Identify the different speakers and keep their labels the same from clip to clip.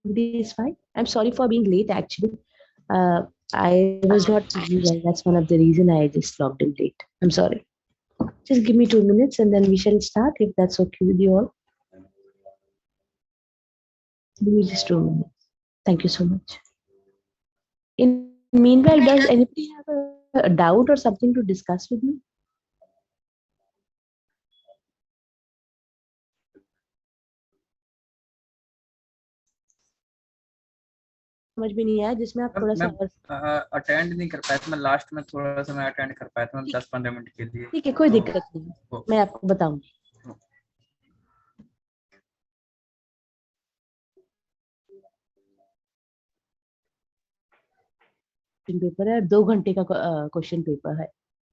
Speaker 1: everybody is fine. I'm sorry for being late actually. I was not feeling well. That's one of the reason I just logged in late. I'm sorry. Just give me 2 minutes and then we shall start if that's okay with you all. Give me just 2 minutes. Thank you so much. In meanwhile, does anybody have a doubt or something to discuss with me? समझ में नहीं आया जिसमें आप थोड़ा सा
Speaker 2: attend नहीं कर पाया था। मैं लास्ट में थोड़ा सा मैं अटेंड कर पाया था 10-15 मिनट के लिए।
Speaker 1: ठीक है, कोई दिक्कत नहीं, मैं आपको बताऊंगी। पेपर है, 2 घंटे का क्वेश्चन पेपर है।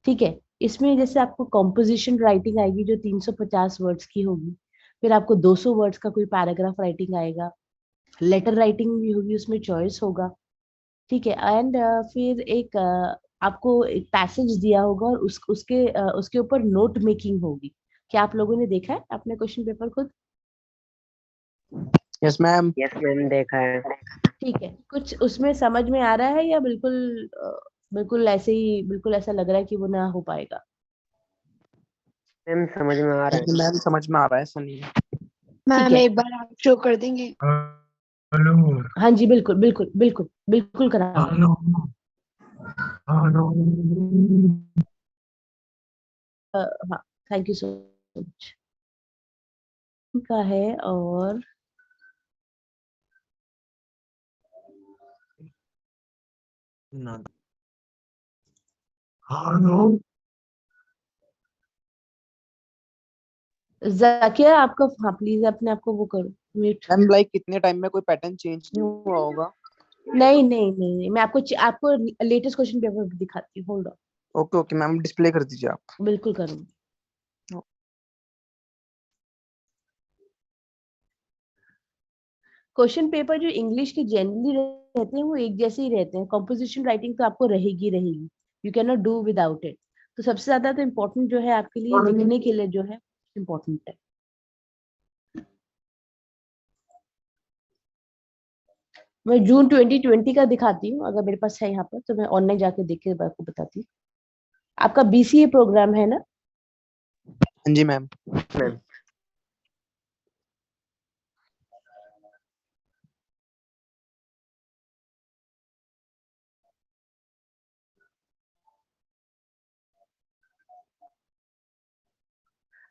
Speaker 1: ठीक है, इसमें जैसे आपको कॉम्पोजिशन राइटिंग आएगी जो 350 वर्ड्स की होगी, फिर आपको 200 वर्ड्स का कोई पैराग्राफ राइटिंग आएगा, लेटर राइटिंग भी होगी, उसमें चॉइस होगा। ठीक है, एंड फिर एक आपको एक पैसेज दिया होगा और उसके ऊपर नोट मेकिंग होगी। क्या आप लोगों ने देखा है अपने क्वेश्चन पेपर खुद?
Speaker 3: Yes ma'am.
Speaker 4: यस मैम, देखा है।
Speaker 1: ठीक है, कुछ उसमें समझ में आ रहा है या बिल्कुल ऐसे ही, बिल्कुल ऐसा लग रहा है कि वो ना हो पाएगा?
Speaker 4: मैम समझ में आ रहा है।
Speaker 3: मैम समझ में आ रहा है सनी।
Speaker 5: मैम एक बार आप शो कर देंगे?
Speaker 6: हेलो।
Speaker 1: हाँ जी, बिल्कुल बिल्कुल बिल्कुल बिल्कुल करा।
Speaker 6: हेलो। हेलो।
Speaker 1: हाँ, थैंक यू सो मच का है। और
Speaker 6: हेलो।
Speaker 1: जाकिया आपका, हाँ प्लीज अपने आप को वो करो म्यूट।
Speaker 3: मैम लाइक कितने टाइम में कोई पैटर्न चेंज नहीं हुआ होगा?
Speaker 1: नहीं नहीं नहीं नहीं, मैं आपको लेटेस्ट क्वेश्चन पेपर दिखाती हूँ, hold on.
Speaker 3: Okay okay ma'am, display कर दीजिए आप।
Speaker 1: बिल्कुल करूँगी। क्वेश्चन पेपर जो इंग्लिश के जनरली रहते हैं वो एक जैसे ही रहते हैं। कॉम्पोजिशन राइटिंग तो आपको रहेगी रहेगी, you can not do without it. तो सबसे ज्यादा तो इम्पोर्टेंट जो है आपके लिए लिखने के लिए जो है इम्पोर्टेंट है। मैं जून 2020 का दिखाती हूँ, अगर मेरे पास है यहाँ पर तो मैं ऑनलाइन जाके देख के आपको बताती हूँ। आपका बीसीए प्रोग्राम है ना?
Speaker 3: हाँ जी मैम।
Speaker 4: मैम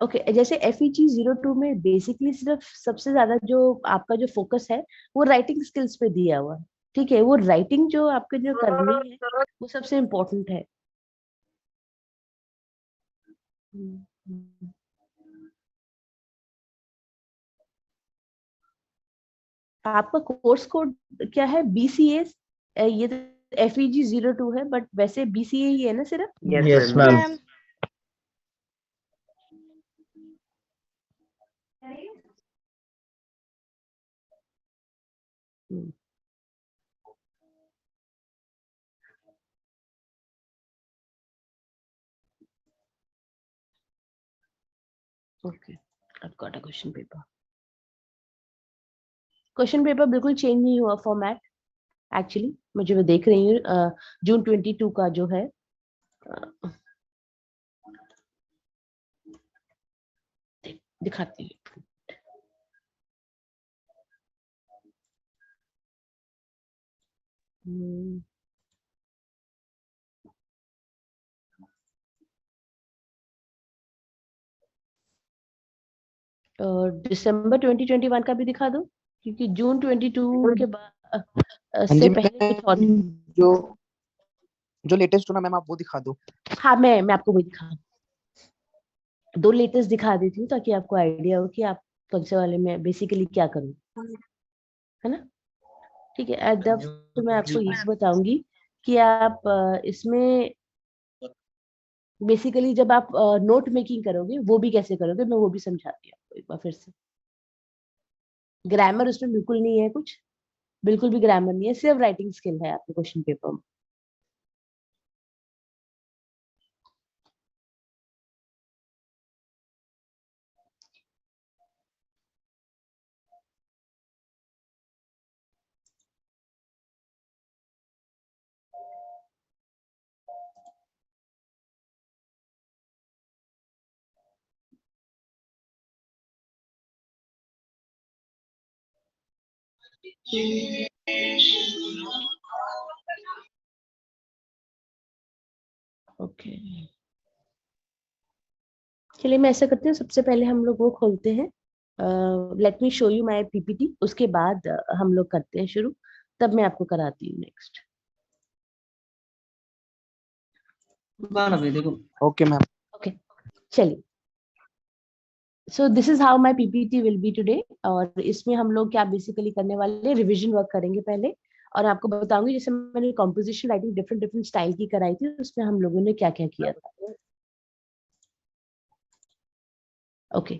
Speaker 1: ओके जैसे FEG 02 में बेसिकली सिर्फ सबसे ज्यादा जो आपका जो फोकस है वो राइटिंग स्किल्स पे दिया हुआ है। ठीक है, वो राइटिंग जो आपके जो करनी है वो सबसे इम्पोर्टेंट है। आपका कोर्स कोड क्या है? BCA? ये तो FEG 02 है, बट वैसे BCA ही है ना सिर्फ?
Speaker 4: Yes ma'am.
Speaker 1: Okay, I've got a question paper. Question paper बिल्कुल चेंज नहीं हुआ फॉर्मेट एक्चुअली, मुझे वो देख रही हूँ जून 22 का जो है। दिखाती हूँ। और दिसंबर 2021 का भी दिखा दो, क्योंकि जून 22 के बाद
Speaker 3: हाँ
Speaker 1: से
Speaker 3: जी
Speaker 1: पहले कुछ और।
Speaker 3: जो जो लेटेस्ट हो ना मैम, आप वो दिखा दो।
Speaker 1: हाँ, मैं आपको वही दिखा, 2 लेटेस्ट दिखा देती हूँ ताकि आपको आइडिया हो कि आप कौन से वाले में बेसिकली क्या करूँ, है ना? ठीक है, एट द तो मैं आपको ये बताऊंगी कि आप इसमें बेसिकली जब आप नोट मेकिंग करोगे वो भी कैसे करोगे, मैं वो भी समझाती हूँ आपको एक बार फिर से। ग्रामर उसमें बिल्कुल नहीं है, कुछ बिल्कुल भी ग्रामर नहीं है, सिर्फ राइटिंग स्किल है आपके क्वेश्चन पेपर में। ओके, चलिए मैं ऐसा करती हूँ, सबसे पहले हम लोग वो खोलते हैं, late me show you my PPT, उसके बाद हम लोग करते हैं शुरू, तब मैं आपको कराती हूँ नेक्स्ट।
Speaker 2: अभी देखो।
Speaker 3: Okay ma'am.
Speaker 1: ओके, चलिए, so this is how my PPT will be today. और इसमें हम लोग क्या बेसिकली करने वाले हैं, रिवीजन वर्क करेंगे पहले, और आपको बताऊंगी जैसे मैंने composition writing different different style की कराई थी, उसमें हम लोगों ने क्या क्या किया था। Okay,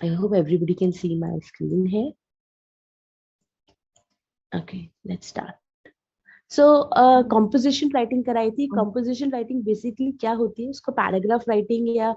Speaker 1: I hope everybody can see my screen है। Okay, let's start. So composition writing कराई थी। कॉम्पोजिशन राइटिंग बेसिकली क्या होती है, उसको पैराग्राफ राइटिंग या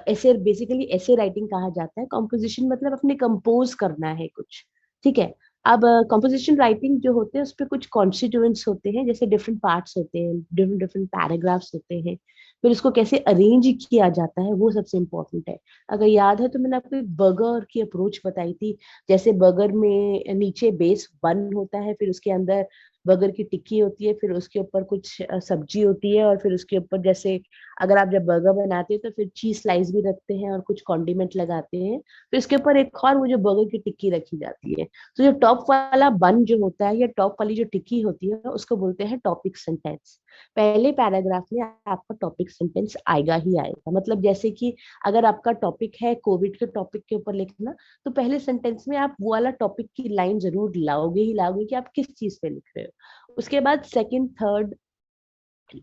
Speaker 1: ऐसे बेसिकली ऐसे राइटिंग कहा जाता है। कॉम्पोजिशन मतलब अपने कंपोज करना है कुछ, ठीक है। अब कॉम्पोजिशन राइटिंग जो होते हैं उसपे कुछ कॉन्स्टिट्यूएंट्स होते हैं, जैसे डिफरेंट पार्ट्स होते हैं, डिफरेंट डिफरेंट पैराग्राफ्स होते हैं, फिर उसको कैसे अरेंज किया जाता है वो सबसे इम्पोर्टेंट है। अगर याद है तो मैंने आपको एक बर्गर की अप्रोच बताई थी, जैसे बर्गर में नीचे बेस बन होता है, फिर उसके अंदर बर्गर की टिक्की होती है, फिर उसके ऊपर कुछ सब्जी होती है, और फिर उसके ऊपर जैसे अगर आप जब बर्गर बनाते हैं तो फिर चीज स्लाइस भी रखते हैं और कुछ कॉन्डिमेंट लगाते हैं, फिर उसके ऊपर एक और वो जो बर्गर की टिक्की रखी जाती है। तो जो टॉप वाला बन जो होता है या टॉप वाली जो टिक्की होती है उसको बोलते हैं टॉपिक सेंटेंस। पहले पैराग्राफ में आपका टॉपिक सेंटेंस आएगा ही आएगा, मतलब जैसे कि अगर आपका टॉपिक है कोविड के टॉपिक के ऊपर लिखना, तो पहले सेंटेंस में आप वो वाला टॉपिक की लाइन जरूर लाओगे ही लाओगे कि आप किस चीज पे लिख रहे हो। उसके बाद सेकंड थर्ड,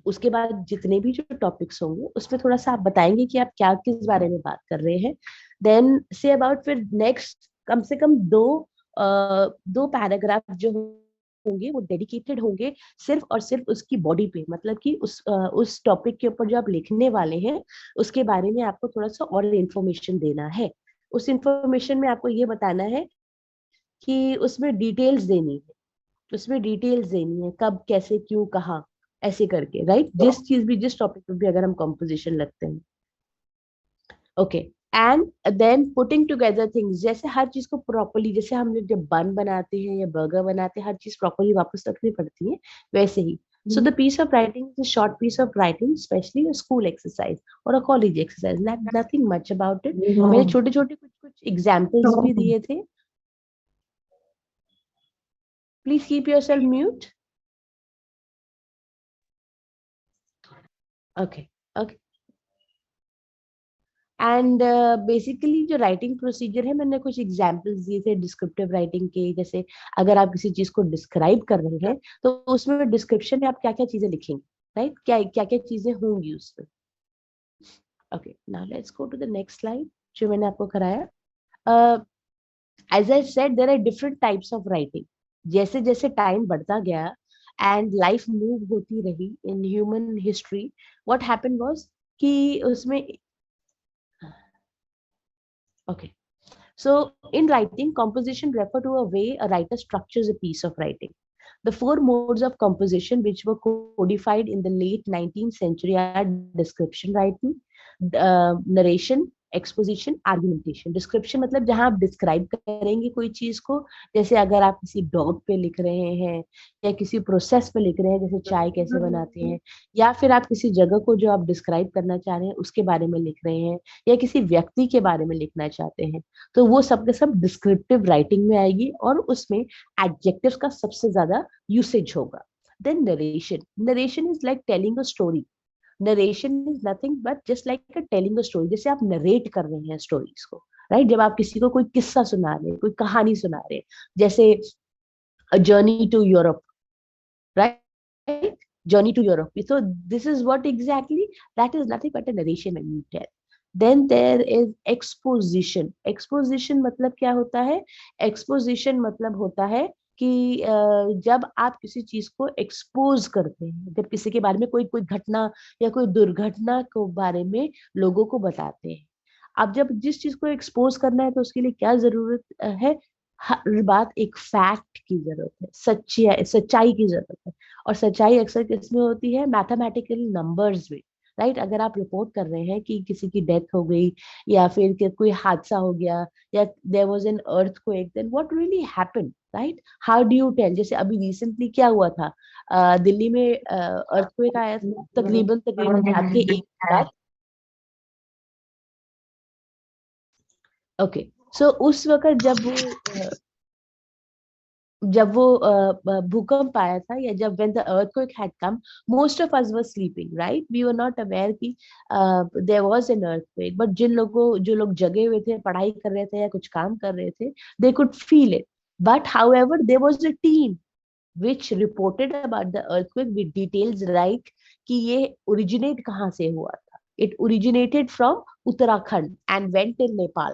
Speaker 1: उसके बाद जितने भी जो टॉपिक्स होंगे उसमें थोड़ा सा आप बताएंगे कि आप क्या किस बारे में बात कर रहे हैं। देन से अबाउट, फिर नेक्स्ट कम से कम दो पैराग्राफ जो होंगे वो डेडिकेटेड होंगे सिर्फ और सिर्फ उसकी बॉडी पे, मतलब कि उस टॉपिक के ऊपर जो आप लिखने वाले हैं उसके बारे में आपको थोड़ा सा और इन्फॉर्मेशन देना है। उस इन्फॉर्मेशन में आपको ये बताना है कि उसमें डिटेल्स देनी है, उसमें डिटेल्स देनी है, कब कैसे क्यों कहाँ, ऐसे करके, राइट। जिस चीज भी जिस टॉपिक पे भी अगर हम कंपोजिशन लगते हैं, okay. And then putting together things, जैसे हर चीज को प्रॉपरली, जैसे हम लोग जब बन बनाते हैं या बर्गर बनाते हैं हर चीज प्रॉपरली वापस रखनी पड़ती है, वैसे ही। So the piece of writing is a short piece of writing, especially a school exercise or a college exercise. Nothing much about it. मैंने छोटे छोटे कुछ कुछ एग्जाम्पल्स भी दिए थे। Please keep yourself mute. Okay, okay. And basically जो writing procedure है, मैंने कुछ एग्जांपल्स दिए थे डिस्क्रिप्टिव राइटिंग के, जैसे अगर आप किसी चीज को डिस्क्राइब कर रहे हैं तो उसमें डिस्क्रिप्शन में आप क्या क्या चीजें लिखेंगे, राइट, क्या क्या क्या चीजें होंगी उसमें। Okay, now let's go to the next slide जो मैंने आपको कराया। As I said, there are different types of writing. जैसे जैसे टाइम बढ़ता गया एंड लाइफ मूव होती रही in human history, what happened was कि उसमें, okay. So in writing, composition refer to a way a writer structures a piece of writing. The four modes of composition which were codified in the late 19th century are description writing, narration, exposition, argumentation. Description मतलब जहां आप describe करेंगे कोई चीज को, जैसे अगर आप किसी डॉग पे लिख रहे हैं या किसी प्रोसेस पे लिख रहे हैं, जैसे चाय कैसे बनाते हैं, या फिर आप किसी जगह को जो आप डिस्क्राइब करना चाह रहे हैं उसके बारे में लिख रहे हैं, या किसी व्यक्ति के बारे में लिखना चाहते हैं, तो वो सब के सब डिस्क्रिप्टिव राइटिंग में आएगी और उसमें एडजेक्टिव्स का सबसे ज्यादा यूसेज होगा। Then narration, narration is like telling a story. Narration is nothing but just like telling a story, जैसे आप नरेट कर रहे हैं स्टोरीज को, राइट। जब आप किसी को कोई किस्सा सुना रहे हैं, कोई कहानी सुना रहे हैं, जैसे a journey to Europe, right, journey to Europe. So this is what exactly, that is nothing but a narration when you tell. Then there is exposition. Exposition मतलब क्या होता है? Exposition मतलब होता है कि जब आप किसी चीज को एक्सपोज करते हैं, जब किसी के बारे में कोई कोई घटना या कोई दुर्घटना के बारे में लोगों को बताते हैं। अब जब जिस चीज को एक्सपोज करना है तो उसके लिए क्या जरूरत है? हर बात एक फैक्ट की जरूरत है, सच्चाई की जरूरत है। और सच्चाई अक्सर किसमें होती है? मैथमेटिकल नंबर्स में, राइट। अगर आप रिपोर्ट कर रहे हैं कि किसी की डेथ हो गई या फिर कि कोई हादसा हो गया या there was an earthquake, then what really happened, right? How do you tell? जैसे अभी रिसेंटली क्या हुआ था, दिल्ली में अर्थक्वेक आया था तकरीबन तकरीबन रात के 1 बाद। ओके, सो उस वक्त जब वो भूकंप आया था या जब when the earthquake had come, most of us were sleeping, right? We were not aware कि there was an earthquake, but जो लोग जगे हुए थे, पढ़ाई कर रहे थे या कुछ काम कर रहे थे, they could feel it. But however, there was a team which reported about the earthquake with details like कि ये originate कहाँ से हुआ था. It originated from Uttarakhand and went till Nepal.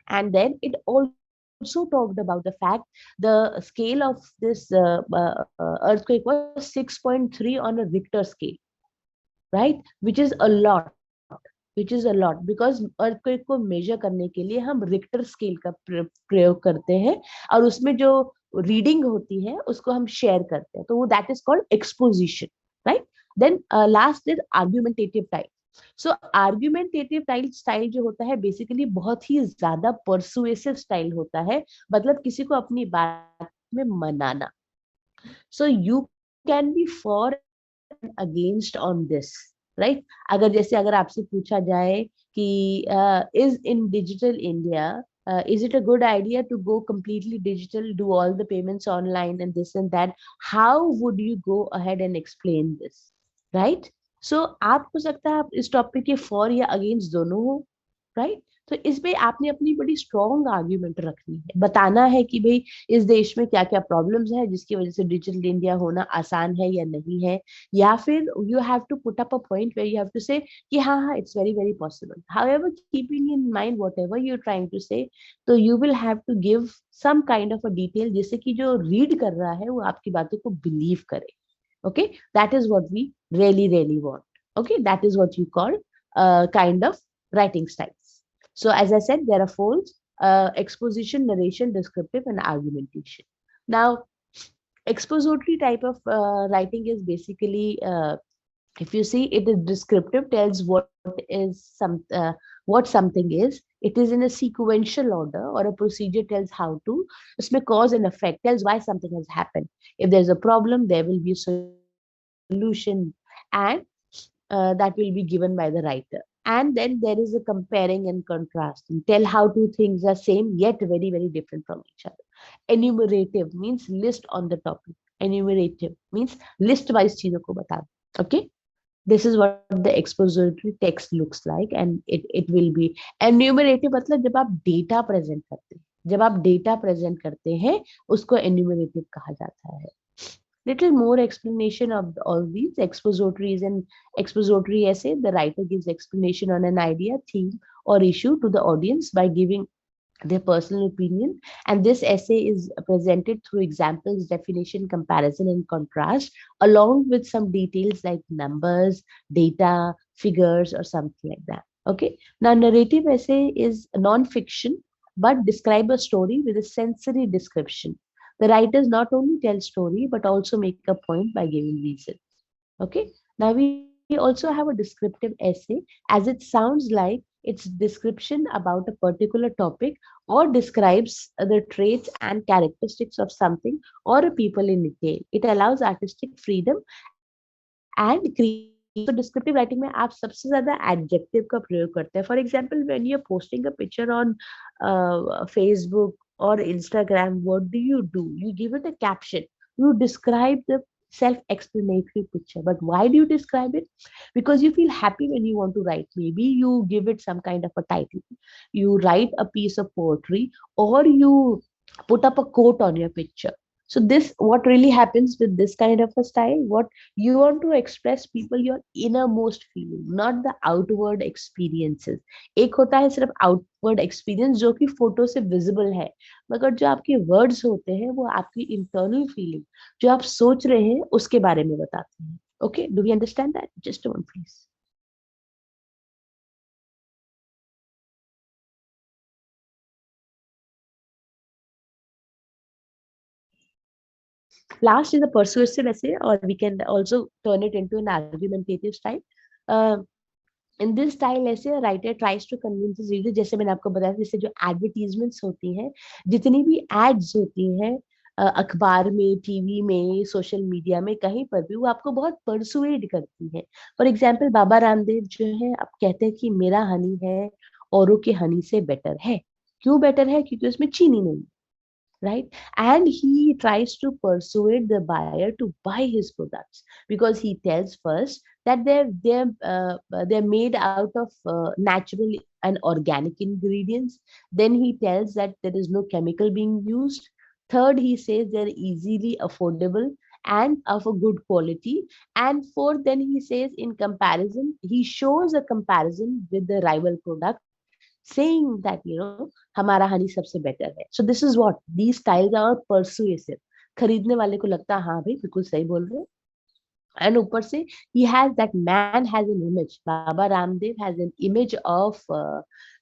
Speaker 1: And then it also talked about the fact the scale of this earthquake was 6.3 on a Richter scale, right? Which is a lot, because earthquake को measure करने के लिए हम Richter scale का प्रयोग करते हैं और उसमें जो रीडिंग होती है उसको हम शेयर करते हैं, तो वो that is called exposition, right? Then last is argumentative type. So argumentative style जो होता है बेसिकली बहुत ही ज्यादा परसुएसिव स्टाइल होता है, मतलब किसी को अपनी बात में मनाना. सो you can be for and against on this, right? अगर आपसे पूछा जाए कि is in digital India, is it a good idea to go completely digital, do all the payments online and this and that, how would you go ahead and explain this, right? सो आप हो सकता है आप इस topic के for या against दोनों हो, राइट? तो इसमें आपने अपनी बड़ी स्ट्रॉन्ग आर्ग्यूमेंट रखनी है, बताना है कि भाई इस देश में क्या क्या प्रॉब्लम्स है जिसकी वजह से डिजिटल इंडिया होना आसान है या नहीं है, या फिर you have to put up a point where you have to say कि हाँ हाँ it's very very possible, however keeping in mind whatever you are trying to say, तो you will have to give some kind of a detail जिससे कि जो read कर रहा है वो आपकी बातों को बिलीव करे. Okay, that is what we really want. Okay, that is what you call kind of writing styles. So as I said, there are four: exposition, narration, descriptive, and argumentation. Now, expository type of writing is basically if you see it is descriptive, tells what something is. It is in a sequential order or a procedure, tells how to. Usme cause and effect, tells why something has happened. If there's a problem, there will be a solution, and that will be given by the writer. And then there is a comparing and contrasting, tell how two things are same yet very very different from each other. Enumerative means list on the topic. Enumerative means list wise चीजों को बता. Okay, this is what the expository text looks like, and it will be enumerative. मतलब जब आप data present करते हैं उसको enumerative कहा जाता है. Little more explanation of all these. Expository is an expository essay. The writer gives explanation on an idea, theme, or issue to the audience by giving their personal opinion, and this essay is presented through examples, definition, comparison, and contrast, along with some details like numbers, data, figures, or something like that. Okay, now narrative essay is non-fiction but describe a story with a sensory description. The writers not only tell story but also make a point by giving reasons. Okay, now we also have a descriptive essay, as it sounds like its description about a particular topic or describes the traits and characteristics of something or a people in detail. It allows artistic freedom and create. So descriptive writing में आप सबसे ज्यादा adjective का प्रयोग करते हैं. For example, when you're posting a picture on Facebook or Instagram, what do? You give it a caption. You describe the self-explanatory picture. But why do you describe it? Because you feel happy when you want to write. Maybe you give it some kind of a title. You write a piece of poetry, or you put up a quote on your picture. So this, what really happens with this kind of a style, what you want to express people your innermost feeling, not the outward experiences. एक होता है सिर्फ outward experience जो कि photo से visible है, मगर जो आपके words होते हैं वो आपकी internal feeling, जो आप सोच रहे हैं उसके बारे में बताते हैं. Okay, do we understand that? Just a moment, please. Last is a persuasive essay, or we can also turn it into an argumentative style. In this style ऐसे writer tries to convince his reader, जैसे मैंने आपको बताया, जैसे जो advertisements होती हैं, जितनी भी एड्स होती हैं अखबार में, टीवी में, सोशल मीडिया में, कहीं पर भी, वो आपको बहुत परसुएड करती है। फॉर एग्जाम्पल बाबा रामदेव जो है, आप कहते हैं कि मेरा हनी है औरों के हनी से बेटर है। क्यों बेटर है? क्योंकि उसमें चीनी नहीं, right? And he tries to persuade the buyer to buy his products because he tells first that they're made out of natural and organic ingredients. Then he tells that there is no chemical being used. Third, he says they're easily affordable and of a good quality. And fourth, then he says in comparison, he shows a comparison with the rival product, saying that हमारा हनी सबसे better है. So this is what these styles are persuasive. खरीदने वाले को लगता है हाँ भाई बिल्कुल सही बोल रहे हैं. And ऊपर से he has that man has an image. Baba Ramdev has an image of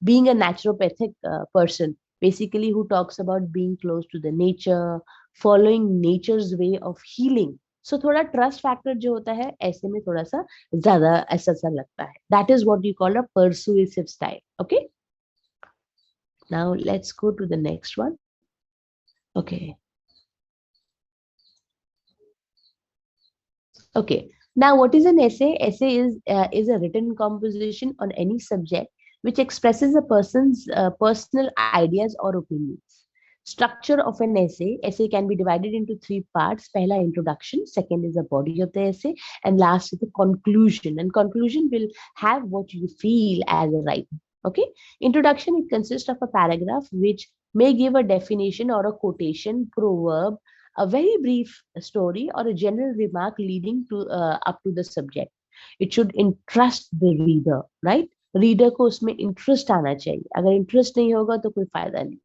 Speaker 1: being a naturopathic person, basically who talks about being close to the nature, following nature's way of healing. So थोड़ा trust factor जो होता है ऐसे में थोड़ा सा ज्यादा ऐसा सा लगता है. That is what you call a persuasive style. Okay. Now let's go to the next one. Okay. Okay. Now what is an essay? Essay is a written composition on any subject which expresses a person's personal ideas or opinions. Structure of an essay. Essay can be divided into three parts. Pehla, introduction. Second is the body of the essay. And last is the conclusion. And conclusion will have what you feel as a writer. Okay. Introduction, it consists of a paragraph which may give a definition or a quotation, proverb, a very brief story or a general remark leading to up to the subject. It should interest the reader, right? Reader को उसमें interest आना चाहिए. अगर interest नहीं होगा तो कोई फायदा नहीं.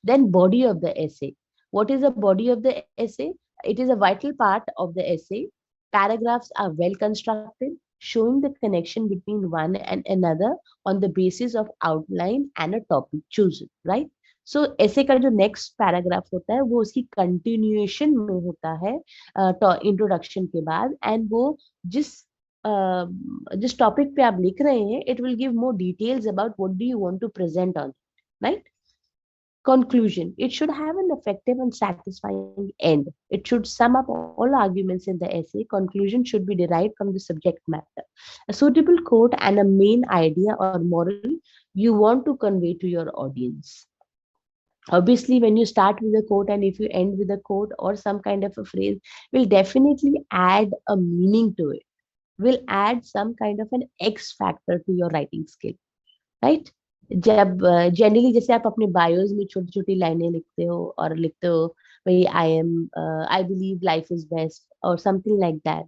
Speaker 1: Then body of the essay. What is the body of the essay? It is a vital part of the essay. Paragraphs are well constructed, showing the connection between one and another on the basis of outline and a topic chosen, right? So ऐसे का जो next paragraph होता है वो उसकी continuation में होता है introduction के बाद, and वो जिस topic पे आप लिख रहे हैं, it will give more details about what do you want to present on, right? Conclusion. It should have an effective and satisfying end. It should sum up all arguments in the essay. Conclusion should be derived from the subject matter. A suitable quote and a main idea or moral you want to convey to your audience. Obviously, when you start with a quote and if you end with a quote or some kind of a phrase, will definitely add a meaning to it. Will add some kind of an X factor to your writing skill, right? जब generally जैसे आप अपने बायोज में छोटी छोटी लाइनें लिखते हो और लिखते हो भाई I believe life is best और something like that,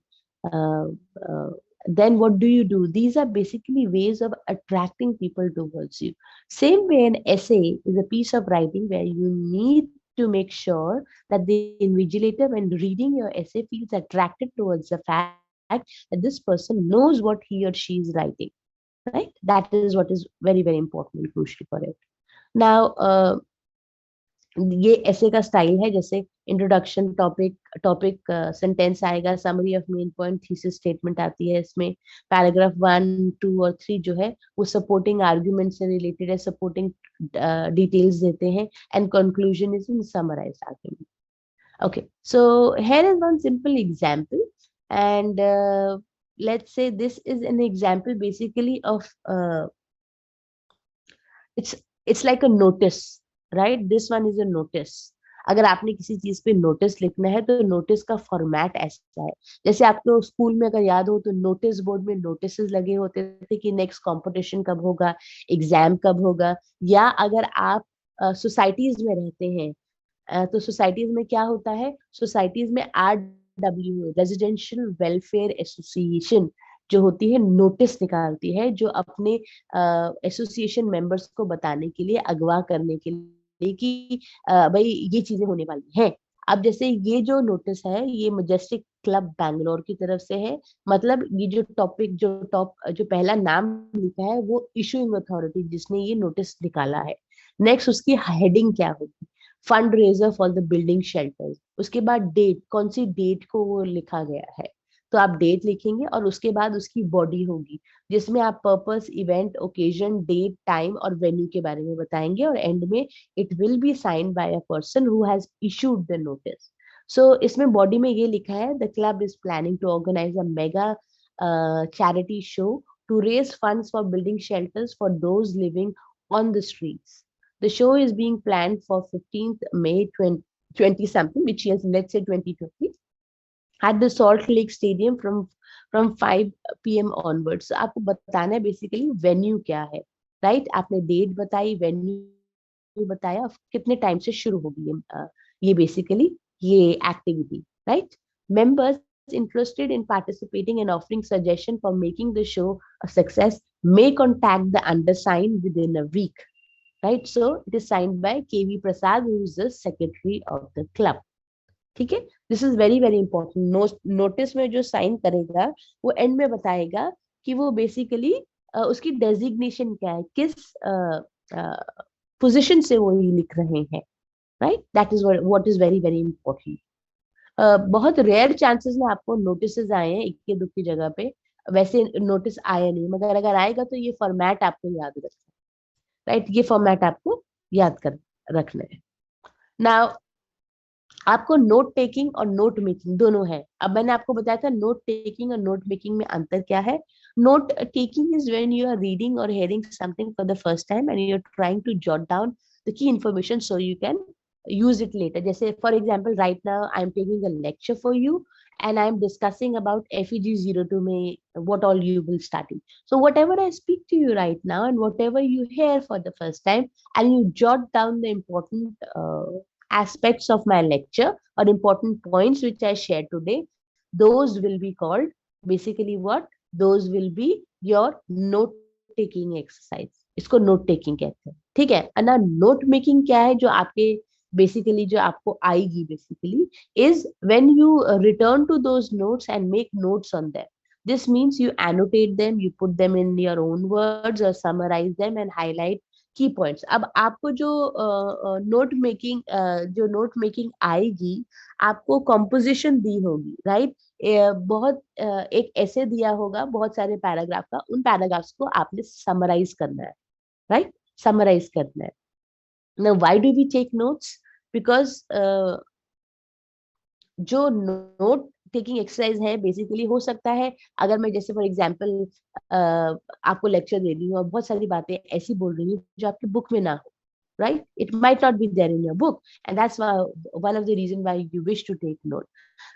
Speaker 1: then what do you do? These are basically ways of attracting people towards you. Same way, an essay is a piece of writing where you need to make sure that the invigilator, when reading your essay, feels attracted towards the fact that this person knows what he or she is writing. Right? That is what is very, very important and crucial for it. Now, ये ऐसे का style है जैसे introduction, topic sentence आएगा, summary of main point, thesis statement आती है इसमें, paragraph 1, 2 और 3 जो है वो सपोर्टिंग आर्गुमेंट से रिलेटेड है, सपोर्टिंग डिटेल्स देते हैं, and conclusion is in summarised argument. Okay, so here is one simple example, and let's say this is an example basically of it's like a notice, right? This one is a notice. अगर आपने किसी चीज पे notice लिखना है तो notice का format ऐसा है, जैसे आपको स्कूल में अगर याद हो तो नोटिस बोर्ड में नोटिस लगे होते थे कि नेक्स्ट कंपटीशन कब होगा, एग्जाम कब होगा. या अगर आप सोसाइटीज में रहते हैं तो सोसाइटीज में क्या होता है, सोसाइटीज में RW, रेजिडेंशियल वेलफेयर एसोसिएशन जो होती है, नोटिस निकालती है, जो अपने एसोसिएशन मेंबर्स को बताने के लिए, अगवा करने के लिए कि भाई ये चीजें होने वाली हैं. अब जैसे ये जो नोटिस है ये मजेस्टिक क्लब बैंगलोर की तरफ से है, मतलब ये जो टॉपिक जो पहला नाम लिखा है वो इशूइंग अथॉरिटी जिसने ये नोटिस निकाला है. नेक्स्ट उसकी हेडिंग क्या होगी, fund raiser for the building shelters. उसके बाद डेट, कौन सी डेट को वो लिखा गया है. तो आप डेट लिखेंगे और उसके बाद उसकी बॉडी होगी जिसमें आप purpose, event, occasion, date, time और वेन्यू के बारे में बताएंगे, और एंड में it will be signed by a person who has issued the notice. So इसमें बॉडी में ये लिखा है, the club is planning to organise a mega charity show to raise funds for building shelters for those living on the streets. The show is being planned for 15th May 20 something, which is, let's say, 2020, at the Salt Lake Stadium from 5 p.m. onwards. So आपको बताना है basically venue क्या है, right? आपने date बताई, venue बताया, कितने time से शुरू होगी ये बेसिकली ये activity, right? Members interested in participating and offering suggestion for making the show a success may contact the undersigned within a week, right? So it is signed by KV Prasad, who is the secretary of the club. ठीक है, this is very very important. Notice में जो sign करेगा वो and में बताएगा कि वो बेसिकली उसकी डेजिग्नेशन क्या है, किस पोजीशन से वो ये लिख रहे हैं, right? That is what is very very important. बहुत रेयर चांसेस में आपको नोटिस आए हैं इक्के दुक्की जगह पे, वैसे नोटिस आया नहीं, मगर अगर आएगा तो ये फॉर्मेट आपको याद रखना है, राइट? ये फॉर्मेट आपको याद कर रखना है. नाउ आपको नोट टेकिंग और नोट मेकिंग दोनों है. अब मैंने आपको बताया था नोट टेकिंग और नोट मेकिंग में अंतर क्या है. Note taking is when you are reading और hearing something for the first time and you are trying to jot down the key information so you can use it later. जैसे for example, right now I am taking a lecture for you and I am discussing about FEG 02 में what all you will study. So whatever I speak to you right now and whatever you hear for the first time and you jot down the important aspects of my lecture or important points which I shared today, those will be called basically what? Those will be your note taking exercise. इसको note taking कहते हैं, ठीक है? ना note making क्या है, जो आपके बेसिकली जो आपको आएगी basically is when you return to those notes and make notes on them. This means you annotate them, you put them in your own words or summarize them and highlight key points. अब आपको जो note making आएगी, आपको composition दी होगी, right? बहुत एक ऐसे दिया होगा बहुत सारे पैराग्राफ का, उन पैराग्राफ्स को आपने समराइज करना है, राइट? समराइज करना है. Now, why do we take notes? Because जो नोट टेकिंग एक्सरसाइज है बेसिकली हो सकता है, अगर मैं जैसे फॉर एग्जांपल आपको लेक्चर दे रही हूँ और बहुत सारी बातें ऐसी बोल रही हूँ जो आपकी बुक में ना हो, right? It might not be there in your book, and that's why one of the reason why you wish to take note.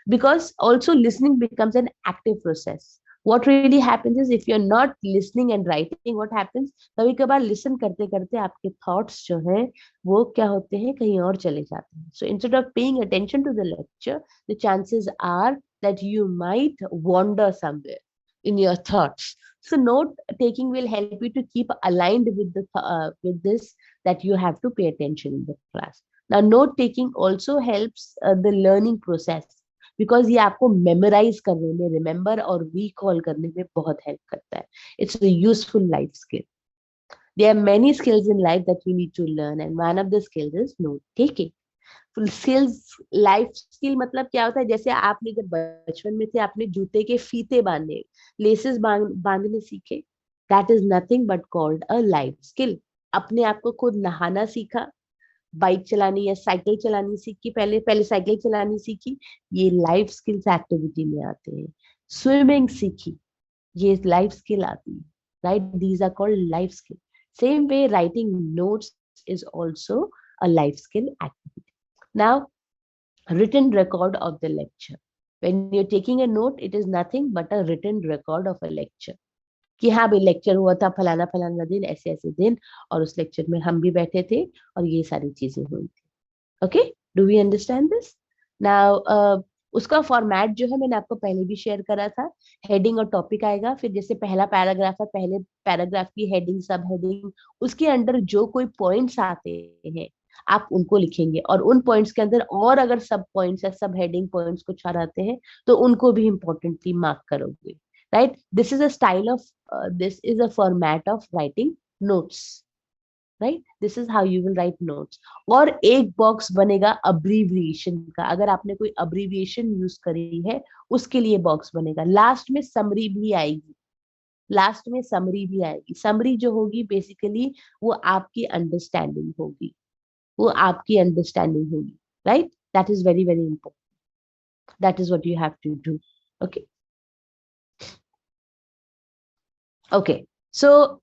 Speaker 1: Because also listening becomes an active process. What really happens is if you're not listening and writing, what happens, कभी कभार listen करते करते आपके thoughts जो हैं वो क्या होते हैं, कहीं और चले जाते हैं. So instead of paying attention to the lecture, the chances are that you might wander somewhere in your thoughts. So note taking will help you to keep aligned with with this, that you have to pay attention in the class. Now note taking also helps the learning process, because ये आपको memorise करने में, remember और recall करने में बहुत help करता है. It's a useful life skill. There are many skills in life that you need to learn and one of the skills is note taking. Skills, life skill मतलब क्या होता है, जैसे आपने जब बचपन में थे आपने जूते के फीते बांधने, लेसेस बांधने सीखे, that is nothing but called a life skill. अपने आप को खुद नहाना सीखा, बाइक चलानी या साइकिल चलानी सीखी, पहले साइकिल चलानी सीखी, ये लाइफ स्किल्स एक्टिविटी में आते हैं. स्विमिंग सीखी, ये लाइफ स्किल आती है, right? These are called life skill. Same way writing notes is also a life skill activity. Now written record of the lecture. When you're taking a note, it is nothing but a written record of a lecture. कि हाँ भाई lecture हुआ था फलाना फलाना दिन, ऐसे ऐसे दिन, और उस लेक्चर में हम भी बैठे थे और ये सारी चीजें हुई थी. Okay, do we understand this? Now उसका फॉर्मेट जो है मैंने आपको पहले भी शेयर करा था. हेडिंग और टॉपिक आएगा, फिर जैसे पहला पैराग्राफ है, पहले पैराग्राफ की हेडिंग, सब हेडिंग, उसके अंदर जो कोई पॉइंट्स आते हैं आप उनको लिखेंगे, और उन पॉइंट्स के अंदर और अगर सब पॉइंट्स या सब हेडिंग पॉइंट्स कुछ आ आते हैं तो उनको भी इम्पोर्टेंटली मार्क करोगे, right? This is a style of this is a format of writing notes, right, this is how you will write notes. और एक बॉक्स बनेगा अब्रीविएशन का, अगर आपने कोई अब्रीविएशन यूज करी है उसके लिए बॉक्स बनेगा। लास्ट में समरी भी आएगी, लास्ट में समरी भी आएगी। समरी जो होगी बेसिकली वो आपकी अंडरस्टैंडिंग होगी, वो आपकी अंडरस्टैंडिंग होगी, right. That is very very important, that is what you have to do. Okay okay, so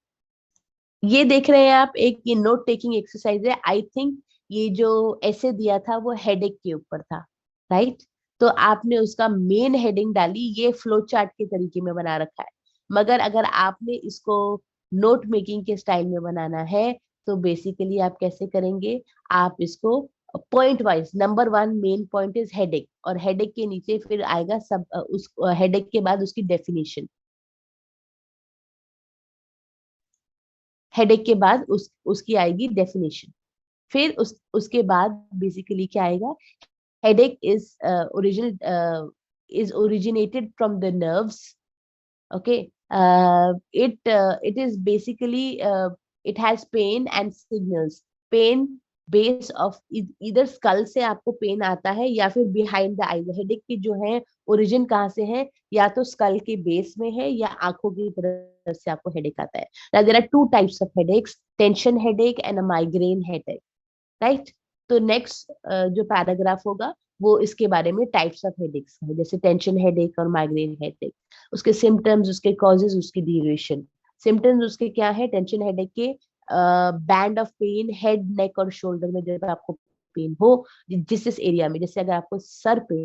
Speaker 1: ये देख रहे हैं आप, एक ये नोट टेकिंग एक्सरसाइज है। आई थिंक ये जो ऐसे दिया था वो हेडेक के ऊपर था, राइट। तो आपने उसका मेन हेडिंग डाली, ये फ्लो चार्ट के तरीके में बना रखा है। मगर अगर आपने इसको नोट मेकिंग के स्टाइल में बनाना है तो बेसिकली आप कैसे करेंगे, आप इसको point wise, number 1 main point is headache, और हेडेक के नीचे फिर आएगा सब उस हेडेक के बाद उसकी डेफिनेशन, हेडेक के बाद उसकी आएगी डेफिनेशन। फिर उसके बाद बेसिकली क्या आएगा, headache is originated from the nerves. okay it is basically it has pain and signals। pain base of either skull से आपको पेन आता है या फिर बिहाइंड द आईज। हेडेक की जो है ओरिजिन कहाँ से है, या तो स्कल के बेस में है या आंखों की तरफ से आपको हेडेक आता है। now there are two types of headaches, tension headache and a migraine headache, right। तो नेक्स्ट जो पैराग्राफ होगा वो इसके बारे में टाइप्स ऑफ हेडेक्स है, जैसे टेंशन हेडेक और माइग्रेन हेडेक, उसके सिम्टम्स, उसके कॉजेज, उसकी ड्यूरेशन। सिम्टम्स उसके क्या है, टेंशन हेडेक के बैंड ऑफ पेन हेड, नेक और शोल्डर में जब आपको पेन हो, जिस एरिया में, जैसे अगर आपको सर पे,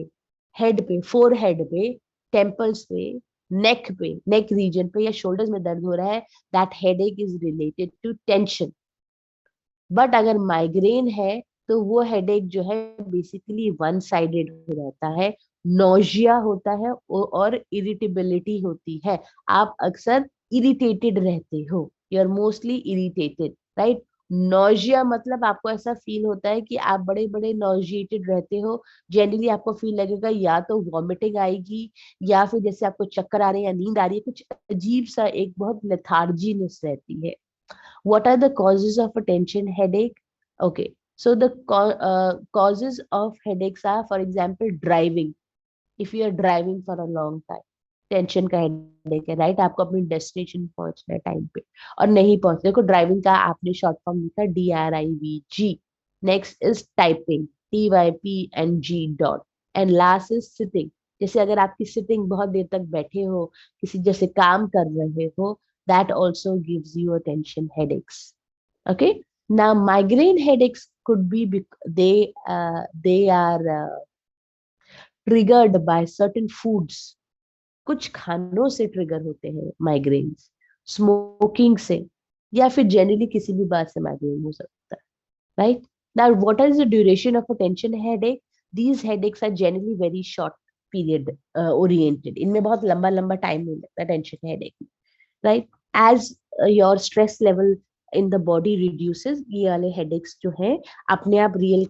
Speaker 1: हेड पे, फोर हेड पे, टेम्पल्स पे, नेक पे, नेक रीजन पे या शोल्डर्स में दर्द हो रहा है, that headache is related to tension. But अगर माइग्रेन है तो वो हेडेक जो है बेसिकली वन साइडेड हो जाता है, नोजिया होता है और इरिटेबिलिटी होती है। आप अक्सर इरिटेटेड रहते हो, you are mostly irritated, right. Nausea मतलब आपको ऐसा फील होता है कि आप बड़े बड़े नोजिएटेड रहते हो। जनरली आपको फील लगेगा या तो वॉमिटिंग आएगी या फिर जैसे आपको चक्कर आ रहे हैं या नींद आ रही है, कुछ अजीब सा एक बहुत लेथार्जीनेस रहती है। What are the causes of a tension headache? Okay, so the causes of headaches are, for example, driving. If you are driving for a long time, tension का हेडेक है, राइट। आपको अपनी डेस्टिनेशन पहुंचना है टाइम पे और नहीं पहुंचते। देखो ड्राइविंग का आपने शॉर्ट फॉर्म लिखा DRIVG। Next is typing, TYPNG dot. And last is sitting, जैसे अगर आपकी सिटिंग बहुत देर तक बैठे हो, किसी जैसे काम कर रहे हो, that also gives you a tension headaches। Okay, now migraine headaches could be they are triggered by certain foods। कुछ खानों से ट्रिगर होते हैं माइग्रेन्स, स्मोकिंग से, या फिर जनरली किसी भी बात से माइग्रेन हो सकता है, right. Now what is the duration of a tension headache, these headaches are generally very short period oriented, इनमें बहुत लंबा लंबा टाइम नहीं लगता टेंशन हेडेक में, right. As your stress level in the body reduces, ये वाले हेडेक्स जो है अपने आप रियल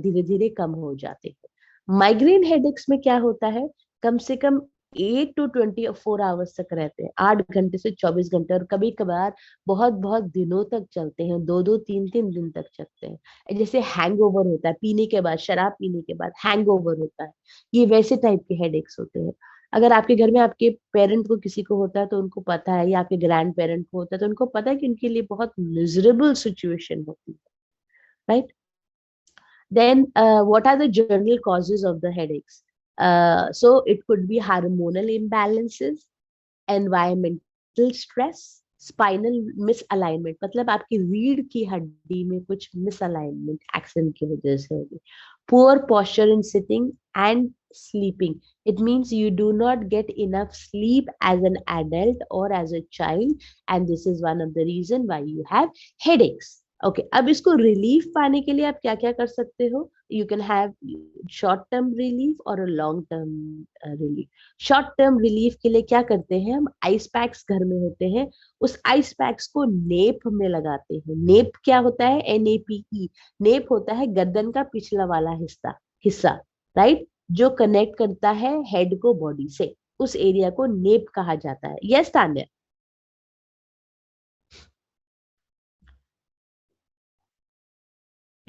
Speaker 1: धीरे धीरे कम हो जाते हैं। माइग्रेन हेडेक्स में क्या होता है, कम से कम 8 to 24 आवर्स तक रहते हैं, 8 घंटे से 24 घंटे, और कभी कभार बहुत बहुत दिनों तक चलते हैं, 2 3 दिन तक चलते हैं। जैसे हैंगओवर होता है, पीने के बाद, शराब पीने के बाद हैंगओवर होता है, ये वैसे टाइप के हेडेक्स होते हैं। अगर आपके घर में आपके पेरेंट को किसी को होता है तो उनको पता है, या आपके ग्रैंड पेरेंट को होता है तो उनको पता है कि उनके लिए बहुत मिजरेबल सिचुएशन होती है, right. Then what are the general causes of the headaches? So it could be hormonal imbalances, environmental stress, spinal misalignment, मतलब आपकी रीढ़ की हड्डी में कुछ misalignment एक्शन की वजह से होगी। poor posture in sitting and sleeping, it means you do not get enough sleep as an adult or as a child, and this is one of the reason why you have headaches। Okay, अब इसको relief पाने के लिए आप क्या क्या कर सकते हो, you can have short term relief और long term relief. Short term relief के लिए क्या करते हैं, हम आइस पैक्स घर में होते हैं, उस आइस पैक्स को नेप में लगाते हैं। नेप क्या होता है, NAPE, नेप होता है गर्दन का पिछला वाला हिस्सा, राइट, जो कनेक्ट करता है हेड को बॉडी से, उस एरिया को नेप कहा जाता है। Yes Tanya,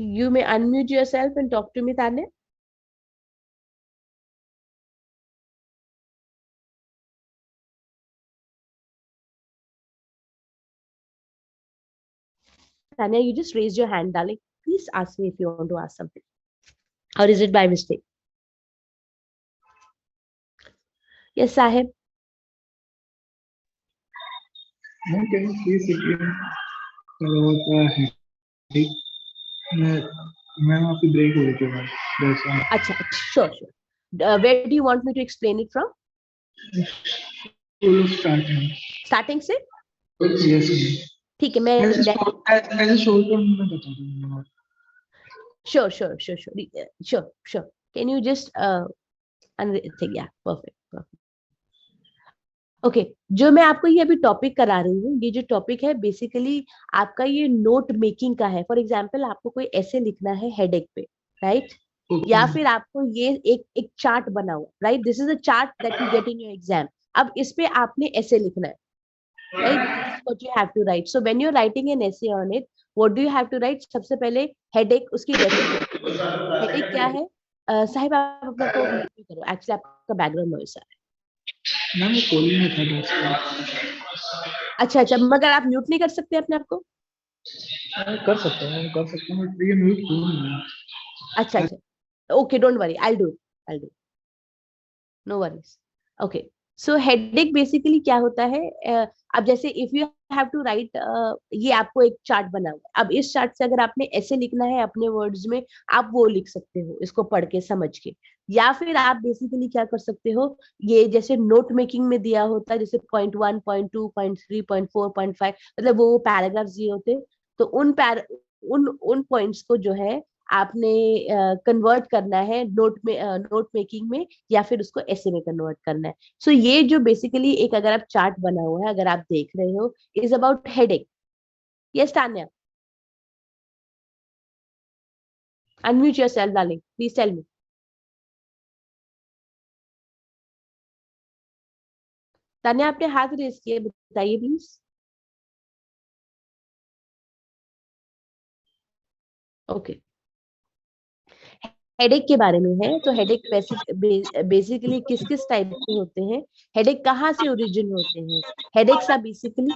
Speaker 1: You may unmute yourself and talk to me, Tanya. Tanya, you just raised your hand, darling. Please ask me if you want to ask something. Or is it by mistake? Yes, Sahib.
Speaker 6: Ma'am, can you please again tell about the headache? Ma'am आपकी break हो रही थी ma'am, that's all.
Speaker 1: अच्छा, sure. Where do you want me to explain it from?
Speaker 6: Full starting.
Speaker 1: Starting से?
Speaker 6: Yes, ma'am.
Speaker 1: ठीक है, मैं
Speaker 6: ऐसे शोल्डर में बता दूंगा.
Speaker 1: Sure. Can you just yeah, perfect. Okay जो मैं आपको ये अभी टॉपिक करा रही हूँ, ये जो टॉपिक है बेसिकली आपका ये नोट मेकिंग का है. फॉर एग्जांपल आपको कोई ऐसे लिखना है हेडेक पे, राइट? या फिर आपको ये एक चार्ट बना हुआ, right? This is a chart that you get in your exam. अब इस पे आपने ऐसे लिखना है, right? This is what you have to write. So when you are writing an essay on it, what do you have to write? सबसे पहले headache, उसकी डेफिनेशन. हेडेक क्या है? साहिब आप अपना को म्यूट करो, एक्चुअली आपका बैकग्राउंड नॉइस आ रहा है.
Speaker 6: मैम वो कॉलिंग में था दोस्त.
Speaker 1: अच्छा, मगर आप म्यूट नहीं कर सकते अपने आप को?
Speaker 6: कर सकते हैं बट ये म्यूट क्यों नहीं है?
Speaker 1: अच्छा, okay, don't worry, I'll do it. No worries. Okay, so headache basically क्या होता है? अब जैसे if you have to write, ये आपको एक चार्ट बना हुआ है. अब इस चार्ट से अगर आपने ऐसे लिखना है अपने वर्ड्स में, आप वो लिख सकते हो इसको पढ़ के समझ के. या फिर आप बेसिकली क्या कर सकते हो, ये जैसे नोट मेकिंग में दिया होता है, जैसे point 1, point 2, point 3, point 4, point 5, मतलब वो पैराग्राफ्स दिए होते, तो उन पॉइंट्स को जो है आपने कन्वर्ट करना है नोट मेकिंग में, या फिर उसको ऐसे में कन्वर्ट करना है. सो ये जो बेसिकली एक अगर आप चार्ट बना हुआ है, अगर आप देख रहे हो, is about headache. Yes Tanya, unmute yourself darling, please tell me. Tanya आपने हाथ रेज किया, बताइए प्लीज. ओके, हेडेक के बारे में है. तो हेडेक बेसिकली किस किस टाइप के होते हैं, हेडेक कहाँ से ओरिजिन होते हैं? Headaches are basically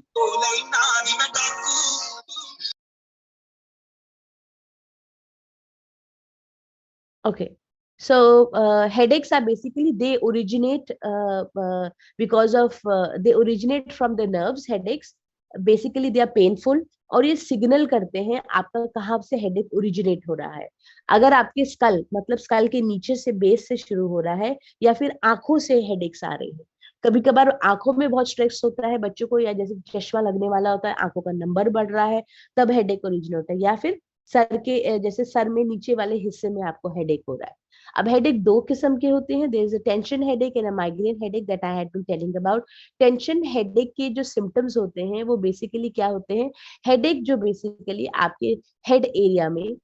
Speaker 1: okay, so headaches are basically they originate they originate from the nerves. Headaches basically they are painful, और ये सिग्नल करते हैं आपका कहाँ से हेडेक ओरिजिनेट हो रहा है. अगर आपके स्कल मतलब स्कल के नीचे से बेस से शुरू हो रहा है, या फिर आंखों से हेडेक्स आ रहे हैं. कभी कभार आंखों में बहुत स्ट्रेस होता है बच्चों को, या जैसे चश्मा लगने वाला होता है, आंखों का नंबर बढ़ रहा है, तब हेडेक ओरिजिनेट होता है. या फिर सर के जैसे सर में नीचे वाले हिस्से में आपको हेडेक हो रहा है. अब हेडेक दो किस्म के होते हैं. There is a tension headache and a migraine headache that I had been telling about. Tension headache के जो सिम्टम्स होते हैं वो बेसिकली क्या होते हैं? हेडेक जो बेसिकली आपके हेड एरिया में,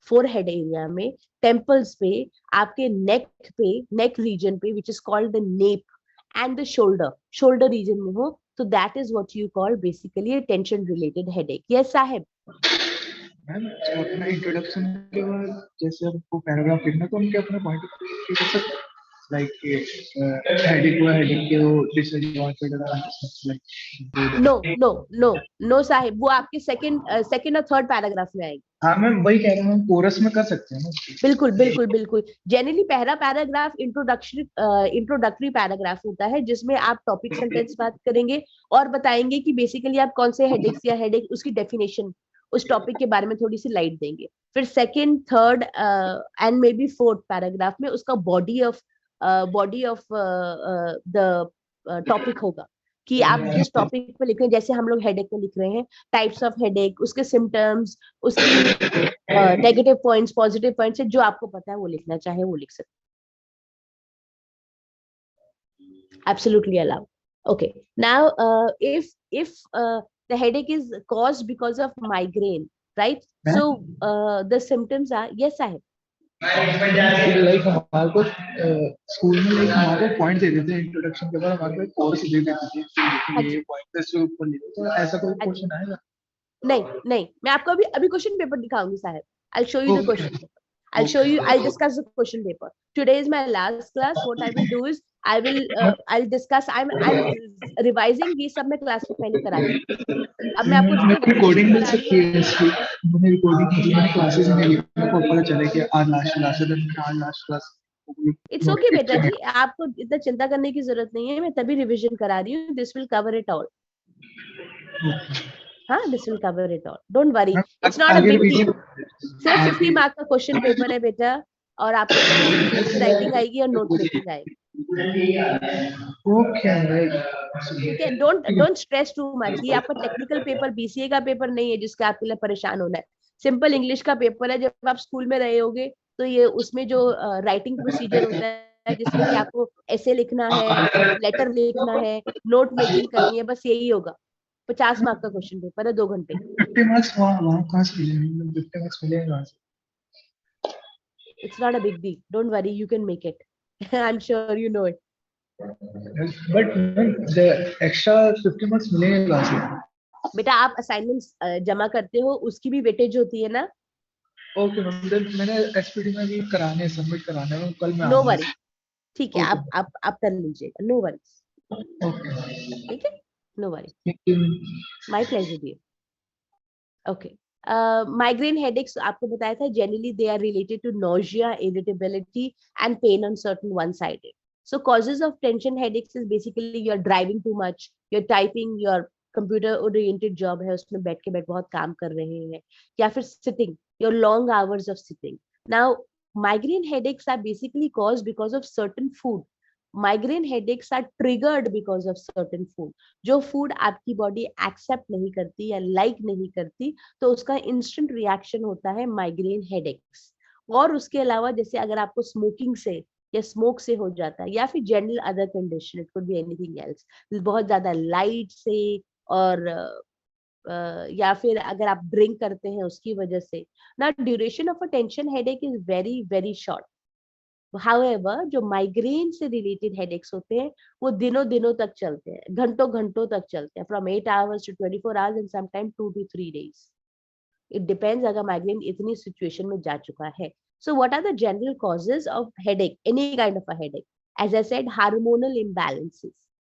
Speaker 1: फोरहेड एरिया में, टेम्पल्स पे, आपके नेक रीजन पे, which is called the nap, and the shoulder region में हो, तो that is what you call basically tension related headache. Yes Sahib.
Speaker 6: Ma'am अपना इंट्रोडक्शन के बाद जैसे हमको पैराग्राफ लिखना, तो हम क्या अपना पॉइंट ऑफ व्यू कर सकते हैं? लाइक हेडेक के वो डिसएडवांटेज
Speaker 1: लाइक नो साहिब, वो आपके सेकंड और थर्ड पैराग्राफ में आएगी.
Speaker 6: हाँ मैम वही कह रहा हूँ, कोरस में कर सकते हैं ना?
Speaker 1: बिल्कुल. जनरली पहला पैराग्राफ इंट्रोडक्टरी पैराग्राफ होता है, जिसमें आप टॉपिक सेंटेंस बात करेंगे और बताएंगे कि बेसिकली आप कौन से हेडेक्स या हेडेक, उसकी डेफिनेशन, उस टॉपिक के बारे में थोड़ी सी लाइट देंगे. फिर second, third and may be fourth paragraph में उसका बॉडी ऑफ द टॉपिक होगा, कि आप जिस टॉपिक पे लिख रहे हैं. जैसे हम लोग हेडेक में लिख रहे हैं, टाइप्स ऑफ हेडेक, उसके सिम्टम्स, उसकी नेगेटिव पॉइंट्स, पॉजिटिव पॉइंट्स, जो आपको पता है वो लिखना चाहे वो लिख सकते हैं. Absolutely allowed. Okay, now if the headache is caused because of migraine, right? So the symptoms are, yes I have.
Speaker 6: Like हमारे को स्कूल में लाइक हमारे को पॉइंट दे देते हैं इंट्रोडक्शन के बाद, हमारे को कोर्स दे देते हैं ये पॉइंट से ऊपर लिखो, तो ऐसा कोई क्वेश्चन आएगा?
Speaker 1: नहीं, मैं आपको अभी क्वेश्चन पेपर दिखाऊंगी साहब. I'll show you the question paper. I'll discuss the question paper. Today is my last class. What I will do is I'll discuss. I'm revising ये सब मैं क्लास से पहले करा दी. अब मैं आपको
Speaker 6: मैंने रिकॉर्डिंग मिल सकती है इसकी. मैंने रिकॉर्डिंग की, मैंने क्लासेस नहीं ली, मेरे को पता चला कि आज लास्ट क्लास है, तो मैंने आज लास्ट क्लास.
Speaker 1: इट्स ओके बेटा जी, आपको इतना चिंता करने की जरूरत नहीं है. मैं तभी रिवीजन करा रही हूँ. This will cover it all. हाँ, this will cover it all. Don't worry, it's not a big deal. सिर्फ 50 मार्क का क्वेश्चन पेपर है बेटा, और आपको राइटिंग आएगी और नोट मेकिंग आएगी.
Speaker 6: ओके,
Speaker 1: ठीक है. Don't stress too much. ये आपका टेक्निकल पेपर बीसीए का पेपर नहीं है जिसका आपके लिए परेशान होना है. सिंपल इंग्लिश का पेपर है. जब आप स्कूल में रहे होगे तो ये उसमें जो राइटिंग प्रोसीजर होता है, जिसमें कि आपको ऐसे लिखना है, लेटर लिखना है, नोट मेकिंग करनी है, बस यही होगा. 50 मार्क का क्वेश्चन पेपर है, 2 घंटे.
Speaker 6: 50 मार्क्स वहाँ कहाँ से मिलेंगे? 50 मार्क्स मिलेंगे कहाँ से?
Speaker 1: It's not a big deal. Don't worry, you can make it. I'm sure you know it.
Speaker 6: But the extra 50 marks मिलेंगे कहाँ से?
Speaker 1: बेटा आप असाइनमेंट्स जमा करते हो, उसकी भी वेटेज होती है ना.
Speaker 6: ओके मैम, मैंने एसपीडी में भी कराने, सबमिट कराने हैं, कल मैं
Speaker 1: नो
Speaker 6: आऊंगा.
Speaker 1: वरी. ठीक है, आप कर लीजिएगा. No worry.
Speaker 6: ओके,
Speaker 1: ठीक है, no worry.
Speaker 6: Thank you.
Speaker 1: My pleasure dear. Okay. Migraine headaches आपको बताया था, generally they are related to nausea, irritability and pain on certain one sided. So causes of tension headaches is basically you're driving too much, you're typing, your computer oriented job है, उसमें बैठ के बहुत काम कर रहे हैं, या फिर sitting, your long hours of sitting. Now migraine headaches are basically caused because of certain food. Migraine headaches are triggered because of certain food. जो food आपकी body accept नहीं करती या like नहीं करती, तो उसका instant reaction होता है migraine headaches. और उसके अलावा जैसे अगर आपको smoking से या स्मोक से हो जाता है, या फिर general other condition, it could be anything else, बहुत ज्यादा लाइट से, और या फिर अगर आप ड्रिंक करते हैं उसकी वजह से. ना duration of a tension headache is very very short. However जो माइग्रेन से रिलेटेड हेडेक्स होते हैं वो दिनों दिनों तक चलते हैं, घंटों घंटों तक चलते हैं, from 8 hours to 24 hours and sometime 2 to 3 days. It depends अगर माइग्रेन इतनी सिचुएशन में जा चुका है. So what are the general causes of headache, any kind of a headache? As I said, hormonal imbalances,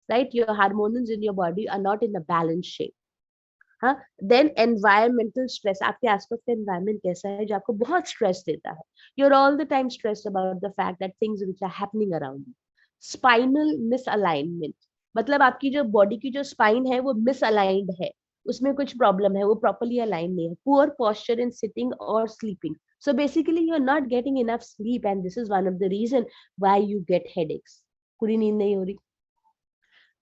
Speaker 1: right? Your hormones in your body are not in a balanced shape. हाँ. Then environmental stress. आपके आसपास का environment कैसा है जो आपको बहुत stress देता है? You're all the time stressed about the fact that things which are happening around you. Spinal misalignment. मतलब आपकी जो body की जो spine है वो misaligned है, उसमें कुछ problem है, वो properly aligned नहीं है. Poor posture in sitting or sleeping. So basically you're not getting enough sleep, and this is one of the reason why you get headaches. पूरी नींद नहीं हो रही.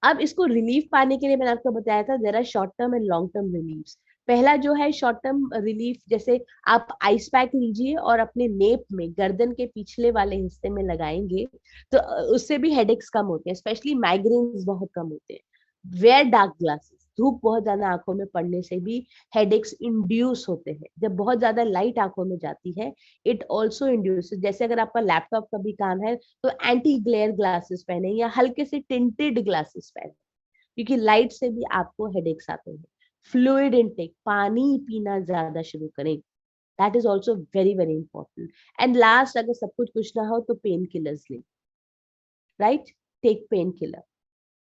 Speaker 1: अब इसको रिलीफ पाने के लिए मैंने आपको बताया था, there are short term and long term reliefs. पहला जो है शॉर्ट टर्म रिलीफ, जैसे आप आइस पैक लीजिए और अपने नेप में गर्दन के पिछले वाले हिस्से में लगाएंगे तो उससे भी हेडेक्स कम होते हैं, स्पेशली माइग्रेन्स बहुत कम होते हैं. Wear dark glasses. धूप बहुत ज्यादा आंखों में पड़ने से भी हेडेक्स इंड्यूस होते हैं. जब बहुत ज्यादा लाइट आंखों में जाती है, इट ऑल्सो इंड्यूसेस. जैसे अगर आपका लैपटॉप का भी काम है तो एंटी ग्लेयर ग्लासेस पहने या हल्के से टिंटेड ग्लासेस पहने, क्योंकि लाइट से भी आपको हेडेक्स आते हैं. फ्लूइड इनटेक, पानी पीना ज्यादा शुरू करें. That is also very very important. And last, अगर सब कुछ ना हो तो पेन किलर्स लें. Right, take pain killer.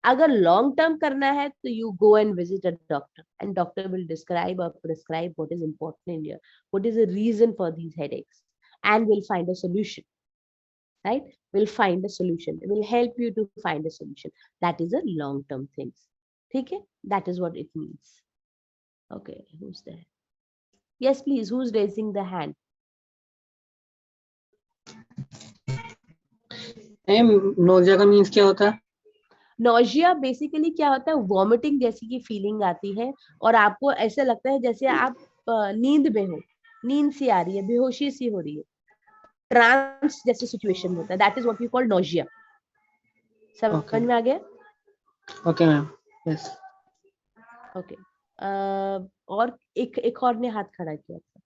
Speaker 1: अगर लॉन्ग टर्म करना है तो you go and visit a doctor, and doctor will describe और prescribe what is important in your, what is the reason for these headaches, and will find a solution. Right, will find a solution, will help you to find a solution. That is a long term things. ठीक है, that is what it means. Okay, who's there? Yes please, who's raising the hand?
Speaker 7: Nausea का means क्या होता है?
Speaker 1: Nausea basically क्या होता है, vomiting जैसी की फीलिंग आती है और आपको ऐसा लगता है जैसे आप नींद में हो, नींद सी आ रही है, बेहोशी सी हो रही है, ट्रांस जैसे सिचुएशन होता है. That is what we call nausea. समझ में आ गया?
Speaker 7: Okay ma'am. यस.
Speaker 1: ओके. और एक और ने हाथ खड़ा किया था.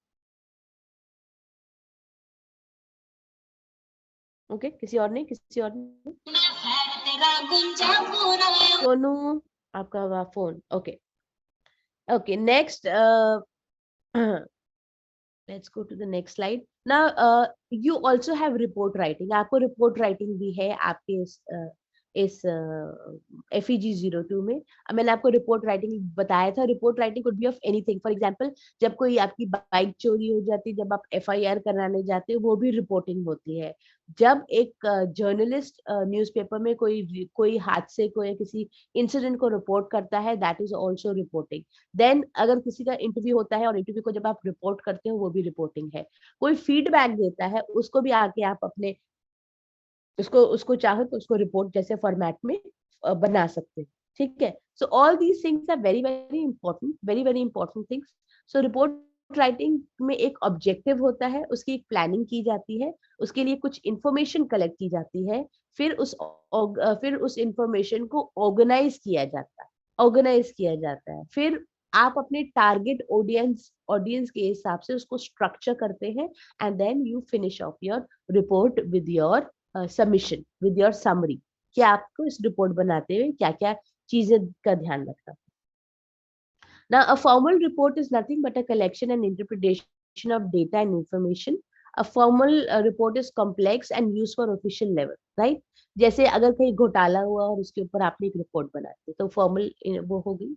Speaker 1: ओके, किसी और ने सोनू, आपका phone. Okay okay. Next, let's go to the next slide. Now you also have report writing. आपको report writing भी है आपके इस FEG 02 में. मैंने आपको रिपोर्ट राइटिंग बताया था. Report writing could be of anything. For example जब कोई आपकी बाइक चोरी हो जाती है, जब आप FIR कराने जाते हो, वो भी रिपोर्टिंग होती है. जब एक जर्नलिस्ट न्यूज़पेपर में कोई हादसे को या किसी इंसिडेंट को रिपोर्ट करता है, that is also reporting. Then अगर किसी का इंटरव्यू होता है और इंटरव्यू को जब आप रिपोर्ट करते हो, वो भी रिपोर्टिंग है. कोई फीडबैक देता है, उसको भी आके आप अपने उसको चाहो तो उसको रिपोर्ट जैसे फॉर्मेट में बना सकते हैं. ठीक है. So all these things are very very important, very very important things. So report writing में एक ऑब्जेक्टिव होता है, उसकी एक प्लानिंग की जाती है, उसके लिए कुछ इंफॉर्मेशन कलेक्ट की जाती है, फिर उस इंफॉर्मेशन को ऑर्गेनाइज किया जाता है. फिर आप अपने टारगेट ऑडियंस के हिसाब से उसको स्ट्रक्चर करते हैं, and then you finish off your report with your submission, with your summary, कि आपको इस रिपोर्ट बनाते हुए क्या क्या चीजें का ध्यान रखना. Now, a formal report is nothing but a collection and interpretation of data and information. A formal report is complex and used for official level, right? जैसे अगर कहीं घोटाला हुआ और उसके ऊपर आपने एक रिपोर्ट बनाई, तो फॉर्मल वो हो गई.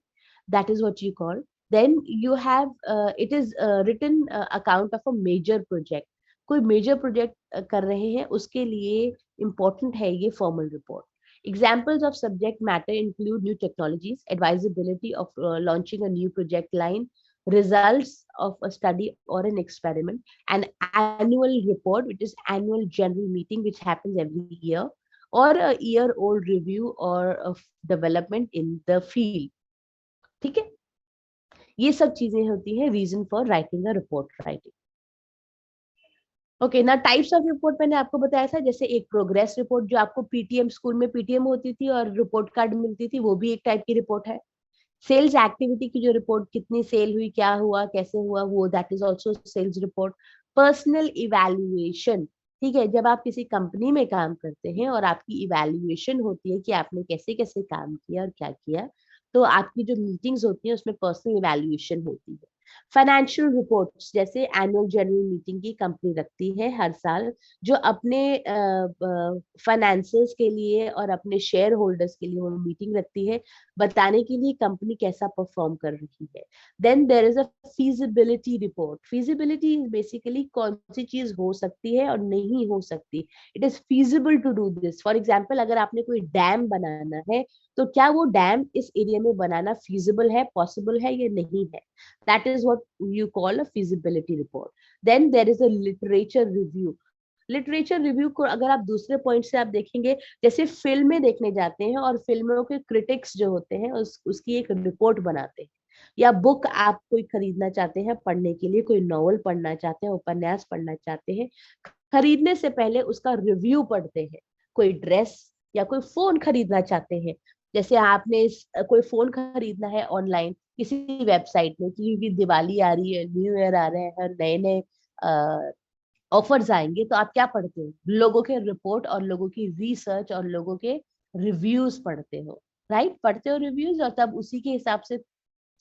Speaker 1: That is what you call. Then you have it is written account of a major project. कोई मेजर प्रोजेक्ट कर रहे हैं, उसके लिए इम्पोर्टेंट है ये formal report. Examples of subject matter include new technologies, advisability of launching a new project line, results of a study or an experiment, an annual report, which is annual general meeting which happens every year, or a year-old review or of development in the field. ठीक है. ये सब चीजें होती हैं reason for writing a report writing. Okay. ना types of report मैंने आपको बताया था, जैसे एक प्रोग्रेस रिपोर्ट जो आपको PTM स्कूल में PTM होती थी और रिपोर्ट कार्ड मिलती थी, वो भी एक टाइप की रिपोर्ट है. सेल्स एक्टिविटी की जो रिपोर्ट, कितनी सेल हुई, क्या हुआ, कैसे हुआ, वो that is also sales report. Personal evaluation, ठीक है, जब आप किसी कंपनी में काम करते हैं और आपकी इवैल्यूएशन होती है कि आपने कैसे कैसे काम किया और क्या किया, तो आपकी जो मीटिंग्स होती है उसमें पर्सनल इवैल्यूएशन होती है. फाइनेंशियल रिपोर्ट्स जैसे एनुअल जनरल मीटिंग की कंपनी रखती है हर साल, जो अपने फाइनेंसेस के लिए और अपने शेयर होल्डर्स के लिए वो मीटिंग रखती है, बताने के लिए कंपनी कैसा परफॉर्म कर रही है. Then there is a feasibility report. Feasibility is basically कौन सी चीज हो सकती है और नहीं हो सकती. It is feasible to do this. For example अगर आपने कोई डैम बनाना है, तो क्या वो डैम इस एरिया में बनाना फीजिबल है, पॉसिबल है या नहीं है. That is what you call a feasibility report. Then there is a literature review. Literature review को अगर आप दूसरे पॉइंट से आप देखेंगे, जैसे फिल्में देखने जाते हैं और फिल्मों के क्रिटिक्स जो होते हैं उसकी एक रिपोर्ट बनाते हैं, या बुक आप कोई खरीदना चाहते हैं पढ़ने के लिए, कोई नॉवल पढ़ना चाहते हैं, उपन्यास पढ़ना चाहते हैं, खरीदने से पहले उसका रिव्यू पढ़ते हैं. कोई ड्रेस या कोई फोन खरीदना चाहते हैं, जैसे आपने कोई फोन खरीदना है ऑनलाइन किसी वेबसाइट में, क्योंकि दिवाली आ रही है, न्यू ईयर आ रहे हैं, नए नए ऑफर्स आएंगे, तो आप क्या पढ़ते हो? लोगों के रिपोर्ट और लोगों की रिसर्च और लोगों के रिव्यूज पढ़ते हो, राइट? पढ़ते हो रिव्यूज और तब उसी के हिसाब से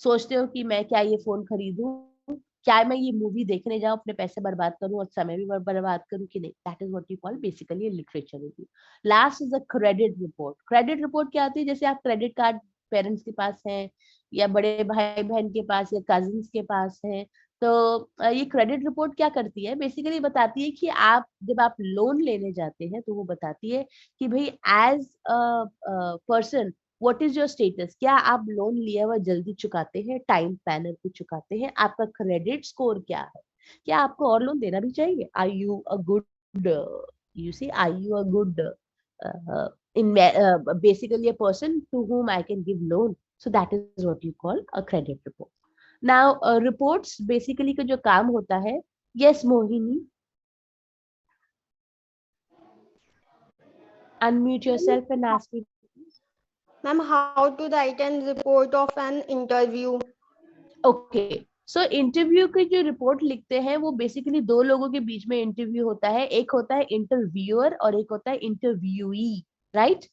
Speaker 1: सोचते हो कि मैं क्या ये फोन खरीदूं, क्या मैं ये मूवी देखने जाऊं, अपने पैसे बर्बाद करूं और समय भी बर्बाद करूं कि नहीं. That is what you call basically literature review. Last is a credit report. Credit report क्या आती है? जैसे आप क्रेडिट कार्ड पेरेंट्स के पास है या बड़े भाई बहन के पास या कजिन्स के पास है, तो ये क्रेडिट रिपोर्ट क्या करती है? बेसिकली बताती है कि आप जब आप लोन लेने जाते हैं तो वो बताती है कि भाई as a person what is your status. क्या आप लोन लिया हुआ जल्दी चुकाते हैं, टाइम प्लानर पे चुकाते हैं, आपका क्रेडिट स्कोर क्या है, क्या आपको और लोन देना भी चाहिए, are you a good are you a good basically a person to whom I can give loan. So that is what you call a credit report. Now reports basically का जो काम होता है, yes Mohini, unmute yourself and ask me.
Speaker 5: Ma'am, how to write a report of an interview?
Speaker 1: Okay, so interview की जो report लिखते हैं वो बेसिकली दो लोगों के बीच में इंटरव्यू होता है. एक होता है इंटरव्यूअर और एक होता है इंटरव्यूई, राइट?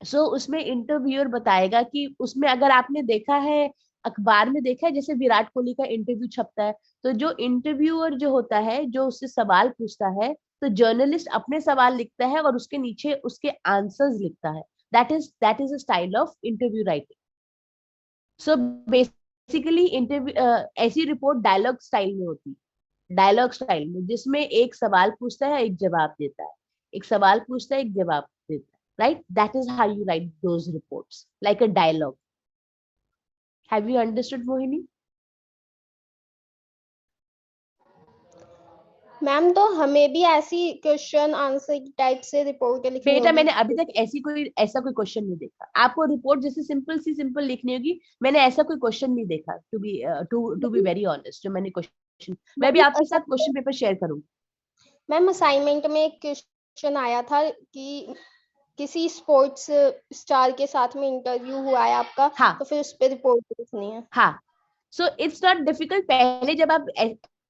Speaker 1: सो उसमें इंटरव्यूअर बताएगा कि उसमें अगर आपने देखा है अखबार में देखा है जैसे विराट कोहली का इंटरव्यू छपता है, तो जो इंटरव्यूअर जो होता है जो उससे सवाल पूछता है, तो जर्नलिस्ट अपने सवाल लिखता है और उसके नीचे उसके आंसर्स लिखता है. That is a style of interview writing. So basically interview ऐसी रिपोर्ट डायलॉग स्टाइल में होती है. डायलॉग स्टाइल में जिसमें एक सवाल पूछता है, एक जवाब देता है, एक सवाल पूछता है, एक जवाब देता है. Right, that is how you write those reports, like a dialogue. Have you understood, Mohini?
Speaker 5: Ma'am तो हमें भी ऐसी क्वेश्चन आंसर की टाइप से रिपोर्ट लिखनी
Speaker 1: बेटा
Speaker 5: होगी?
Speaker 1: मैंने अभी तक ऐसा कोई क्वेश्चन नहीं देखा. आपको रिपोर्ट जैसे सिंपल लिखनी होगी, मैंने ऐसा कोई क्वेश्चन नहीं देखा. टू बी वेरी ऑनेस्ट, जो मैंने क्वेश्चन, मैं भी आपके साथ क्वेश्चन पेपर शेयर करूंगी.
Speaker 5: मैम असाइनमेंट में एक क्वेश्चन आया था कि किसी स्पोर्ट्स स्टार के साथ में इंटरव्यू हुआ है आपका,
Speaker 1: हाँ.
Speaker 5: तो फिर उस पर रिपोर्ट लिखनी है.
Speaker 1: हाँ, सो इट्स नॉट डिफिकल्ट. पहले जब आप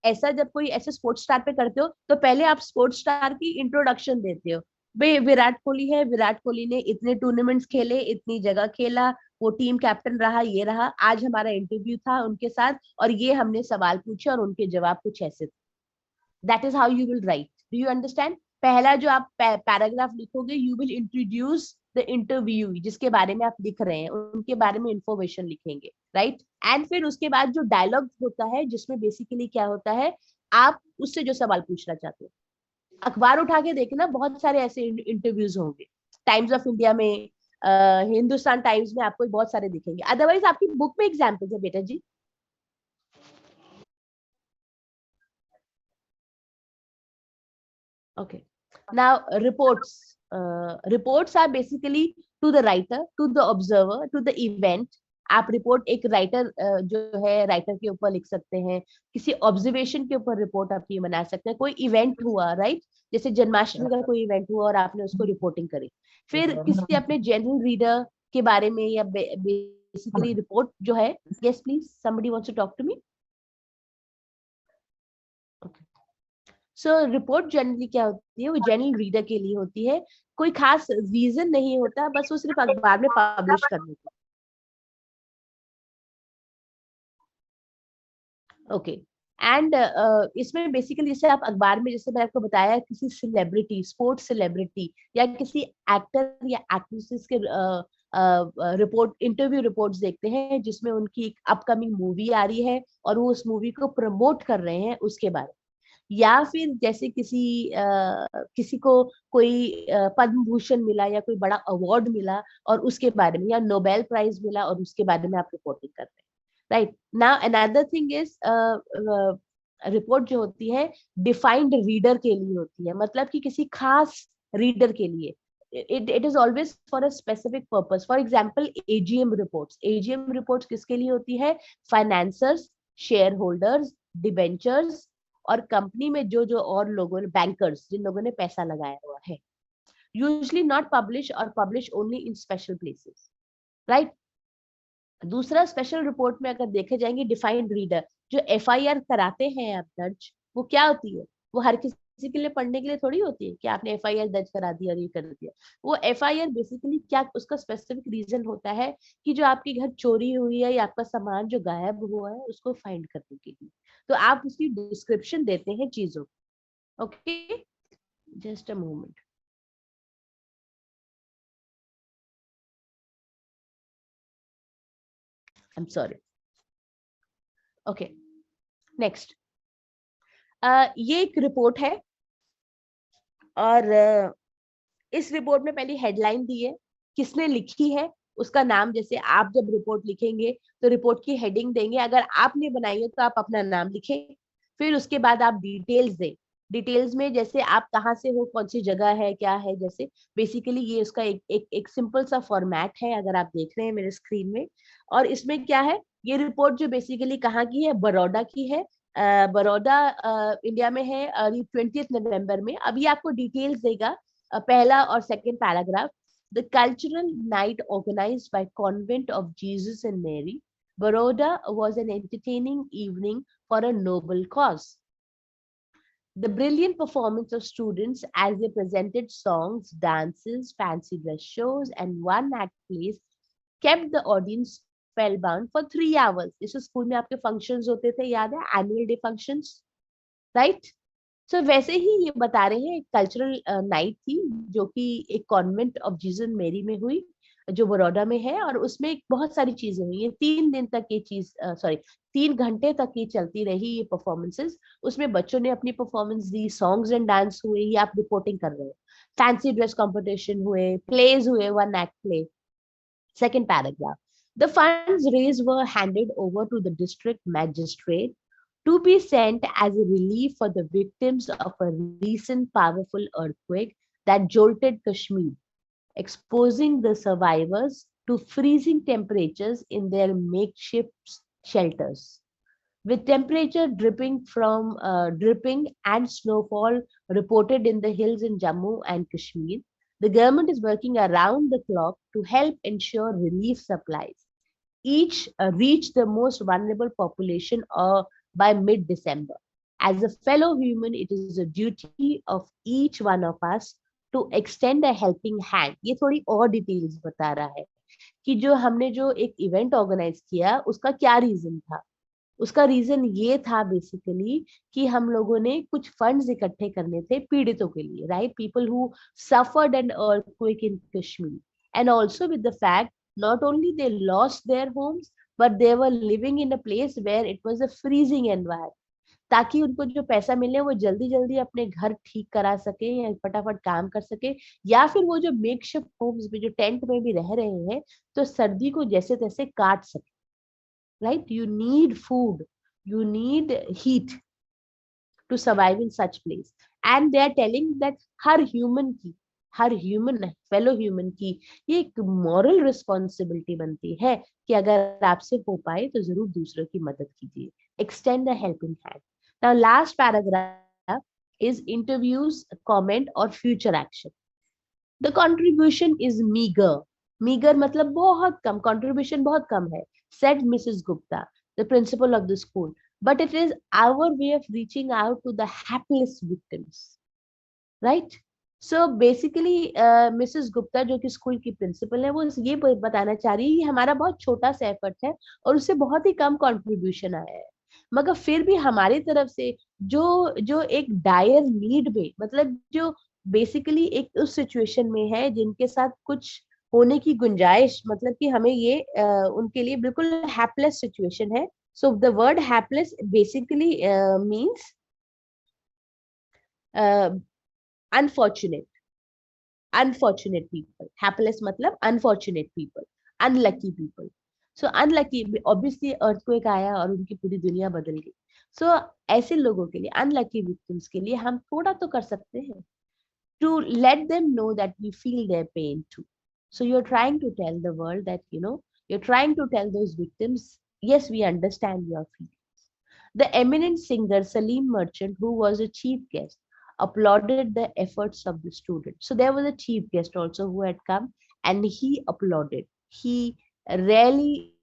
Speaker 1: जब कोई ऐसे स्पोर्ट्स स्टार पे करते हो, तो पहले आप स्पोर्ट्स स्टार की इंट्रोडक्शन देते हो. भाई विराट कोहली है, विराट कोहली ने इतने टूर्नामेंट्स खेले, इतनी जगह खेला, वो टीम कैप्टन रहा, ये रहा, आज हमारा इंटरव्यू था उनके साथ और ये हमने सवाल पूछे और उनके जवाब कुछ ऐसे थे. That is how you will write. Do you understand? पहला जो आप पैराग्राफ लिखोगे, you will introduce the interview, जिसके बारे में आप लिख रहे हैं उनके बारे में इंफॉर्मेशन लिखेंगे. राइट, एंड फिर उसके बाद जो डायलॉग होता है, जिसमें बेसिकली क्या होता है, आप उससे जो सवाल पूछना चाहते हो. अखबार उठा के देखना, बहुत सारे ऐसे इंटरव्यूज होंगे. टाइम्स ऑफ इंडिया में, हिंदुस्तान टाइम्स में आपको बहुत सारे दिखेंगे. अदरवाइज आपकी बुक में एग्जाम्पल्स है बेटा जी. Okay. Now reports. Reports are basically to the writer, to the observer, to the event. आप रिपोर्ट एक राइटर जो है राइटर के ऊपर लिख सकते हैं, किसी ऑब्जर्वेशन के ऊपर रिपोर्ट आप ये बना सकते हैं. कोई इवेंट हुआ, राइट, जैसे जन्माष्टमी का कोई इवेंट हुआ और आपने उसको रिपोर्टिंग करी. फिर किसी अपने जनरल रीडर के बारे में, या बेसिकली रिपोर्ट जो है. Yes please, somebody wants to talk to me. So report generally क्या होती है, वो जनरल रीडर के लिए होती है. कोई खास रीजन नहीं होता, बस वो सिर्फ अखबार में पब्लिश करने का. ओके. एंड इसमें बेसिकली जैसे आप अखबार में, जैसे मैंने आपको बताया, किसी सेलिब्रिटी, स्पोर्ट्स सेलिब्रिटी या किसी एक्टर या एक्ट्रेसेस के रिपोर्ट, इंटरव्यू रिपोर्ट्स देखते हैं, जिसमें उनकी एक अपकमिंग मूवी आ रही है और वो उस मूवी को प्रमोट कर रहे हैं, उसके बारे में. या फिर जैसे किसी को कोई पद्म भूषण मिला या कोई बड़ा अवार्ड मिला और उसके बारे में, या नोबेल प्राइज मिला और उसके बारे में आप रिपोर्टिंग कर रहे हैं. Right. Now another thing is, report जो होती है डिफाइंड रीडर के लिए होती है, मतलब कि किसी खास रीडर के लिए. it is always for a specific purpose. For example, AGM reports किसके लिए होती है? फाइनेंसर्स, शेयर होल्डर्स, डिबेंचर्स और कंपनी में जो और लोगों ने, बैंकर्स, जिन लोगों ने पैसा लगाया हुआ है. यूजली नॉट पब्लिश और publish only in special places. Right. दूसरा, स्पेशल रिपोर्ट में अगर देखे जाएंगे, डिफाइंड रीडर, जो FIR कराते हैं आप दर्ज, वो क्या होती है? वो हर किसी के लिए पढ़ने के लिए थोड़ी होती है कि आपने FIR दर्ज करा दिया और ये कर दिया. वो FIR बेसिकली क्या, उसका स्पेसिफिक रीजन होता है कि जो आपके घर चोरी हुई है या आपका सामान जो गायब हुआ है उसको फाइंड करने के लिए. तो आप उसकी डिस्क्रिप्शन देते हैं चीजों. Okay, just a moment. I am sorry. Okay, next. ये एक रिपोर्ट है और इस रिपोर्ट में पहली हेडलाइन दी है, किसने लिखी है उसका नाम. जैसे आप जब रिपोर्ट लिखेंगे तो रिपोर्ट की हेडिंग देंगे, अगर आपने बनाई है तो आप अपना नाम लिखें. फिर उसके बाद आप डिटेल्स दें. डिटेल्स में जैसे आप कहाँ से हो, कौन सी जगह है, क्या है, जैसे बेसिकली ये उसका एक सिंपल सा फॉर्मेट है, अगर आप देख रहे हैं मेरे स्क्रीन में. और इसमें क्या है, ये रिपोर्ट जो बेसिकली कहाँ की है, बड़ौदा की है. बड़ौदा इंडिया में है, 20 नवंबर में. अभी आपको डिटेल्स देगा पहला और second paragraph. The cultural night organized by Convent of Jesus and Mary, Baroda, was an entertaining evening for a noble cause. The brilliant performance of students as they presented songs, dances, fancy dress shows, and one-act plays kept the audience spellbound for 3 hours. जैसे school में आपके functions होते थे, याद है, annual day functions, right? सो वैसे ही ये बता रहे हैं, एक कल्चरल नाइट थी जो कि एक कॉन्वेंट ऑफ जीसस मेरी में हुई, जो बड़ौदा में है, और उसमें बहुत सारी चीजें हुई। ये 3 दिन तक ये चीज, सॉरी 3 घंटे तक ये चलती रही, ये परफॉर्मेंसेस। उसमें बच्चों ने अपनी performance the, songs and dance हुए, ये आप रिपोर्टिंग कर रहे हैं, फैंसी ड्रेस कंपटीशन हुए, प्लेज हुए, 1 act play. Second paragraph. The funds raised were handed over to the district magistrate to be sent as a relief for the victims of a recent powerful earthquake that jolted Kashmir, exposing the survivors to freezing temperatures in their makeshift shelters. With temperature dripping and snowfall reported in the hills in Jammu and Kashmir, the government is working around the clock to help ensure relief supplies each reach the most vulnerable population by mid-December. As a fellow human, it is a duty of each one of us to extend a helping hand. ये थोड़ी और details बता रहा है कि जो हमने जो एक इवेंट ऑर्गेनाइज किया उसका क्या रीजन था। उसका रीजन ये था बेसिकली कि हम लोगों ने कुछ फंड्स इकट्ठे करने थे पीड़ितों के लिए, right? People who suffered an earthquake in Kashmir, and also with the fact not only they lost their homes but they were living in a place where it was a freezing environment, ताकि उनको जो पैसा मिले वो जल्दी जल्दी अपने घर ठीक करा सके या फटाफट काम कर सके, या फिर वो जो मेकशिफ्ट होम्स में जो टेंट में भी रह रहे हैं तो सर्दी को जैसे तैसे काट सके, right? You need food, you need heat to survive in such place, and they are telling that her human fellow human की ये एक moral responsibility बनती है कि अगर आपसे हो पाए तो जरूर दूसरों की मदद कीजिए, extend a helping hand. Now last paragraph is interviews, comment और future action. The contribution is meager मतलब बहुत कम, contribution बहुत कम है, said Mrs. Gupta, the principal of the school, but it is our way of reaching out to the hapless victims, right? So basically Mrs. Gupta जो कि school की principal है, वो ये बताना चाह रही है कि हमारा बहुत छोटा सा एफर्ट है और उससे बहुत ही कम कंट्रीब्यूशन आया है, मगर फिर भी हमारी तरफ से जो एक डायर नीड में, मतलब जो बेसिकली एक उस सिचुएशन में है जिनके साथ कुछ होने की गुंजाइश, मतलब कि हमें ये उनके लिए बिल्कुल हैपलेस सिचुएशन है. So the word hapless basically means unfortunate people. Hapless मतलब unfortunate people, unlucky people. So unlucky, obviously earthquake आया और उनकी पूरी दुनिया बदल गई. So ऐसे लोगों के लिए, unlucky victims के लिए हम थोड़ा तो कर सकते हैं, to let them know that we feel their pain too. So you're trying to tell the world that, you're trying to tell those victims, yes, we understand your feelings. The eminent singer Salim Merchant, who was a chief guest, applauded the efforts of the students. So there was a chief guest also who had come and he applauded. He really,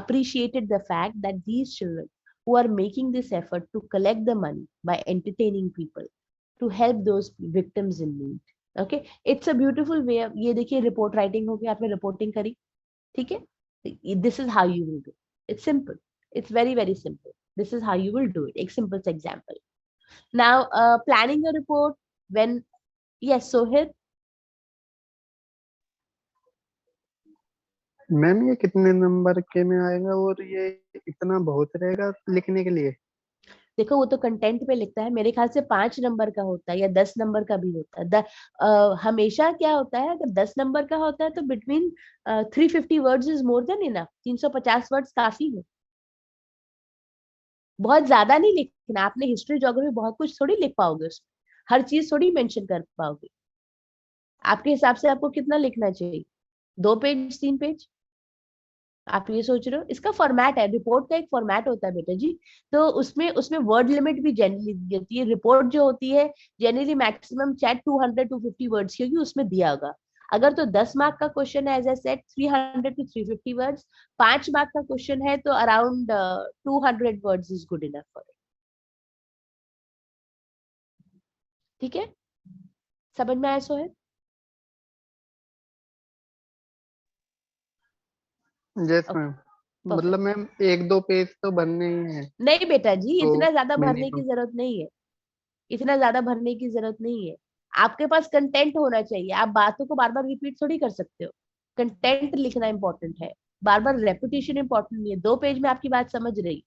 Speaker 1: appreciated the fact that these children who are making this effort to collect the money by entertaining people to help those victims in need. Okay, it's a beautiful way of, ये देखिए report writing हो गया, आपने reporting करी, ठीक है? This is how you will do. It's simple. It's very, very simple. This is how you will do it. एक simple example. Now, planning a report when, yes, Sohit.
Speaker 8: Ma'am ये कितने number के में आएगा और ये इतना बहुत रहेगा लिखने के लिए?
Speaker 1: देखो वो तो कंटेंट पे लिखता है, मेरे ख्याल से 5 नंबर का होता है या 10 नंबर का भी होता है. हमेशा क्या होता है, अगर 10 नंबर का होता है तो between 350 words is more than enough. 350 words काफी है, बहुत ज्यादा नहीं लिखना. आपने हिस्ट्री ज्योग्राफी बहुत कुछ थोड़ी लिख पाओगे, उसमें हर चीज थोड़ी मेंशन कर पाओगे. आपके हिसाब से आपको कितना लिखना चाहिए? 2 पेज 3 पेज? आप ये सोच रहे हो? इसका फॉर्मेट है, रिपोर्ट का एक फॉर्मेट होता है बेटा जी. तो उसमें वर्ड लिमिट भी जनरली दी जाती है. रिपोर्ट जो होती है जनरली मैक्सिमम 200-250 वर्ड्स की होगी, उसमें दिया होगा. अगर तो 10 मार्क का क्वेश्चन है, as I said 300 to 350 words. 5 mark का क्वेश्चन है तो around 200 words is good enough for it. ठीक है, समझ में आया Sohail?
Speaker 8: Yes
Speaker 1: Okay,
Speaker 8: ma'am,
Speaker 1: perfect.
Speaker 8: मतलब मैम 1-2 पेज तो बनने ही है
Speaker 1: नहीं बेटा जी,
Speaker 8: तो
Speaker 1: इतना ज्यादा भरने की
Speaker 8: मिनिमम।
Speaker 1: जरूरत नहीं है, इतना ज्यादा भरने की जरूरत नहीं है। आपके पास कंटेंट होना चाहिए, आप बातों को बार बार रिपीट थोड़ी कर सकते हो। कंटेंट लिखना इंपॉर्टेंट है, बार बार रेपिटेशन इंपॉर्टेंट नहीं है। 2 पेज में आपकी बात समझ रही,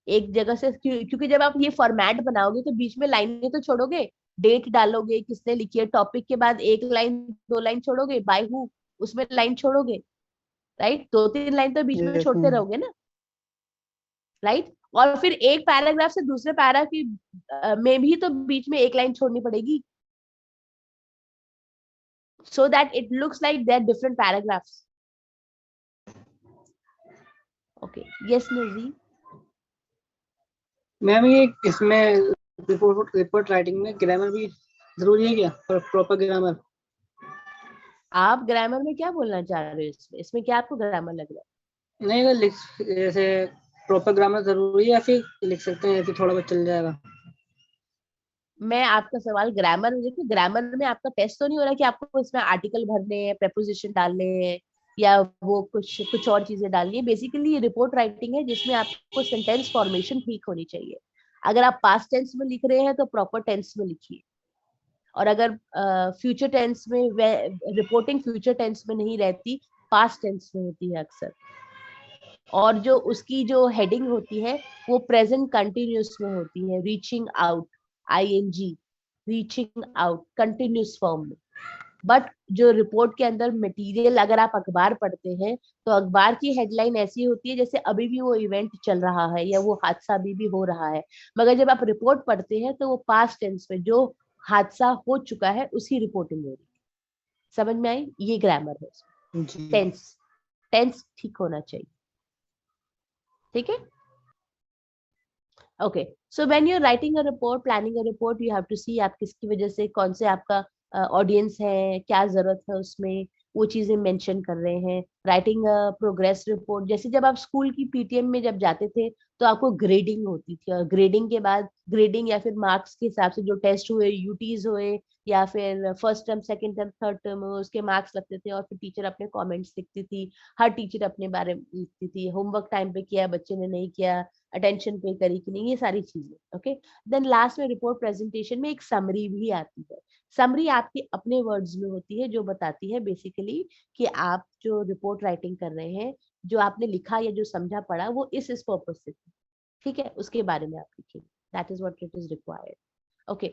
Speaker 1: एक जगह से क्योंकि जब आप ये फॉर्मेट बनाओगे तो बीच में लाइनें तो छोड़ोगे, डेट डालोगे, किसने लिखी है, टॉपिक के बाद 1 लाइन 2 लाइन छोड़ोगे, बाय हु उसमें लाइन छोड़ोगे, राइट, 2-3 लाइन तो बीच में
Speaker 8: यस
Speaker 1: छोड़ते
Speaker 8: मैम।
Speaker 1: रहोगे ना, राइट। और फिर एक पैराग्राफ से दूसरे पैरा की में भी तो बीच में 1 लाइन छोड़नी पड़ेगी, so that it looks like they're different paragraphs. Okay, yes Nazim.
Speaker 7: Ma'am ये इसमें रिपोर्ट राइटिंग में ग्रामर भी जरूरी है क्या, प्रॉपर ग्रामर?
Speaker 1: आप ग्रामर में क्या बोलना चाह रहे हो, इसमें इसमें क्या आपको ग्रामर लग रहा है?
Speaker 7: नहीं अगर जैसे प्रॉपर ग्रामर जरूरी है या फिर लिख सकते हैं, या फिर थोड़ा बहुत चल जाएगा?
Speaker 1: मैं आपका सवाल ग्रामर में, देखिए ग्रामर में आपका टेस्ट तो नहीं हो रहा कि आपको इसमें आर्टिकल भरने हैं, प्रेपोजिशन डालने हैं, या वो कुछ कुछ और चीजें डालनी है। बेसिकली ये रिपोर्ट राइटिंग है जिसमें आपको सेंटेंस फॉर्मेशन ठीक होनी चाहिए। अगर आप पास्ट टेंस में लिख रहे हैं तो प्रॉपर टेंस में लिखिए, और अगर फ्यूचर टेंस में, रिपोर्टिंग फ्यूचर टेंस में नहीं रहती, पास्ट टेंस में होती है अक्सर। और जो उसकी जो हेडिंग होती है वो प्रेजेंट कंटिन्यूअस में होती है, reaching out, ING, reaching out continuous form में। बट जो रिपोर्ट के अंदर मटेरियल, अगर आप अखबार पढ़ते हैं तो अखबार की हेडलाइन ऐसी होती है जैसे अभी भी वो इवेंट चल रहा है या वो हादसा अभी भी हो रहा है। मगर जब आप रिपोर्ट पढ़ते हैं तो वो पास्ट टेंस में जो हादसा हो चुका है उसकी रिपोर्टिंग हो रही है। समझ में आई? ये ग्रामर है। टेंस, टेंस ठीक होना चाहिए, ठीक है। Okay, so when you are writing a report, planning a report, you have to see आप किसकी वजह से, कौन से आपका ऑडियंस है, क्या जरूरत है उसमें, वो चीजें मेंशन कर रहे हैं। राइटिंग प्रोग्रेस रिपोर्ट, जैसे जब आप स्कूल की पीटीएम में जब जाते थे तो आपको ग्रेडिंग होती थी, और ग्रेडिंग के बाद, ग्रेडिंग या फिर मार्क्स के हिसाब से जो टेस्ट हुए, यूटीज हुए, या फिर first term, second term, third term, उसके मार्क्स लगते थे, और फिर टीचर अपने कमेंट्स लिखती थी। हर टीचर अपने बारे में लिखती थी, होमवर्क टाइम पे किया, बच्चे ने नहीं किया, अटेंशन पे करी कि नहीं, ये सारी चीजें। ओके, देन लास्ट में रिपोर्ट प्रेजेंटेशन में एक समरी भी आती है। समरी आपके अपने वर्ड्स में होती है, जो बताती है बेसिकली कि आप जो रिपोर्ट राइटिंग कर रहे हैं, जो आपने लिखा या जो समझा पढ़ा वो इस पर्पज से थी, ठीक है, उसके बारे में आप लिखिए। That is what it is required. Okay,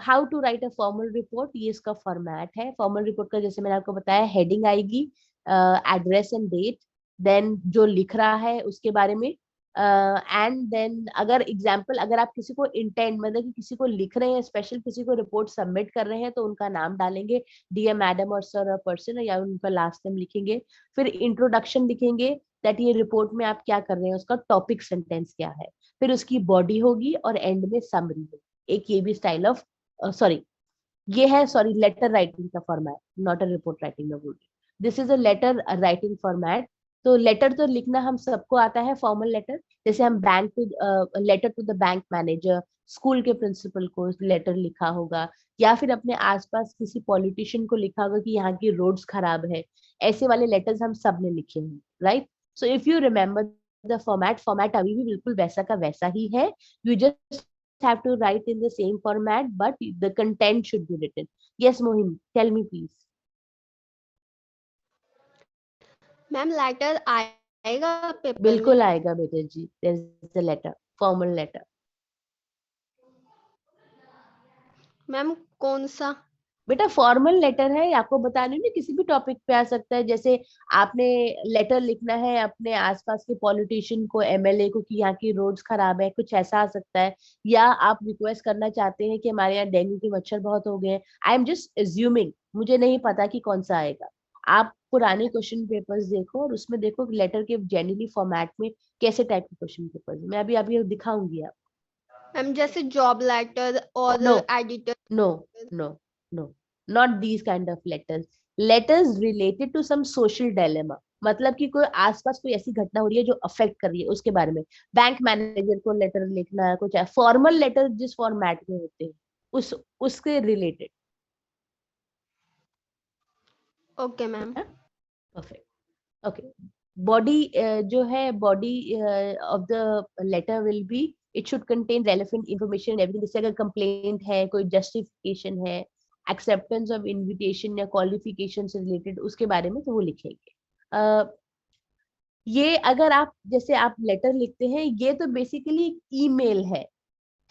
Speaker 1: how to write a formal report, ये इसका फॉर्मेट है। फॉर्मल रिपोर्ट का जैसे मैंने आपको बताया, हेडिंग आएगी, एड्रेस एंड डेट, देन जो लिख रहा है उसके बारे में, एंड देन अगर एग्जाम्पल, अगर आप किसी को इंटेंट, मतलब कि किसी को लिख रहे हैं, स्पेशल किसी को रिपोर्ट सबमिट कर रहे हैं, तो उनका नाम डालेंगे, डियर मैडम और सर और पर्सन, या उनका लास्ट नेम लिखेंगे। फिर इंट्रोडक्शन लिखेंगे, दैट ये रिपोर्ट में आप क्या कर रहे हैं, उसका टॉपिक सेंटेंस क्या है। फिर उसकी बॉडी होगी और एंड में समरी होगी। एक ये भी स्टाइल ऑफ, सॉरी ये है, सॉरी, लेटर राइटिंग का format, not a report writing में बोल रही, this is a letter writing format. तो लेटर तो लिखना हम सबको आता है, फॉर्मल लेटर, जैसे हम bank to, letter to the bank manager, school के प्रिंसिपल को लेटर लिखा होगा, या फिर अपने आसपास किसी पॉलिटिशियन को लिखा होगा कि यहाँ की रोड्स खराब है। ऐसे वाले लेटर्स हम सब ने लिखे हैं, right. So if you remember the format, format अभी भी बिल्कुल वैसा का वैसा ही है, you just have to write in the same format, but the content should be written. Yes Mohini, tell me please.
Speaker 5: Ma'am letter आएगा पेपर में?
Speaker 1: बिल्कुल आएगा बेटे जी, there is a letter, formal letter.
Speaker 5: Ma'am कौन सा?
Speaker 1: बेटा फॉर्मल लेटर है, आपको बता रही हूँ ना, किसी भी टॉपिक पे आ सकता है। जैसे आपने लेटर लिखना है अपने आसपास के पॉलिटिशियन को, एमएलए को, कि यहाँ की रोड्स खराब है, कुछ ऐसा आ सकता है। या आप रिक्वेस्ट करना चाहते हैं कि हमारे यहाँ डेंगू के मच्छर बहुत हो गए हैं। आई एम जस्ट एज्यूमिंग, मुझे नहीं पता कि कौन सा आएगा। आप पुराने क्वेश्चन पेपर्स देखो और उसमें देखो लेटर के जेन्युइनली फॉर्मेट में कैसे टाइप के क्वेश्चन पेपर्स, मैं अभी अभी दिखाऊंगी आप।
Speaker 5: मैम जैसे जॉब लेटर और
Speaker 1: No.
Speaker 5: Editor?
Speaker 1: No, no, no, not these kind of letters. Letters related to some social dilemma, मतलब कि कोई आसपास कोई ऐसी घटना हो रही है जो अफेक्ट कर रही है, उसके बारे में। बैंक मैनेजर को लेटर लिखना है, कुछ फॉर्मल लेटर जिस फॉर्मेट में होते हैं उसके related.
Speaker 5: Okay ma'am.
Speaker 1: Perfect, okay. Body जो है body of the letter will be it should contain relevant information everything. जैसे अगर कंप्लेंट है, कोई जस्टिफिकेशन है, एक्सेप्टेंस ऑफ इनविटेशन या क्वालिफिकेशन से रिलेटेड उसके बारे में तो वो लिखेंगे। ये अगर आप जैसे आप लेटर लिखते हैं, ये तो बेसिकली ईमेल है,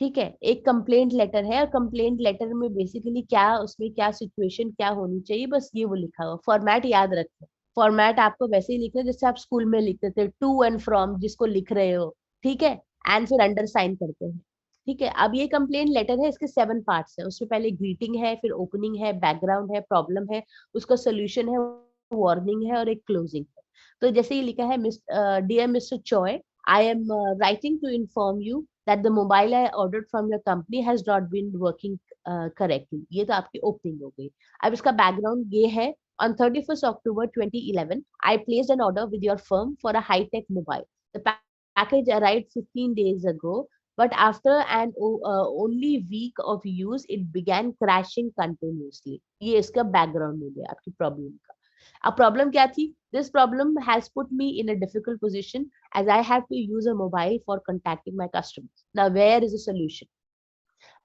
Speaker 1: ठीक है, एक कंप्लेंट लेटर है, और कंप्लेंट लेटर में बेसिकली क्या उसमें क्या सिचुएशन क्या होनी चाहिए, बस ये वो लिखा हुआ। फॉर्मेट याद रखें, फॉर्मेट आपको वैसे ही लिखना है जैसे आप स्कूल में लिखते थे, टू एंड फ्रॉम जिसको लिख रहे हो, ठीक है, एंड फिर अंडर साइन करते हैं, ठीक है। अब ये कंप्लेंट लेटर है, इसके 7 पार्ट्स है। उसमें पहले ग्रीटिंग है, फिर ओपनिंग है, बैकग्राउंड है, प्रॉब्लम है, उसका सोल्यूशन है, वार्निंग है और एक क्लोजिंग है। तो जैसे ये लिखा है, dear mister Choy, I am writing to inform you that the mobile I ordered from your company has not been working correctly। ये तो आपकी ओपनिंग हो गई। अब इसका बैकग्राउंड ये है, on 31st October 2011 I placed an order with your firm for a high-tech mobile। The package arrived 15 days ago, but after an only week of use it began crashing continuously। ये इसका background हो गया आपकी problem का। अब problem क्या थी? This problem has put me in a difficult position as I have to use a mobile for contacting my customers। Now where is the solution?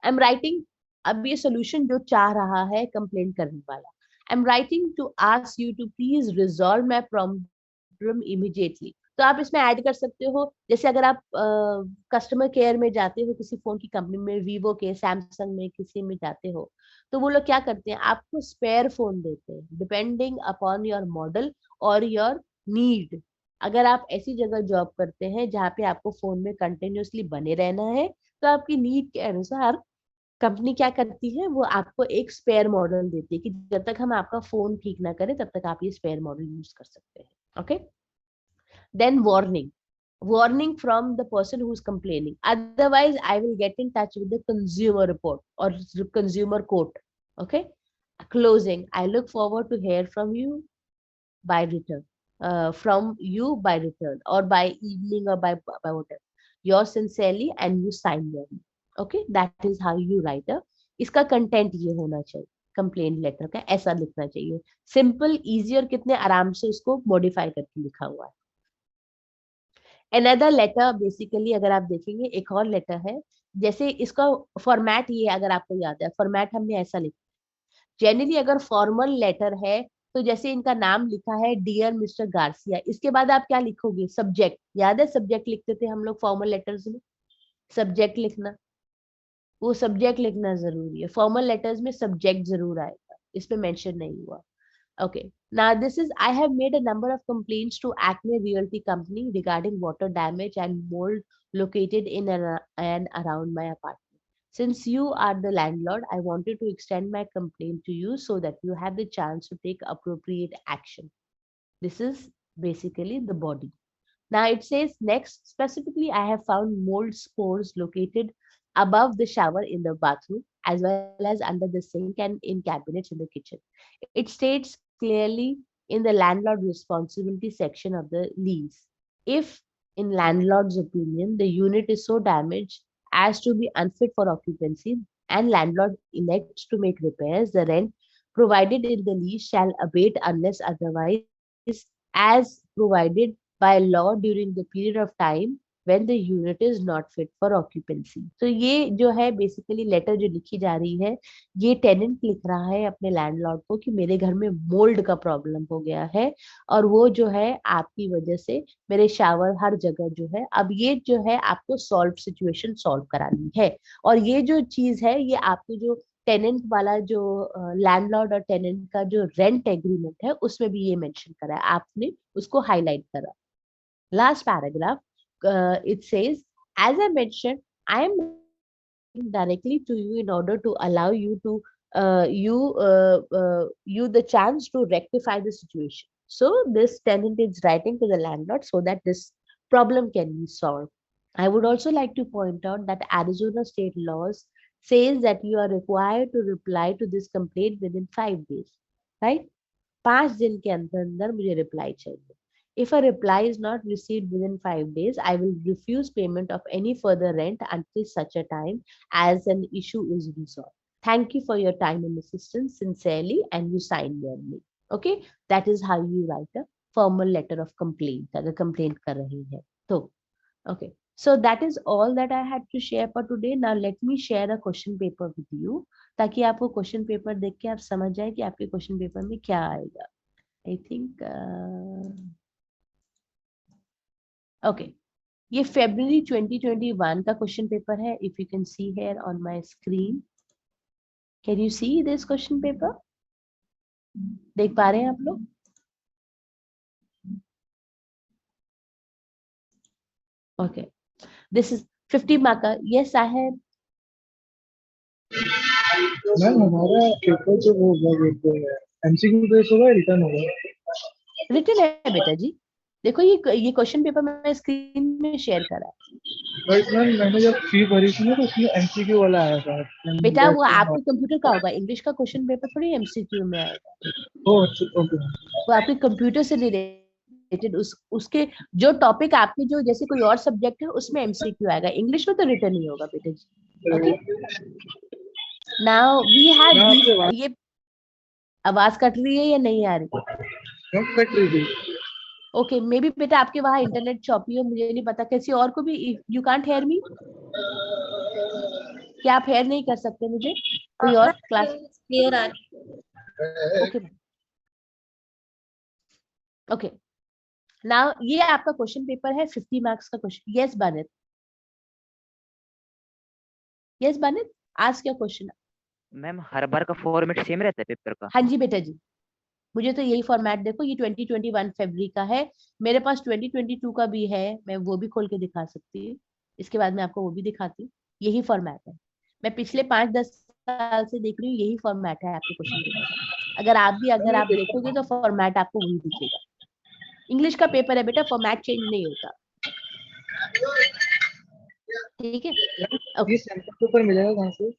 Speaker 1: I'm writing, अब ये solution जो चाह रहा है कंप्लेंट करने वाला, I'm writing to ask you to please resolve my problem immediately। तो आप इसमें ऐड कर सकते हो, जैसे अगर आप कस्टमर केयर में जाते हो, किसी फोन की कंपनी में, वीवो के, सैमसंग में, किसी में जाते हो, तो वो लोग क्या करते हैं, आपको स्पेयर फोन देते हैं डिपेंडिंग अपॉन योर मॉडल और योर नीड। अगर आप ऐसी जगह जॉब करते हैं जहाँ पे आपको फोन में कंटिन्यूअसली बने रहना है, तो आपकी नीड के अनुसार कंपनी क्या करती है, वो आपको एक स्पेयर मॉडल देती है कि जब तक हम आपका फोन ठीक ना करें तब तक आप ये स्पेयर मॉडल यूज कर सकते हैं। Okay, then warning from the person who is complaining, otherwise I will get in touch with the consumer report or consumer court। Okay, closing, I look forward to hear from you by return, or by evening or by whatever, yours sincerely, and you sign your name। Okay, that is how you write a, इसका content ये होना चाहिए complaint letter का, ऐसा लिखना चाहिए, simple, easy, और कितने आराम से इसको मॉडिफाई करके लिखा हुआ है। Another letter बेसिकली अगर आप देखेंगे एक और लेटर है, जैसे इसका फॉर्मेट ये, अगर आपको याद है फॉर्मेट हमने ऐसा लिखा, जनरली अगर फॉर्मल लेटर है तो जैसे इनका नाम लिखा है डियर मिस्टर गार्सिया, इसके बाद आप क्या लिखोगे, सब्जेक्ट, याद है सब्जेक्ट लिखते थे हम लोग फॉर्मल लेटर्स में, सब्जेक्ट लिखना, वो सब्जेक्ट लिखना जरूरी है, फॉर्मल लेटर्स में सब्जेक्ट जरूर आएगा, इसमें मेंशन नहीं हुआ। Okay, now this is, I have made a number of complaints to Acme Realty Company regarding water damage and mold located in and around my apartment. Since you are the landlord, I wanted to extend my complaint to you so that you have the chance to take appropriate action। This is basically the body। Now it says next, specifically I have found mold spores located above the shower in the bathroom as well as under the sink and in cabinets in the kitchen। It states clearly in the landlord responsibility section of the lease, if in landlord's opinion the unit is so damaged as to be unfit for occupancy and landlord elects to make repairs, the rent provided in the lease shall abate unless otherwise as provided by law during the period of time when the unit is not fit for occupancy। तो ये जो है basically letter जो लिखी जा रही है, ये टेनेंट लिख रहा है अपने लैंडलॉर्ड को कि मेरे घर में मोल्ड का प्रॉब्लम हो गया है और वो जो है आपकी वजह से मेरे शावर हर जगह जो है, अब ये जो है आपको सिचुएशन सॉल्व करानी है। और ये जो चीज है ये आपको जो टेनेंट वाला जो लैंडलॉर्ड और टेनेंट का जो रेंट एग्रीमेंट है उसमें भी ये मेंशन करा है, आपने उसको हाईलाइट करा। Last paragraph, it says, as I mentioned, I am directly to you in order to allow you to you the chance to rectify the situation। So this tenant is writing to the landlord so that this problem can be solved। I would also like to point out that Arizona state laws says that you are required to reply to this complaint within 5 days, right? 5 दिन के अंदर मुझे reply चाहिए। If a reply is not received within 5 days, I will refuse payment of any further rent until such a time as an issue is resolved। Thank you for your time and assistance, sincerely, and you sign your name। Okay, that is how you write a formal letter of complaint, अगर complaint कर रही है तो। Okay, so that is all that I had to share for today. Now let me share a question paper with you, ताकि आपको question paper देख के आप समझ जाए कि आपके क्वेश्चन पेपर में क्या आएगा। आई थिंक ओके, ये February 2021 का क्वेश्चन पेपर है। If you can see here on my screen, can you see this question paper? देख पा रहे हैं आप लोग? ओके, दिस इज 50 मार्क का। Yes I have.
Speaker 6: मैम हमारा पेपर जो होगा एमसीक्यू बेस होगा, रिटर्न होगा?
Speaker 1: रिटन है बेटा जी। देखो ये क्वेश्चन पेपर मैंने स्क्रीन में शेयर करा है।
Speaker 6: बट मैम मैंने जब फी भरी थी ना तो उसमें एमसीक्यू वाला आया था।
Speaker 1: बेटा वो आपके कंप्यूटर का होगा, इंग्लिश का क्वेश्चन पेपर थोड़ी एमसीक्यू में आएगा।
Speaker 6: ओके।
Speaker 1: वो आपके कंप्यूटर से रिलेटेड उसके जो टॉपिक आपके जो जैसे कोई और सब्जेक्ट है उसमें एमसीक्यू आएगा, इंग्लिश में तो रिटन ही होगा बेटा जी। ओके, नाउ वी हैव ये आवाज कट रही है या नहीं आ रही?
Speaker 6: कट रही थी।
Speaker 1: ओके, मे बी बेटा आपके वहाँ इंटरनेट चॉपी हो, मुझे नहीं पता। किसी और को भी, यू कांट हेयर मी? क्या आप हेयर नहीं कर सकते मुझे? कोई और क्लास क्लियर आ? ओके ओके, नाउ ये आपका क्वेश्चन पेपर है 50 मार्क्स का क्वेश्चन। यस बानित, यस बानित, आज क्या क्वेश्चन?
Speaker 9: मैम हर बार का फॉर्मेट सेम रहता है पेपर का?
Speaker 1: हाँ जी बेटा जी, मुझे तो यही फॉर्मेट, देखो ये 2021 फरवरी का है, मेरे पास 2022 का भी है, मैं वो भी खोल के दिखा सकती हूँ। इसके बाद मैं आपको वो भी दिखाती हूँ। यही फॉर्मेट है, मैं पिछले 5-10 साल से देख रही हूँ, यही फॉर्मेट है आपके क्वेश्चन पेपर का। अगर आप देखोगे तो फॉर्मेट आपको वही दिखेगा। इंग्लिश का पेपर है बेटा, फॉर्मेट चेंज नहीं होता, ठीक है?
Speaker 6: ये सैंपल पेपर मिलेगा कहाँ से?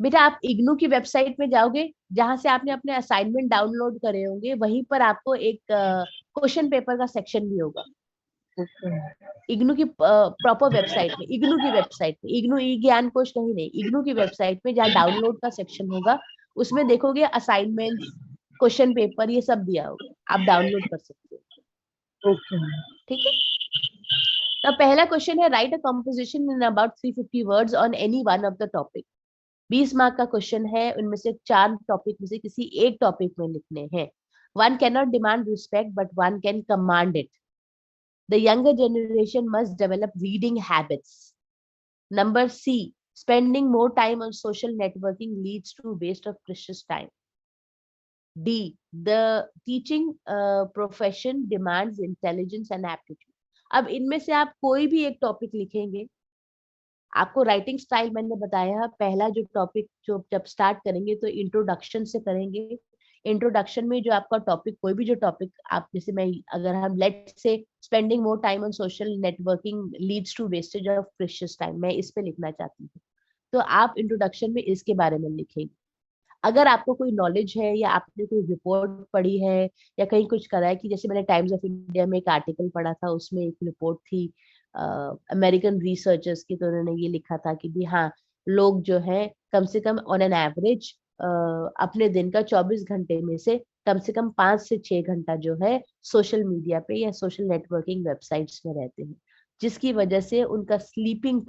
Speaker 1: बेटा आप इग्नू की वेबसाइट में जाओगे, जहां से आपने अपने असाइनमेंट डाउनलोड करे होंगे, वहीं पर आपको एक क्वेश्चन पेपर का सेक्शन भी होगा। इग्नू की प्रॉपर वेबसाइट में, इग्नू की वेबसाइट में, इग्नू ई ज्ञान कोश कहीं नहीं, इग्नू की वेबसाइट में जहाँ डाउनलोड का सेक्शन होगा, उसमें देखोगे असाइनमेंट, क्वेश्चन पेपर, ये सब दिया होगा, आप डाउनलोड कर सकते हो। ठीक है, तो पहला क्वेश्चन है, write a composition in about 350 words on any one of the topic. 20 mark का क्वेश्चन है, उनमें से 4 टॉपिक में से किसी एक टॉपिक में लिखने हैं। One cannot demand respect, but one can command it. The younger generation must develop reading habits. Number C, spending more time on social networking leads to waste of precious time. D, the teaching profession demands intelligence and aptitude. अब इनमें से आप कोई भी एक topic लिखेंगे, आपको writing style मैंने बताया, पहला जो टॉपिक जो जब स्टार्ट करेंगे तो इंट्रोडक्शन से करेंगे। इंट्रोडक्शन में जो आपका टॉपिक, कोई भी जो टॉपिक आप, जैसे मैं, अगर हम let's say spending more time on social networking leads to wastage of precious time, मैं इस पे लिखना चाहती हूँ, तो आप इंट्रोडक्शन में इसके बारे में लिखेंगे। अगर आपको कोई नॉलेज है या आपने कोई रिपोर्ट पढ़ी है या कहीं कुछ करा है, कि जैसे मैंने टाइम्स ऑफ इंडिया में एक आर्टिकल पढ़ा था, उसमें एक रिपोर्ट थी अमेरिकन रिसर्चर्स की, तो उन्होंने ये लिखा था कि भी हाँ, लोग जो है कम से कम ऑन एन एवरेज अपने दिन का 24 घंटे में से कम 5 से 6 घंटा जो है सोशल मीडिया पे या सोशल नेटवर्किंग वेबसाइट्स में रहते हैं, जिसकी वजह से उनका स्लीपिंग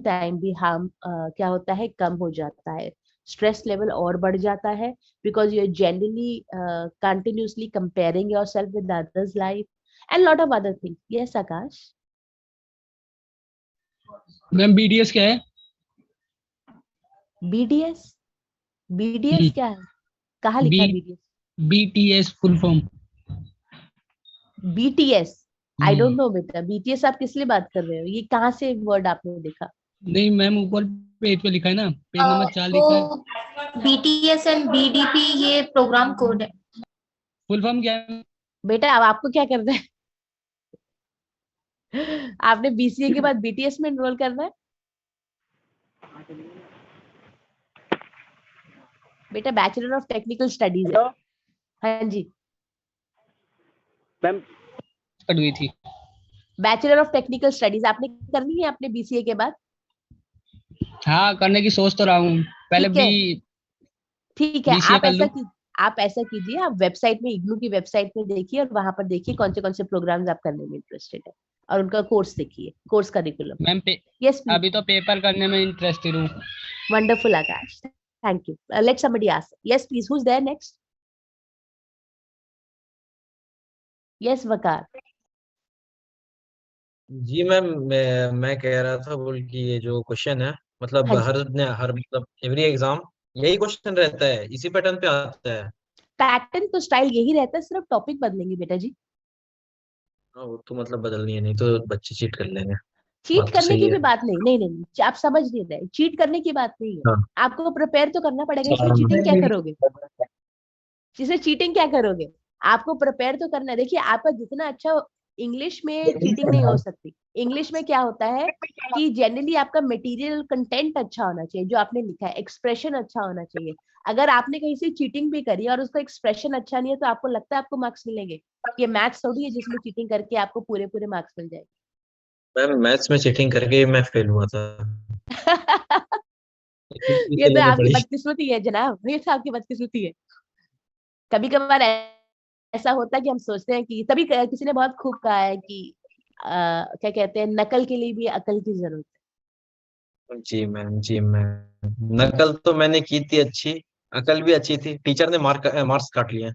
Speaker 1: टाइम भी क्या होता है, कम हो जाता है, स्ट्रेस लेवल और बढ़ जाता है, because you are generally continuously comparing yourself with others life and lot of other things. Yes, Akash.
Speaker 10: Ma'am BDS क्या है?
Speaker 1: BDS क्या है? कहाँ लिखा है BDS?
Speaker 10: BTS full form.
Speaker 1: BTS I don't know बेटा, BTS आप किस लिए बात कर रहे हो? ये कहाँ से वर्ड आपने देखा?
Speaker 10: नहीं मैम, ऊपर पेज पे लिखा है ना, पेज नंबर 4 लिखा है।
Speaker 11: BTS एंड BDP ये प्रोग्राम कोड है।
Speaker 10: फुल फॉर्म क्या है
Speaker 1: बेटा? अब आपको क्या करना है? आपने BCA के बाद BTS में एनरोल करना है बेटा? बैचलर ऑफ टेक्निकल स्टडीज है। हाँ जी
Speaker 3: मैम,
Speaker 10: कट गई थी।
Speaker 1: बैचलर ऑफ टेक्निकल स्टडीज आपने करनी है अपने BCA के बाद?
Speaker 10: हाँ, करने की सोच तो रहा हूँ, पहले भी।
Speaker 1: ठीक है, आप ऐसा कीजिए, आप वेबसाइट में, इग्नू की वेबसाइट में देखिए और वहां पर देखिए कौन से प्रोग्राम्स आप करने में इंटरेस्टेड है और उनका कोर्स देखिए, course curriculum.
Speaker 10: Ma'am
Speaker 1: yes please.
Speaker 10: अभी तो पेपर करने में इंटरेस्टेड हूँ।
Speaker 1: Wonderful Akash, thank you. Let somebody ask. Yes please, who is there next? Yes Waqar.
Speaker 12: जी मैम, मैं कह रहा था बोल कि ये जो क्वेश्चन है, मतलब
Speaker 1: हाँ जी,
Speaker 12: हर मतलब एवरी एग्जाम यही क्वेश्चन रहता है, इसी पैटर्न पे आता है।
Speaker 1: पैटर्न तो स्टाइल यही रहता है, सिर्फ टॉपिक बदलेंगे बेटा जी।
Speaker 12: हाँ, वो तो मतलब बदलनी है, नहीं तो बच्चे चीट कर लेंगे।
Speaker 1: चीट
Speaker 12: बात तो
Speaker 1: करने
Speaker 12: सही
Speaker 1: की
Speaker 12: है।
Speaker 1: भी बात नहीं, नहीं नहीं नहीं, आप समझ नहीं रहे, चीट करने की बात नहीं है।
Speaker 12: हाँ।
Speaker 1: आपको प्रिपेयर तो करना पड़ेगा, इसमें चीटिंग क्या करोगे? जिसे चीटिंग क्या करोगे? आपको प्रिपेयर तो करना है। देखिए आपका जितना अच्छा, इंग्लिश में चीटिंग नहीं हो सकती। इंग्लिश में क्या होता है कि जनरली आपका मटेरियल कंटेंट अच्छा होना चाहिए, जो आपने लिखा है, एक्सप्रेशन अच्छा होना चाहिए। अगर आपने कहीं से चीटिंग भी करी और उसका एक्सप्रेशन अच्छा नहीं है, तो आपको लगता है आपको मार्क्स मिलेंगे? ये मैथ्स थोड़ी है जिसमें चीटिंग करके आपको पूरे पूरे मार्क्स मिल जाएंगे।
Speaker 12: मैम मैथ्स में चीटिंग करके मैं फेल हुआ था, इतनी
Speaker 1: ये
Speaker 12: चीजें
Speaker 1: तो
Speaker 12: लेनी
Speaker 1: आपकी
Speaker 12: पड़ी।
Speaker 1: बदकिस्मती है जनाब, ये तो आपकी बदकिस्मती है। कभी कभार ऐसा होता है कि हम सोचते हैं कि, तभी किसी ने बहुत खूब कहा है कि क्या कहते हैं, नकल के लिए भी अकल की जरूरत है।
Speaker 12: जी मैम, नकल तो मैंने की थी अच्छी, अकल भी अच्छी थी, टीचर ने मार्क्स काट लिए।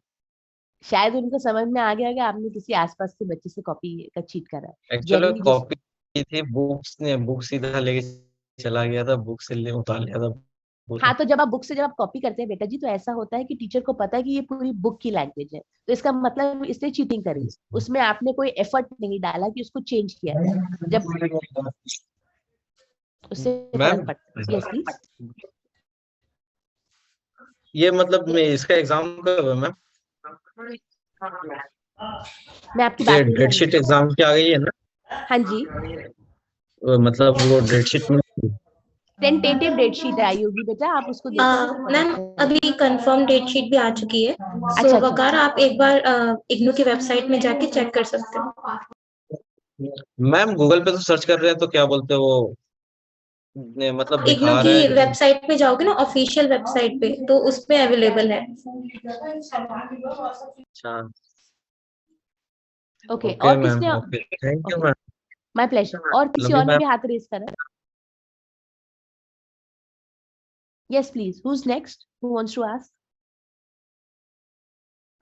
Speaker 1: शायद उनको समझ में आ गया कि आपने किसी आसपास के बच्चे से कॉपी का चीट करा है
Speaker 12: एक्चुअली
Speaker 1: जनरली। जिस
Speaker 12: कॉपी की थी, बुक सीधा लेके चला गया था, बुक से ले उतार लिया था
Speaker 1: हाँ,
Speaker 12: पूरा।
Speaker 1: तो जब आप बुक से जब आप कॉपी करते हैं बेटा जी, तो ऐसा होता है कि टीचर को पता है कि ये पूरी बुक की लैंग्वेज है, तो इसका मतलब इसने चीटिंग करी, उसमें आपने कोई एफर्ट नहीं डाला कि उसको चेंज किया जाए। जब उससे फर्क
Speaker 12: मैम
Speaker 1: पड़ता है। Yes please.
Speaker 12: ये मतलब मैं इसका एग्जाम कब है मैम?
Speaker 1: मैं आपकी
Speaker 12: ये
Speaker 1: बात नहीं समझ
Speaker 12: डेटशीट
Speaker 1: रही।
Speaker 12: एग्जाम की आ गई है ना?
Speaker 1: हाँ जी,
Speaker 12: मतलब वो डेटशीट में।
Speaker 1: टेंटेटिव डेट शीट आई होगी बेटा, आप उसको देखोगे तो पता
Speaker 11: मैम
Speaker 1: चलेगा।
Speaker 11: अभी कंफर्म डेट शीट भी आ चुकी है, सो
Speaker 1: अच्छा अच्छा।
Speaker 11: वकार आप एक बार इग्नू की वेबसाइट में जाके चेक कर सकते हो।
Speaker 12: मैम गूगल पे तो सर्च कर रहे हैं, तो क्या बोलते हैं वो, मतलब
Speaker 11: इग्नू
Speaker 12: दिखा
Speaker 11: की
Speaker 12: रहा है कि।
Speaker 11: वेबसाइट पे जाओगे ना, ऑफिशियल वेबसाइट पे, तो उस पे अवेलेबल है।
Speaker 12: अच्छा।
Speaker 1: ओके,
Speaker 12: ओके
Speaker 1: और
Speaker 12: मैम,
Speaker 1: किसने?
Speaker 12: Okay, thank you
Speaker 1: okay,
Speaker 12: ma'am.
Speaker 1: My pleasure. और किसी
Speaker 12: लव यू
Speaker 1: और ने
Speaker 12: मैम।
Speaker 1: भी हाथ रेस करा? Yes please, who is next, who wants to ask?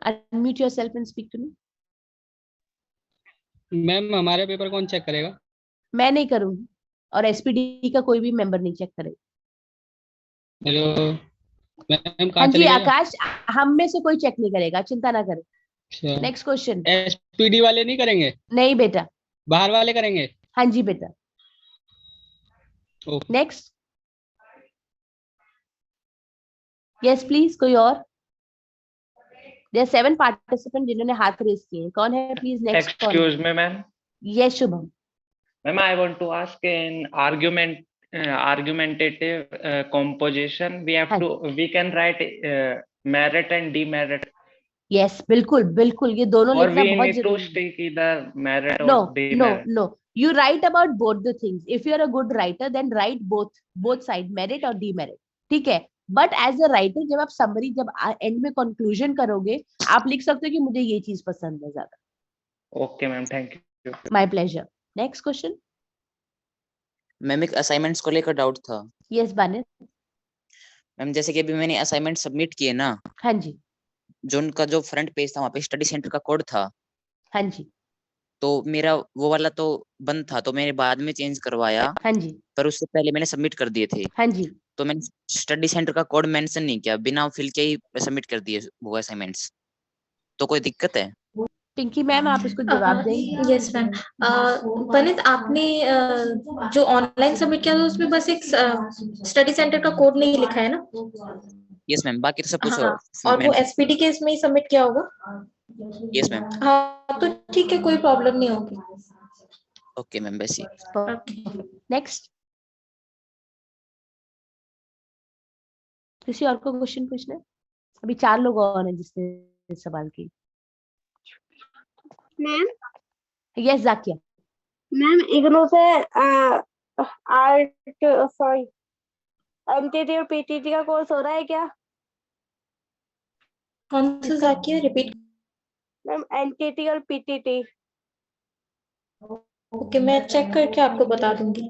Speaker 1: Unmute yourself and speak to me.
Speaker 10: Ma'am हमारे पेपर कौन चेक करेगा?
Speaker 1: मैं नहीं करूंगी, और एसपीडी का कोई भी मेंबर नहीं चेक करेगा।
Speaker 10: हेलो मैम,
Speaker 1: हाँ
Speaker 10: कहाँ
Speaker 1: जी
Speaker 10: चले गए?
Speaker 1: आकाश, हम में से कोई चेक नहीं करेगा, चिंता ना करें।
Speaker 10: अच्छा,
Speaker 1: नेक्स्ट क्वेश्चन।
Speaker 10: एसपीडी वाले नहीं करेंगे,
Speaker 1: नहीं बेटा।
Speaker 10: बाहर वाले करेंगे?
Speaker 1: हाँ जी बेटा।
Speaker 10: ओके।
Speaker 1: नेक्स्ट। यस प्लीज, कोई और? देयर 7 पार्टिसिपेंट जिन्होंने हाथ रेस किए हैं। कौन है प्लीज नेक्स्ट? कौन है?
Speaker 13: Excuse me, ma'am.
Speaker 1: Yes Shubham.
Speaker 13: Ma'am, I want to ask in argumentative composition.
Speaker 1: हाँ
Speaker 13: We can write merit and demerit,
Speaker 1: yes, बिल्कुल बिल्कुल, ये दोनों
Speaker 13: or
Speaker 1: लिखना
Speaker 13: we
Speaker 1: बहुत
Speaker 13: need to
Speaker 1: जरूरी है।
Speaker 13: stick either merit
Speaker 1: no
Speaker 13: or
Speaker 1: no
Speaker 13: demerit.
Speaker 1: No, you write about both the things. If you are a good writer, then write both side, merit और demerit, ठीक है? बट एज अ राइटर, जब आप summary, जब and में conclusion करोगे, आप लिख सकते हो कि मुझे ये चीज पसंद है ज्यादा।
Speaker 13: Okay, ma'am. Thank you.
Speaker 1: My pleasure. Next question.
Speaker 14: Ma'am एक असाइनमेंट्स को लेकर डाउट था।
Speaker 1: यस बाने।
Speaker 14: मैम जैसे कि अभी मैंने असाइनमेंट सबमिट किए ना,
Speaker 1: हाँ जी।
Speaker 14: जो उनका जो फ्रंट पेज था वहाँ पे स्टडी सेंटर का कोड था,
Speaker 1: हाँ जी।
Speaker 14: तो मेरा वो वाला तो बंद था, तो मैंने बाद में चेंज करवाया।
Speaker 1: हाँ जी।
Speaker 14: पर उससे पहले मैंने सबमिट कर दिए थे।
Speaker 1: हाँ जी।
Speaker 14: तो मैंने स्टडी सेंटर का कोड मेंशन नहीं किया, बिना फिल के ही सबमिट कर दिए वो असाइनमेंट्स। तो कोई दिक्कत है?
Speaker 1: पिंकी मैम, आप इसको जवाब देंगे?
Speaker 11: Yes ma'am. पनित, आपने जो ऑनलाइन सबमिट किया था उसमें बस एक स्टडी सेंटर का कोड नहीं लिखा है ना?
Speaker 14: यस मैम, बाकी तो सब कुछ
Speaker 11: हाँ, और वो एसपीडी के इसमें ही सबमिट किया होगा।
Speaker 14: Yes ma'am.
Speaker 11: हाँ तो ठीक है, कोई प्रॉब्लम नहीं होगी।
Speaker 14: ओके मैम, वैसे
Speaker 1: नेक्स्ट। किसी और को क्वेश्चन पूछना है? अभी 4 लोग और हैं जिसने सवाल की।
Speaker 5: Ma'am.
Speaker 1: Yes Zakia.
Speaker 5: Ma'am IGNOU से आर्ट, सॉरी, एमटीटी और पीटीटी का कोर्स हो रहा है क्या?
Speaker 11: कौन सा जाकिया रिपीट?
Speaker 5: मैम एनटीटी और पीटीटी।
Speaker 11: ओके, मैं चेक करके आपको बता दूंगी।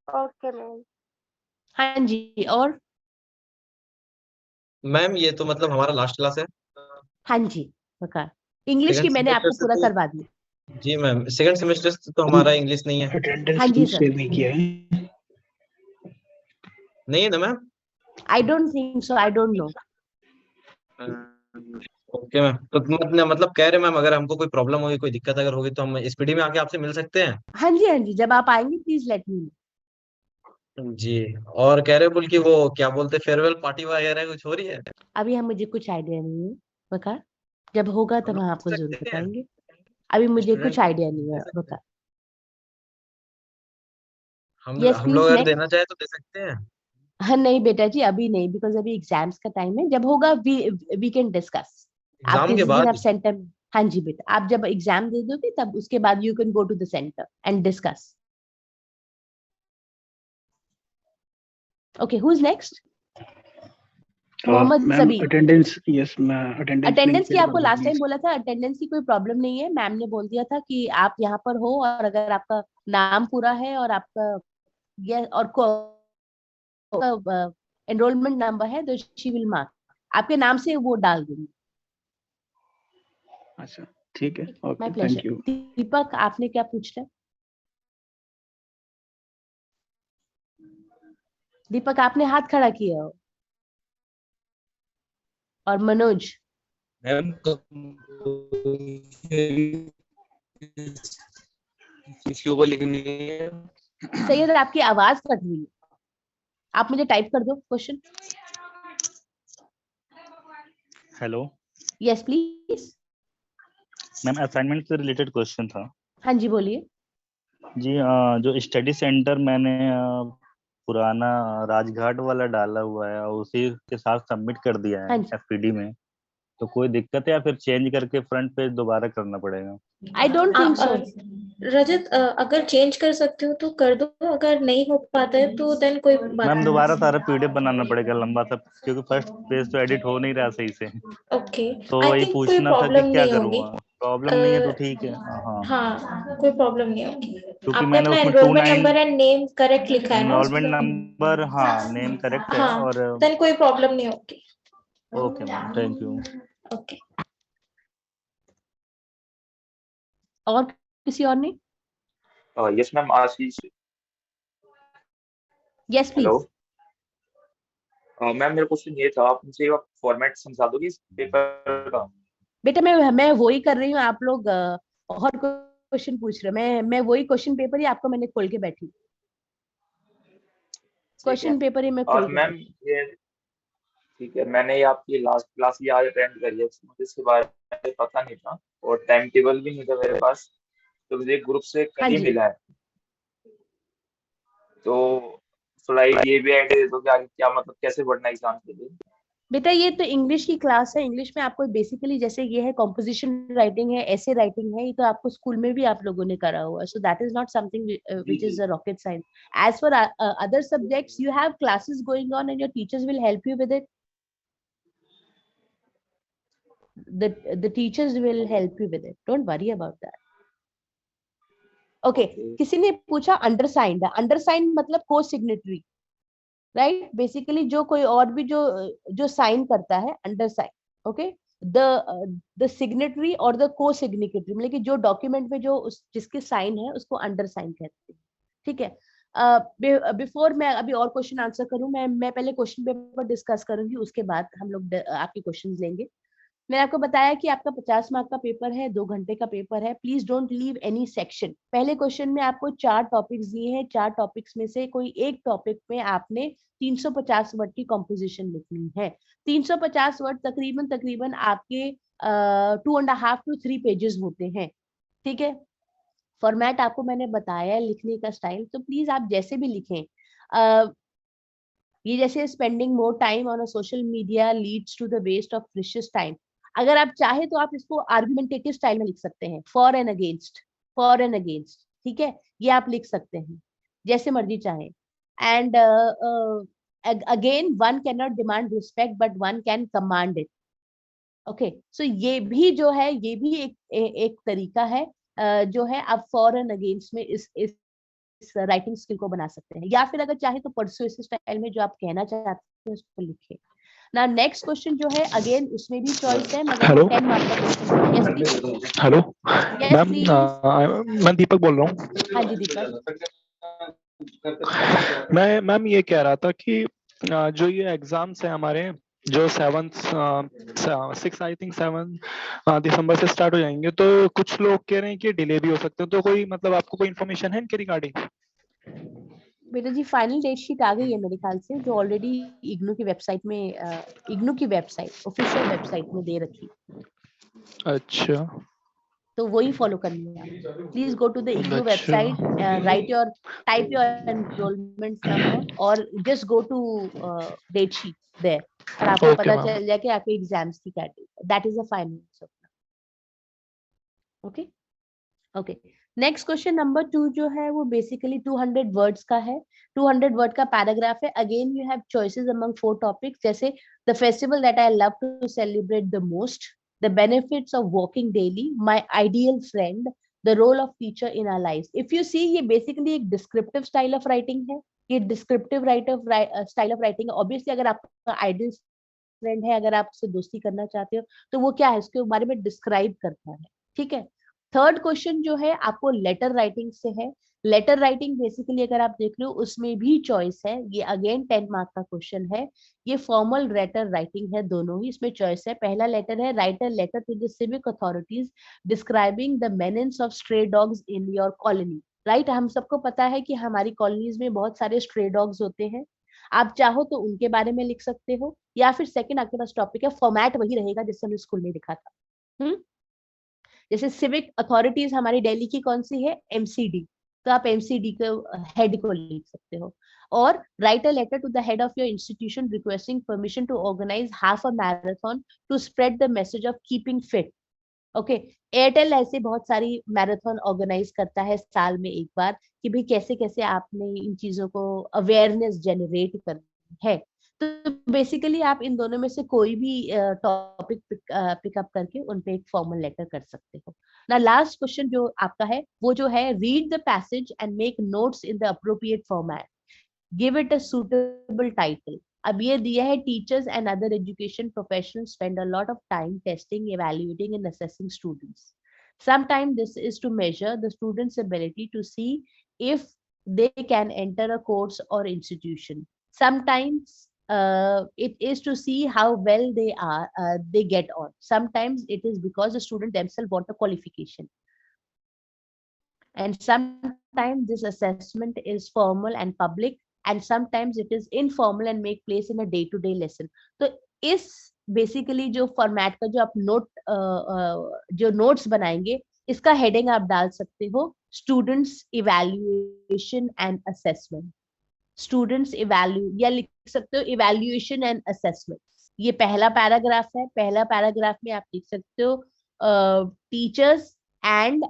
Speaker 5: Okay ma'am.
Speaker 1: हाँ जी, और
Speaker 12: मैम ये तो मतलब हमारा लास्ट क्लास है।
Speaker 1: हाँ जी पक्का, इंग्लिश की
Speaker 12: सेकंड
Speaker 1: मैंने
Speaker 12: सेमेस्टर
Speaker 1: आपको
Speaker 12: से
Speaker 1: पूरा
Speaker 12: तो
Speaker 1: करवा दिया।
Speaker 12: जी मैम, सेकंड सेमेस्टर से तो हमारा इंग्लिश नहीं है।
Speaker 6: अटेंडेंस
Speaker 1: हाँ जी
Speaker 6: भी
Speaker 1: सर।
Speaker 6: सेव ही किया है।
Speaker 12: नहीं है ना ma'am?
Speaker 1: I don't think so, I don't know.
Speaker 12: Okay ma'am, तो मतलब कह रहे मैम, अगर हमको कोई प्रॉब्लम होगी, कोई दिक्कत अगर होगी, तो हम स्पीडी में आके आपसे मिल सकते हैं?
Speaker 1: हाँ जी हाँ जी, जब आप आएंगे प्लीज लेट मी नो।
Speaker 12: जी। और कह रहे बोल कि वो क्या बोलते, फेयरवेल पार्टी वगैरह कुछ हो रही है?
Speaker 1: अभी हम मुझे कुछ आइडिया नहीं है बका, जब होगा
Speaker 12: हम
Speaker 1: तब
Speaker 12: लोग
Speaker 1: हम
Speaker 12: पूछ
Speaker 1: आपको जरूर
Speaker 12: सकते हैं
Speaker 1: बताएंगे। अभी मुझे
Speaker 12: स्टूडेंट
Speaker 1: कुछ आइडिया नहीं है बका।
Speaker 12: हम
Speaker 1: यस
Speaker 12: हम लोग
Speaker 1: प्लीज
Speaker 12: अगर
Speaker 1: नेक्स्ट।
Speaker 12: देना चाहे तो दे सकते हैं।
Speaker 1: हाँ नहीं बेटा जी, अभी नहीं, बिकॉज अभी एग्जाम्स का टाइम है, जब होगा वी कैन डिस्कस। आप
Speaker 12: एग्जाम के
Speaker 1: किसी दिन आप
Speaker 12: बाद?
Speaker 1: सेंटर, हाँ जी बेटा, आप जब एग्जाम दे दोगे तब उसके बाद you can go to the centre and discuss. Okay, who is next? Mohammed
Speaker 6: ma'am
Speaker 1: Sabi.
Speaker 6: Attendance, yes मैं अटेंडेंस लिंक
Speaker 1: अटेंडेंस की
Speaker 6: फिल
Speaker 1: आपको
Speaker 6: कर दो
Speaker 1: लास्ट टाइम
Speaker 6: प्लीज।
Speaker 1: बोला था, अटेंडेंस की कोई प्रॉब्लम नहीं है, मैम ने बोल दिया था कि आप यहाँ पर हो और अगर आपका नाम पूरा है और आपका ये और एनरोलमेंट नंबर है तो शी विल मार्क, आपके नाम से वो डाल दूंगी।
Speaker 6: अच्छा ठीक है,
Speaker 1: my
Speaker 6: okay
Speaker 1: pleasure.
Speaker 6: Thank you.
Speaker 1: Deepak आपने क्या पूछना है? दीपक आपने हाथ खड़ा किया हो। और मनोज।
Speaker 12: मैम को लिखनी है।
Speaker 1: सैयद आपकी आवाज कट रही है, आप मुझे टाइप कर दो question.
Speaker 15: Hello
Speaker 1: yes please.
Speaker 15: Ma'am, assignment से रिलेटेड क्वेश्चन था।
Speaker 1: हाँ जी बोलिए।
Speaker 15: जी जो स्टडी सेंटर मैंने पुराना राजघाट वाला डाला हुआ है और उसी के साथ सबमिट कर दिया है
Speaker 1: हाँ जी।
Speaker 15: एफपीडी में, तो कोई दिक्कत है या फिर चेंज करके फ्रंट पेज दोबारा करना पड़ेगा?
Speaker 1: I don't think so.
Speaker 11: रजत, अगर चेंज कर सकते हो तो कर दो, अगर नहीं हो पाता है तो देन कोई बात
Speaker 15: मैम
Speaker 11: नहीं।
Speaker 15: दोबारा सारा पीडीएफ बनाना पड़ेगा लंबा सा, क्योंकि फर्स्ट पेज तो एडिट हो नहीं रहा सही से।
Speaker 11: ओके,
Speaker 15: तो
Speaker 11: आई
Speaker 15: वही
Speaker 11: थिंक कोई
Speaker 15: पूछना था कि
Speaker 11: प्रॉब्लम
Speaker 15: क्या
Speaker 11: नहीं होगी।
Speaker 15: करूँगा। प्रॉब्लम नहीं है तो ठीक है। हाँ,
Speaker 11: हाँ, कोई प्रॉब्लम नहीं होगी।
Speaker 15: क्योंकि
Speaker 11: आपने
Speaker 15: मैंने
Speaker 11: अपना
Speaker 15: उसमें
Speaker 11: enrolment number and name correct लिखा है ना
Speaker 15: एनरोलमेंट
Speaker 11: उसमें?
Speaker 15: नंबर, हाँ नेम करेक्ट है।
Speaker 11: हाँ,
Speaker 15: और
Speaker 11: देन कोई प्रॉब्लम नहीं होगी।
Speaker 15: Okay ma'am, thank you.
Speaker 11: Okay.
Speaker 1: और किसी और ने?
Speaker 16: Yes ma'am, Ashish.
Speaker 1: Yes
Speaker 16: hello
Speaker 1: please.
Speaker 16: Ma'am, मेरा क्वेश्चन ये था, आप मुझे फॉर्मेट समझा दोगे इस पेपर का?
Speaker 1: बेटा मैं वही कर रही हूँ, आप लोग और क्वेश्चन पूछ रहे हो, मैं वही क्वेश्चन पेपर ही आपको मैंने खोल के बैठी, क्वेश्चन पेपर ही मैं खोल
Speaker 16: और
Speaker 1: के
Speaker 16: मैम
Speaker 1: बैठी।
Speaker 16: ये ठीक है, मैंने ये आपकी लास्ट क्लास ये आज अटेंड करी है, मुझे इसके बारे में पता नहीं था और टाइम टेबल भी नहीं था मेरे पास, तो मुझे ग्रुप से
Speaker 1: हाँ
Speaker 16: कल ही
Speaker 1: जी।
Speaker 16: मिला है, तो थोड़ा ये भी आइडिया दे दो कि आगे क्या मतलब कैसे पढ़ना एग्जाम के लिए।
Speaker 1: बेटा ये तो इंग्लिश की क्लास है, इंग्लिश में आपको बेसिकली जैसे ये है कॉम्पोजिशन राइटिंग है, ऐसे राइटिंग है, ये तो आपको स्कूल में भी आप लोगों ने करा हुआ है, so that is not something which is a rocket science. As for other subjects you have classes going on and your teachers will help you with it, the teachers will help you with it, don't worry about that. Okay, किसी ने पूछा अंडरसाइंड, अंडरसाइंड मतलब को signatory, right? Basically जो कोई और भी जो साइन करता है, अंडरसाइन। ओके, द सिग्नेटरी और द को सिग्नेटरी मतलब कि जो डॉक्यूमेंट में जो जिसके साइन है उसको अंडरसाइन कहते हैं, ठीक है? बिफोर मैं अभी और क्वेश्चन आंसर करूं, मैं पहले क्वेश्चन पेपर डिस्कस करूंगी, उसके बाद हम लोग आपके क्वेश्चंस लेंगे। मैंने आपको बताया कि आपका 50 मार्क का पेपर है, 2 घंटे का पेपर है, please don't leave any section. पहले क्वेश्चन में आपको 4 टॉपिक्स दिए हैं, 4 टॉपिक्स में से कोई एक टॉपिक में आपने 350 वर्ड की कंपोजिशन लिखनी है। 350 वर्ड तकरीबन आपके 2.5 to 3 पेजेस होते हैं, ठीक है? फॉर्मेट आपको मैंने बताया है लिखने का स्टाइल, तो प्लीज आप जैसे भी लिखें, ये जैसे spending more time on a social media leads to the waste of precious time, अगर आप चाहे तो आप इसको आर्गुमेंटेटिव स्टाइल में लिख सकते हैं, फॉर एंड अगेंस्ट, ठीक है? ये आप लिख सकते हैं जैसे मर्जी चाहे। And again one can not demand respect but one can command it, okay so ये भी जो है, ये भी एक तरीका है जो है आप फॉर एंड अगेंस्ट में इस राइटिंग स्किल को बना सकते हैं, या फिर अगर चाहे तो परसुएसिव स्टाइल में जो आप कहना चाहते हैं उसको लिखिए ना। नेक्स्ट क्वेश्चन जो है अगेन उसमें भी चॉइस है, मगर
Speaker 17: हेलो
Speaker 1: 10 मार्क का क्वेश्चन है। Yes please.
Speaker 17: Hello
Speaker 1: yes
Speaker 17: ma'am,
Speaker 1: please.
Speaker 17: मैं दीपक बोल रहा हूँ।
Speaker 1: हाँ जी दीपक।
Speaker 17: मैं मैम ये कह रहा था कि जो ये एग्जाम्स है हमारे, जो 6 आई थिंक 7 दिसंबर से स्टार्ट हो जाएंगे, तो कुछ लोग कह रहे हैं कि डिले भी हो सकते हैं, तो कोई मतलब आपको कोई इन्फॉर्मेशन है इनके रिगार्डिंग?
Speaker 1: बेटा जी फाइनल डेट शीट आ गई है मेरे ख्याल से, जो ऑलरेडी इग्नू की वेबसाइट में, इग्नू की वेबसाइट ऑफिशियल वेबसाइट में दे रखी।
Speaker 17: अच्छा,
Speaker 1: तो वही फॉलो करनी है आप। Please go to the IGNOU
Speaker 17: अच्छा।
Speaker 1: Website, right your, type your enrolment number और just go to date sheet there, और आपको
Speaker 17: ओके
Speaker 1: पता
Speaker 17: मैम।
Speaker 1: चल जाए कि आपके एग्जाम्स की क्या डेट है। That is a final. Okay okay. Next question number 2 जो है वो बेसिकली 200 वर्ड्स का है। 200 वर्ड का पैराग्राफ है। Again you have choices among 4 topics, जैसे the festival that I love to celebrate the most, the benefits of walking daily, my ideal friend, the role of teacher in our lives. If you see, ये basically एक descriptive style of writing है। ये descriptive style of writing है। Obviously अगर आपका ideal friend है, अगर आप उससे दोस्ती करना चाहते हो, तो वो क्या है, उसके बारे में डिस्क्राइब करता है। ठीक है। थर्ड क्वेश्चन जो है आपको लेटर राइटिंग से है। लेटर राइटिंग बेसिकली अगर आप देख रहे हो उसमें भी चॉइस है। ये अगेन 10 मार्क का क्वेश्चन है। ये फॉर्मल लेटर राइटिंग है, दोनों ही इसमें चॉइस है। पहला लेटर है, write a letter to the civic authorities describing the menace of stray dogs in your colony. Right, हम सबको पता है कि हमारी कॉलोनीज में बहुत सारे स्ट्रे डॉग्स होते हैं। आप चाहो तो उनके बारे में लिख सकते हो, या फिर सेकंड आपके पास टॉपिक है, फॉर्मेट वही रहेगा जिससे हमने स्कूल में लिखा था। जैसे सिविक अथॉरिटीज हमारी दिल्ली की कौन सी है, एमसीडी, तो आप एमसीडी के हेड को लिख सकते हो। और write a letter to the head of your institution requesting permission to organise half a marathon to spread the message of keeping fit. Okay, Airtel ऐसे बहुत सारी मैराथन ऑर्गेनाइज करता है साल में एक बार, कि भाई कैसे कैसे आपने इन चीजों को अवेयरनेस जनरेट करनी है। तो बेसिकली आप इन दोनों में से कोई भी टॉपिक पिकअप करके उन पे एक फॉर्मल लेटर कर सकते हो ना। लास्ट क्वेश्चन जो आपका है वो जो है, read the passage and make notes in the appropriate format, give it a suitable title. अब ये दिया है, teachers and other education professionals spend a lot of time testing, evaluating and assessing students. Sometimes this is to measure the students' ability to see if they can enter a course or institution. Sometimes it is to see how well they get on. Sometimes it is because the student themselves want a qualification. And sometimes this assessment is formal and public, and sometimes it is informal and make place in a day to day lesson. तो इस basically जो format का जो आप जो notes बनाएंगे, इसका heading आप डाल सकते हो, students evaluation and assessment. Students evalu, या लिख सकते हो इवैल्यूएशन एंड असेसमेंट। ये पहला पैराग्राफ है। पहला पैराग्राफ में आप लिख सकते हो टीचर्स, एंड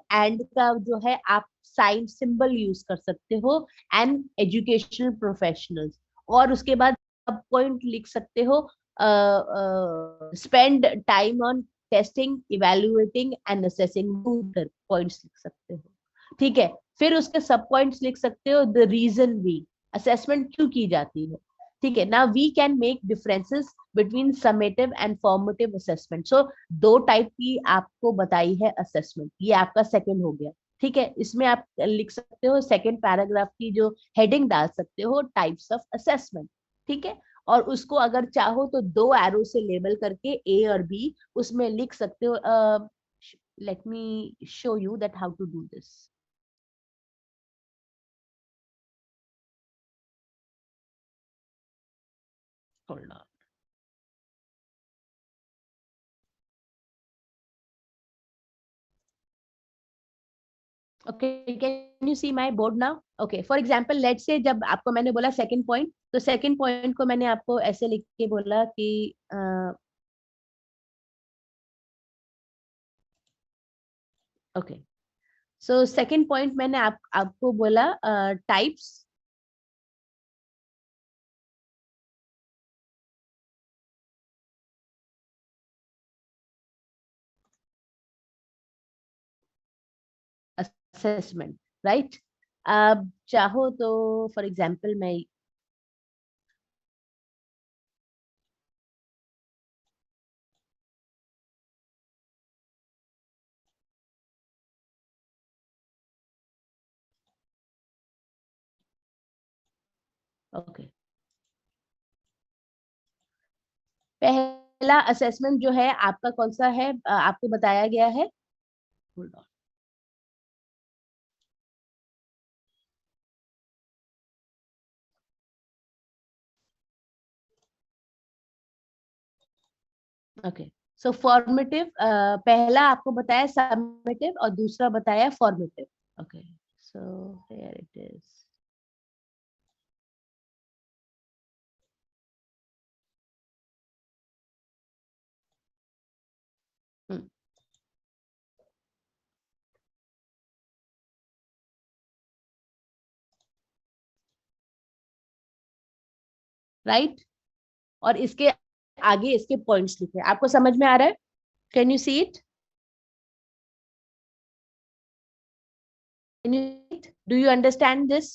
Speaker 1: का जो है आप साइन सिंबल यूज कर सकते हो, एंड एजुकेशनल प्रोफेशनल्स। और उसके बाद सब पॉइंट लिख सकते हो, spend time on testing, evaluating and assessing, points लिख सकते हो। ठीक है, फिर उसके सब पॉइंट्स लिख सकते हो, द रीजन वी, असेसमेंट क्यों की जाती है। ठीक है ना, we can make differences between summative and formative assessment. So 2 type की आपको बताई है असेसमेंट, ये आपका सेकंड हो गया। ठीक है, इसमें आप लिख सकते हो सेकंड पैराग्राफ की जो हेडिंग डाल सकते हो, टाइप्स ऑफ असेसमेंट। ठीक है, और उसको अगर चाहो तो 2 एरो से लेबल करके ए और बी उसमें लिख सकते हो। Let me show you that how to do this. Hold on. Okay, can you see my board now? Okay, for example, let's say जब आपको मैंने बोला सेकंड पॉइंट, तो सेकंड पॉइंट को मैंने आपको ऐसे लिख के बोला कि ओके, सो सेकंड पॉइंट मैंने आपको बोला टाइप्स असेसमेंट, राइट? अब चाहो तो फॉर एग्जांपल मैं ओके, पहला असेसमेंट जो है आपका कौन सा है, आपको बताया गया है, hold on, okay. So formative, पहला आपको बताया समेटिव और दूसरा बताया formative. Okay, so here it is. Right, और इसके आगे इसके पॉइंट्स लिखे, आपको समझ में आ रहा है? Can you see it? Do you understand this?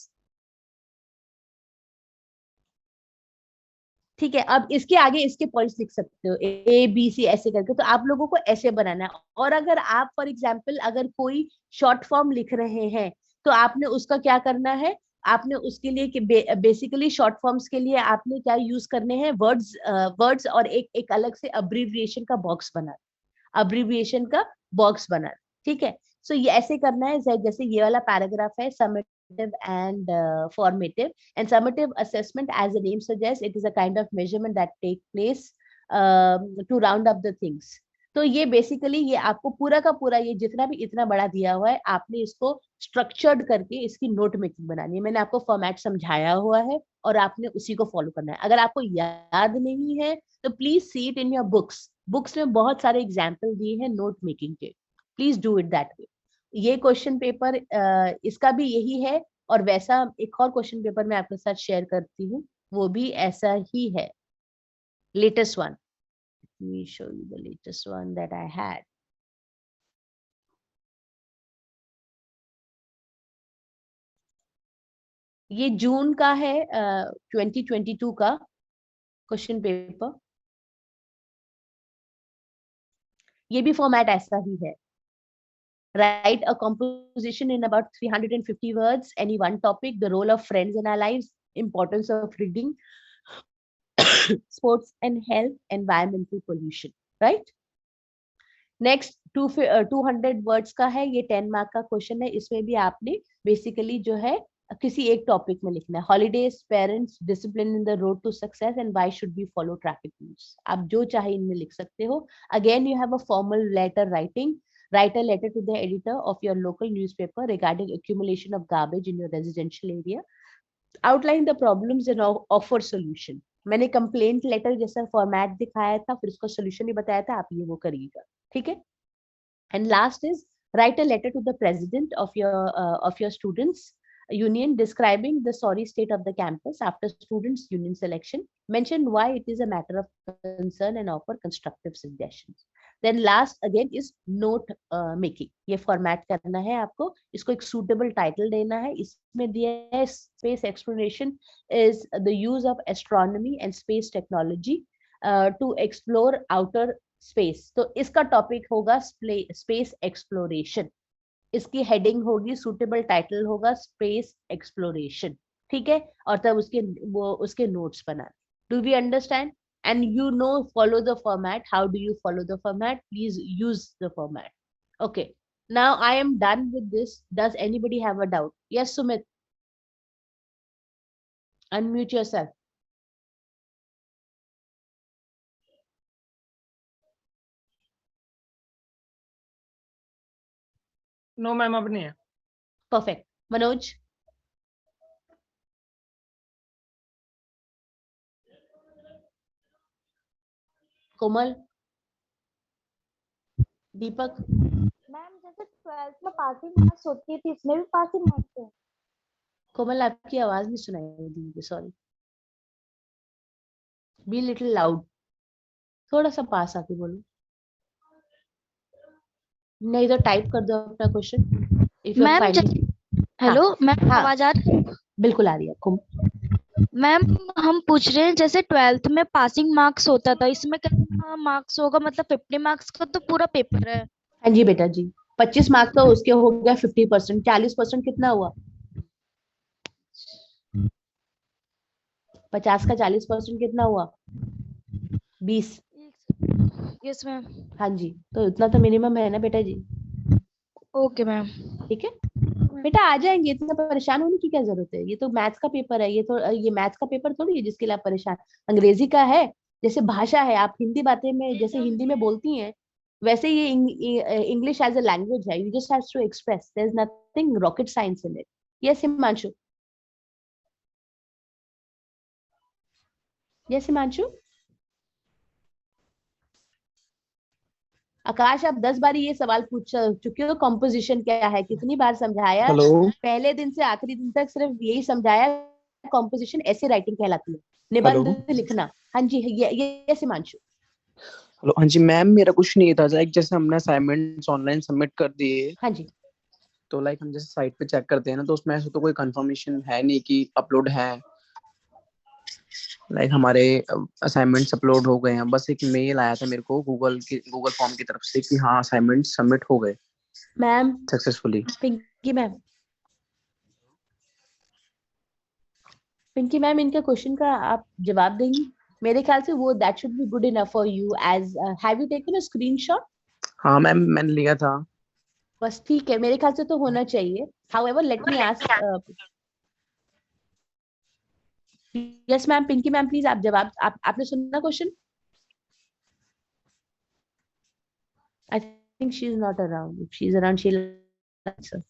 Speaker 1: ठीक है, अब इसके आगे इसके पॉइंट्स लिख सकते हो, ए बी सी ऐसे करके, तो आप लोगों को ऐसे बनाना है। और अगर आप फॉर एग्जांपल अगर कोई शॉर्ट फॉर्म लिख रहे हैं तो आपने उसका क्या करना है, आपने उसके लिए बेसिकली शॉर्ट फॉर्म्स के लिए आपने क्या यूज करने हैं, वर्ड्स और एक अलग से अब्रीविएशन का बॉक्स बना, अब्रीविएशन का बॉक्स बना, ठीक है? सो ये ऐसे करना है, जैसे ये वाला पैराग्राफ है, summative and formative. And summative assessment, as the name suggests, it is a kind of measurement that take place to round up the things. तो ये बेसिकली ये आपको पूरा का पूरा ये जितना भी इतना बड़ा दिया हुआ है, आपने इसको स्ट्रक्चर्ड करके इसकी नोट मेकिंग बनानी है। मैंने आपको फॉर्मेट समझाया हुआ है और आपने उसी को फॉलो करना है। अगर आपको याद नहीं है तो please see it in your books. Books में बहुत सारे एग्जाम्पल दिए हैं नोट मेकिंग के, please do it that way. ये क्वेश्चन पेपर इसका भी यही है, और वैसा एक और क्वेश्चन पेपर मैं आपके साथ शेयर करती हूँ, वो भी ऐसा ही है, latest one. Let me show you the latest one that I had. ये जून का है, 2022 का क्वेश्चन पेपर। ये भी फॉर्मेट ऐसा ही है। Write a composition in about 350 words, any one topic, the role of friends in our lives, importance of reading, sports and health, environmental pollution, right? Next 200 words का है, ये 10 मार्क का question है। इसमें भी आपने बेसिकली जो है किसी एक टॉपिक में लिखना है, holidays, parents, discipline in the road to success and why should we follow traffic rules. आप जो चाहे इनमें लिख सकते हो। Again you have a formal letter writing, write a letter to the editor of your local newspaper regarding accumulation of garbage in your residential area, outline the problems and offer solution। मैंने complaint letter जैसा format दिखाया था, फिर उसका solution भी बताया था, आप ये वो करिएगा, ठीक है? And last is write a letter to the president of your students union describing the sorry state of the campus after students union selection, mention why it is a matter of concern and offer constructive suggestions। then last again is note making। ये format करना है आपको, इसको एक suitable title देना है। इसमें दिया है space exploration is the use of astronomy and space technology to explore outer space। तो इसका टॉपिक होगा स्पेस एक्सप्लोरेशन, इसकी हेडिंग होगी, सुटेबल टाइटल होगा स्पेस एक्सप्लोरेशन, ठीक है? और तब उसके नोट्स बना। Do we understand? And you know follow the format. How do you follow the format? Please use the format. Okay, now I am done with this. Does anybody have a doubt? Yes Sumit, unmute yourself.
Speaker 10: No ma'am, अब नहीं है।
Speaker 1: Perfect. Manoj? Komal? Deepak?
Speaker 18: Ma'am जैसे 12th में passing marks होती थी, इसमें भी passing marks है?
Speaker 1: कोमल आपकी आवाज नहीं सुनाई दी, सॉरी। बी लिटिल लाउड, थोड़ा सा पास आके बोलो, नहीं तो टाइप कर दो अपना question. If you're
Speaker 18: ma'am
Speaker 1: finding,
Speaker 18: hello ma'am,
Speaker 1: हाँ
Speaker 18: आवाज आ रही है?
Speaker 1: बिल्कुल आ रही है आपको।
Speaker 18: मैम हम पूछ रहे हैं, जैसे 12th में पासिंग मार्क्स होता था, इसमें कितना मार्क्स होगा? मतलब 50 मार्क्स का तो पूरा पेपर है।
Speaker 1: हाँ जी बेटा जी, 25 मार्क्स का उसके हो गया 50%, 40% कितना हुआ? 50 का 40% कितना हुआ? 20।
Speaker 18: Yes ma'am.
Speaker 1: हाँ जी, तो इतना तो मिनिमम है ना बेटा जी।
Speaker 18: Okay ma'am.
Speaker 1: ठीक है बेटा, आ जाएंगे, इतना परेशान होने की क्या जरूरत है? ये तो मैथ्स का पेपर है, ये मैथ्स का पेपर थोड़ी है जिसके लिए आप परेशान। अंग्रेजी का है, जैसे भाषा है, आप हिंदी बातें में जैसे हिंदी में बोलती हैं, वैसे ये इंग्लिश एज अ लैंग्वेज है। You just have to express, there is nothing rocket science in it. Yes Himanshu. Yes Himanshu. Akash, आप 10 बार ये सवाल पूछ चुके हो, कॉम्पोजिशन क्या है, कितनी बार समझाया?
Speaker 3: हेलो
Speaker 1: पहले दिन से आखिरी दिन तक सिर्फ यही समझाया, कॉम्पोजिशन ऐसे राइटिंग कहलाती है,
Speaker 3: हेलो
Speaker 1: निबंध लिखना। हाँ जी, ये हिमांशु।
Speaker 3: हेलो। हाँ जी मैम, मेरा कुछ नहीं था, लाइक जैसे हमने असाइनमेंट्स ऑनलाइन सबमिट कर दिए,
Speaker 1: हाँ जी।
Speaker 3: तो लाइक हम जैसे साइट पे चेक करते हैं ना, तो उसमें ऐसा तो कोई कंफर्मेशन है नहीं कि अपलोड है। लाइक हमारे असाइनमेंट्स अपलोड हो गए हैं, बस एक मेल आया था मेरे को गूगल फॉर्म की तरफ से कि हाँ असाइनमेंट सबमिट हो गए
Speaker 1: ma'am,
Speaker 3: successfully.
Speaker 1: Pinky ma'am, Pinky ma'am, इनके क्वेश्चन का आप जवाब देंगी? मेरे ख्याल से वो that should be good enough for you. As have you taken a screenshot?
Speaker 3: हाँ मैम, मैंने लिया था।
Speaker 1: बस ठीक है, मेरे ख्याल से तो होना चाहिए। However let me ask. Yes ma'am, Pinky ma'am please आप जवाब, आपने सुना question? I think she is not around. If she is around she will answer.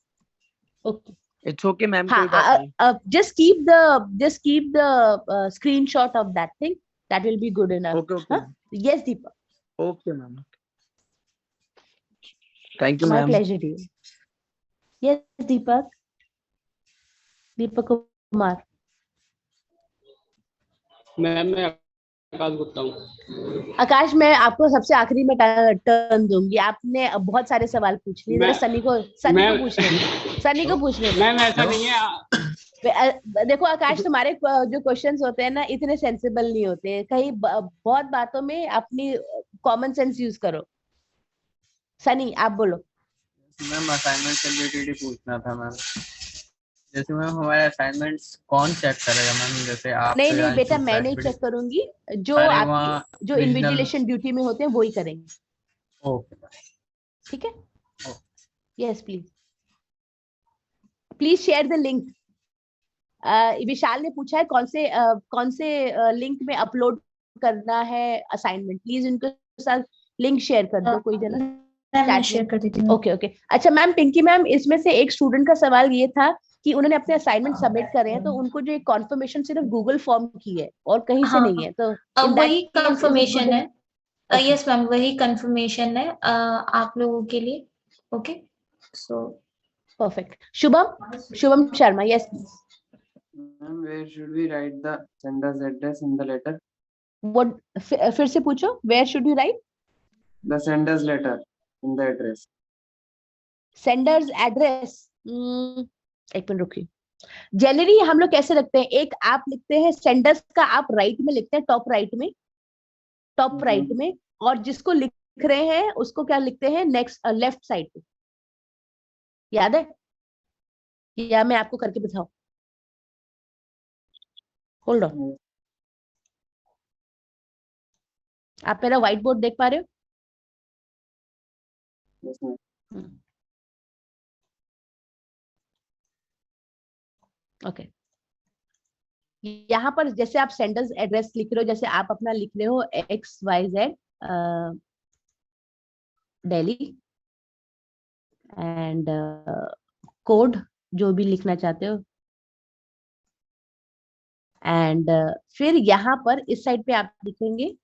Speaker 1: Okay,
Speaker 3: it's okay ma'am,
Speaker 1: हाँ,
Speaker 3: कोई बात नहीं।
Speaker 1: just keep the screenshot of that thing. That will be good enough.
Speaker 3: Okay okay
Speaker 1: Huh? Yes, Deepak.
Speaker 3: Okay ma'am, thank you
Speaker 1: My
Speaker 3: ma'am.
Speaker 1: pleasure, dear. Yes, Deepak. Deepak Kumar.
Speaker 10: Ma'am मैं आकाश गुप्ता हूँ।
Speaker 1: आकाश, मैं आपको सबसे आखिरी में टर्न दूंगी। आपने बहुत सारे सवाल पूछ लिए, जरा सनी को पूछने दो।
Speaker 10: मैम ऐसा नहीं है।
Speaker 1: देखो आकाश, तुम्हारे जो क्वेश्चंस होते हैं ना, इतने सेंसिबल नहीं होते। कहीं बहुत बातों में अपनी कॉमन सेंस यूज करो। सनी, आप बोलो।
Speaker 2: मैम असाइनमेंट से रिलेटेड ही पूछना था मैम। जैसे मैम हमारे असाइनमेंट्स कौन चेक करेगा मैम? जैसे आप
Speaker 1: नहीं नहीं बेटा, मैं नहीं चेक करूंगी, जो
Speaker 2: अरे
Speaker 1: आपकी जो इन्विजिलेशन ड्यूटी में होते हैं वही करेंगे।
Speaker 2: ओके
Speaker 1: ठीक है। Yes please, please share the link. Vishal ने पूछा है कौन से लिंक में अपलोड करना है असाइनमेंट। प्लीज उनके साथ लिंक शेयर कर दो कोई जना।
Speaker 11: मैं शेयर कर देती हूँ।
Speaker 1: Okay okay. अच्छा मैम, पिंकी मैम, इसमें से एक स्टूडेंट का सवाल ये था कि उन्होंने अपने असाइनमेंट सबमिट करे हैं, तो उनको जो एक कॉन्फर्मेशन सिर्फ गूगल फॉर्म की है और कहीं से नहीं है, तो
Speaker 11: वही कंफर्मेशन है। यस मैम, वही कंफर्मेशन है आप लोगों के लिए। Okay, so
Speaker 1: perfect. Shubham Sharma, yes please.
Speaker 19: Ma'am, where should we write the sender's address in the letter?
Speaker 1: What? फिर से पूछो, where should you write?
Speaker 19: The sender's letter in the address.
Speaker 1: Sender's address. एक मिनट रुकिए। जनरली हम लोग कैसे रखते हैं, एक आप लिखते हैं सेंडर्स का, आप राइट में लिखते हैं, टॉप राइट में, और जिसको लिख रहे हैं उसको क्या लिखते हैं, नेक्स्ट लेफ्ट साइड पे। याद है या मैं आपको करके बताऊं? होल्ड ऑन, आप मेरा व्हाइट बोर्ड देख पा रहे हो?
Speaker 19: Yes, ma'am.
Speaker 1: ओके। यहाँ पर जैसे आप सेंडर्स एड्रेस लिख रहे हो, जैसे आप अपना लिख रहे हो XYZ दिल्ली, एंड कोड जो भी लिखना चाहते हो, एंड फिर यहाँ पर इस साइड पे आप लिखेंगे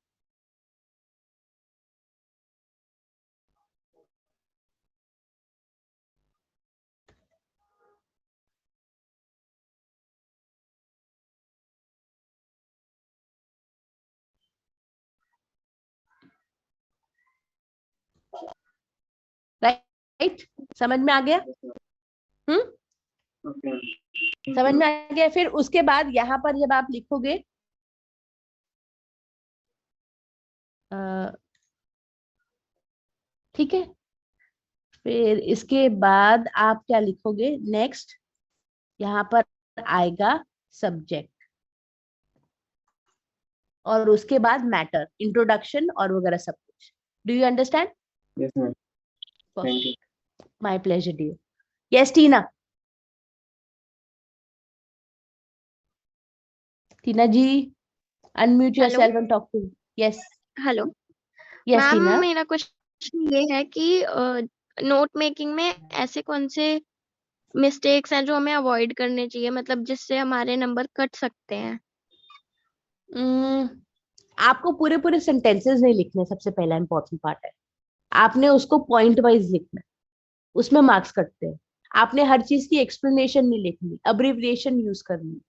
Speaker 1: राइट। समझ में आ गया? समझ में आ गया? फिर उसके बाद यहाँ पर जब आप लिखोगे ठीक है, फिर इसके बाद आप क्या लिखोगे नेक्स्ट, यहाँ पर आएगा सब्जेक्ट और उसके बाद मैटर, इंट्रोडक्शन और वगैरह सब कुछ। Do you understand?
Speaker 19: Yes ma'am, thank you.
Speaker 1: My pleasure dear. Yes Tina. Tina ji, unmute yourself and talk to. Yes
Speaker 20: hello
Speaker 1: yes
Speaker 20: ma'am,
Speaker 1: Tina.
Speaker 20: मेरा क्वेश्चन ये है कि नोट मेकिंग में ऐसे कौन से मिस्टेक्स हैं जो हमें अवॉइड करने चाहिए, मतलब जिससे हमारे नंबर कट सकते हैं?
Speaker 1: आपको पूरे पूरे सेंटेंसेस नहीं लिखने, सबसे पहला इंपॉर्टेंट पार्ट है। आपने उसको पॉइंट वाइज लिखना, उसमें मार्क्स कटते हैं। आपने हर चीज की एक्सप्लेनेशन नहीं लिखनी, अब्रिविएशन यूज करनी,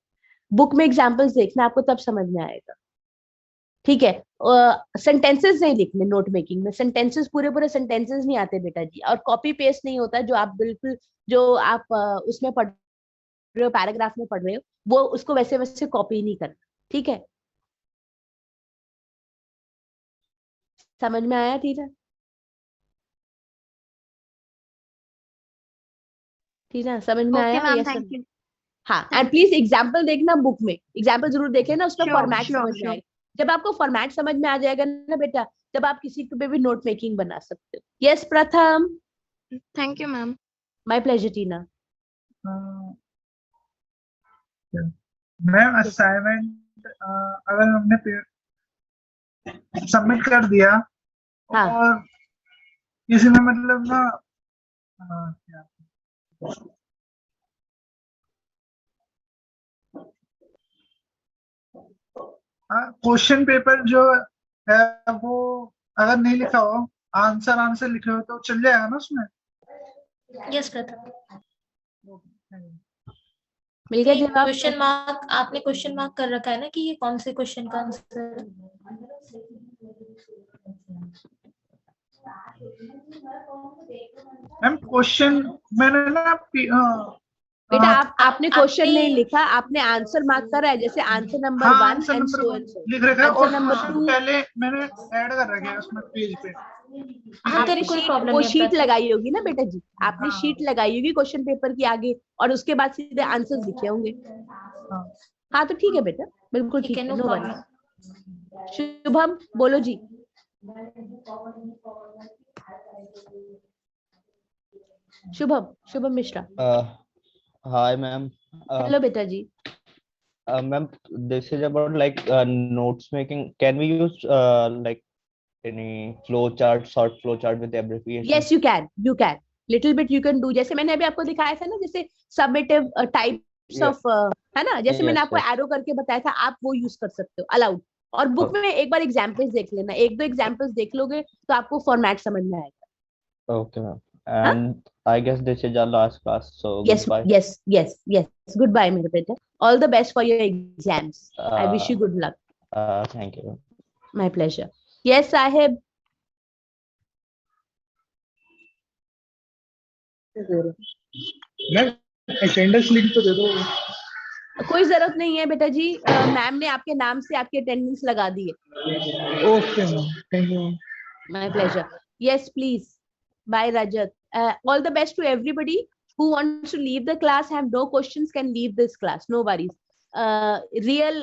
Speaker 1: बुक में एग्जांपल्स देखना, आपको तब समझ में आएगा। ठीक है, सेंटेंसेस नहीं लिखने नोट मेकिंग में। सेंटेंसेस पूरे पूरे सेंटेंसेस नहीं आते बेटा जी, और कॉपी पेस्ट नहीं होता। जो आप बिल्कुल जो आप उसमें पढ़ रहे हो, पैराग्राफ में पढ़ रहे हो, वो उसको वैसे वैसे कॉपी नहीं करना। ठीक है, समझ में आया? ठीक है, ठीक है, समझ में
Speaker 20: ओके
Speaker 1: आया?
Speaker 20: Ma'am,
Speaker 1: yes
Speaker 20: thank you.
Speaker 1: हाँ, एंड प्लीज एग्जाम्पल देखना बुक में, एग्जाम्पल जरूर देखे ना, उसका फॉर्मेट समझ में आएगा। जब आपको फॉर्मेट समझ में आ जाएगा ना बेटा, तब आप किसी पे भी नोट मेकिंग बना सकते हो। यस प्रथम।
Speaker 20: Thank you ma'am.
Speaker 1: My pleasure Tina.
Speaker 6: Ma'am assignment अगर हमने सबमिट कर दिया और किसी ने मतलब ना क्वेश्चन पेपर जो है वो अगर नहीं लिखा हो, आंसर लिखे हो, तो चल जाएगा ना उसमें?
Speaker 11: यस प्रथम।
Speaker 1: मिल गया जवाब?
Speaker 11: क्वेश्चन मार्क, आपने क्वेश्चन मार्क कर रखा है ना कि ये कौन से क्वेश्चन का आंसर है?
Speaker 6: मैम क्वेश्चन मैंने ना
Speaker 1: बेटा आपने क्वेश्चन नहीं लिखा, आपने आंसर मार्क करा है। जैसे answer number 1 and so and so
Speaker 6: लिख रखा है, और
Speaker 1: नंबर 2
Speaker 6: पहले मैंने ऐड कर रखा है उसमें पेज पे।
Speaker 1: हाँ, कोई प्रॉब्लम नहीं, शीट लगाई होगी ना बेटा जी, आपने शीट लगाई होगी क्वेश्चन पेपर की आगे, और उसके बाद सीधे आंसर्स लिखे होंगे। हाँ तो ठीक है बेटा, बिल्कुल ठीक है, नो वरी। शुभम बोलो जी। Shubham Mishra.
Speaker 21: Hi, ma'am.
Speaker 1: Hello, beta ji.
Speaker 21: Ma'am, this is about like notes making. Can we use like any flow chart, short flow chart with abbreviation?
Speaker 1: Yes, you can. You can. Little bit you can do. जैसे मैंने अभी आपको दिखाया था ना, जैसे submissive types of है ना, जैसे मैंने आपको arrow करके बताया था, आप वो use कर सकते हो, allowed। और बुक में एक बार एग्जाम्पल्स देख लेना, एक दो एग्जाम्पल्स देख लोगे तो आपको फॉर्मेट समझ में आएगा।
Speaker 21: Okay, ma'am. And I guess this is our last class, so
Speaker 1: yes,
Speaker 21: goodbye.
Speaker 1: Yes. Goodbye, मेरे बेटे. All the best for your exams. I wish you good luck.
Speaker 21: Thank you.
Speaker 1: My pleasure. Yes, Sahib.
Speaker 6: Ma'am attendance link तो दे दो।
Speaker 1: कोई जरूरत नहीं है बेटा जी, ma'am ने आपके नाम से आपकी अटेंडेंस लगा दी है।
Speaker 6: Okay ma'am, thank you.
Speaker 1: My pleasure. Yes, please. Bye, Rajat. All the best to everybody who wants to leave the class, have no questions, can leave this class. No worries. Real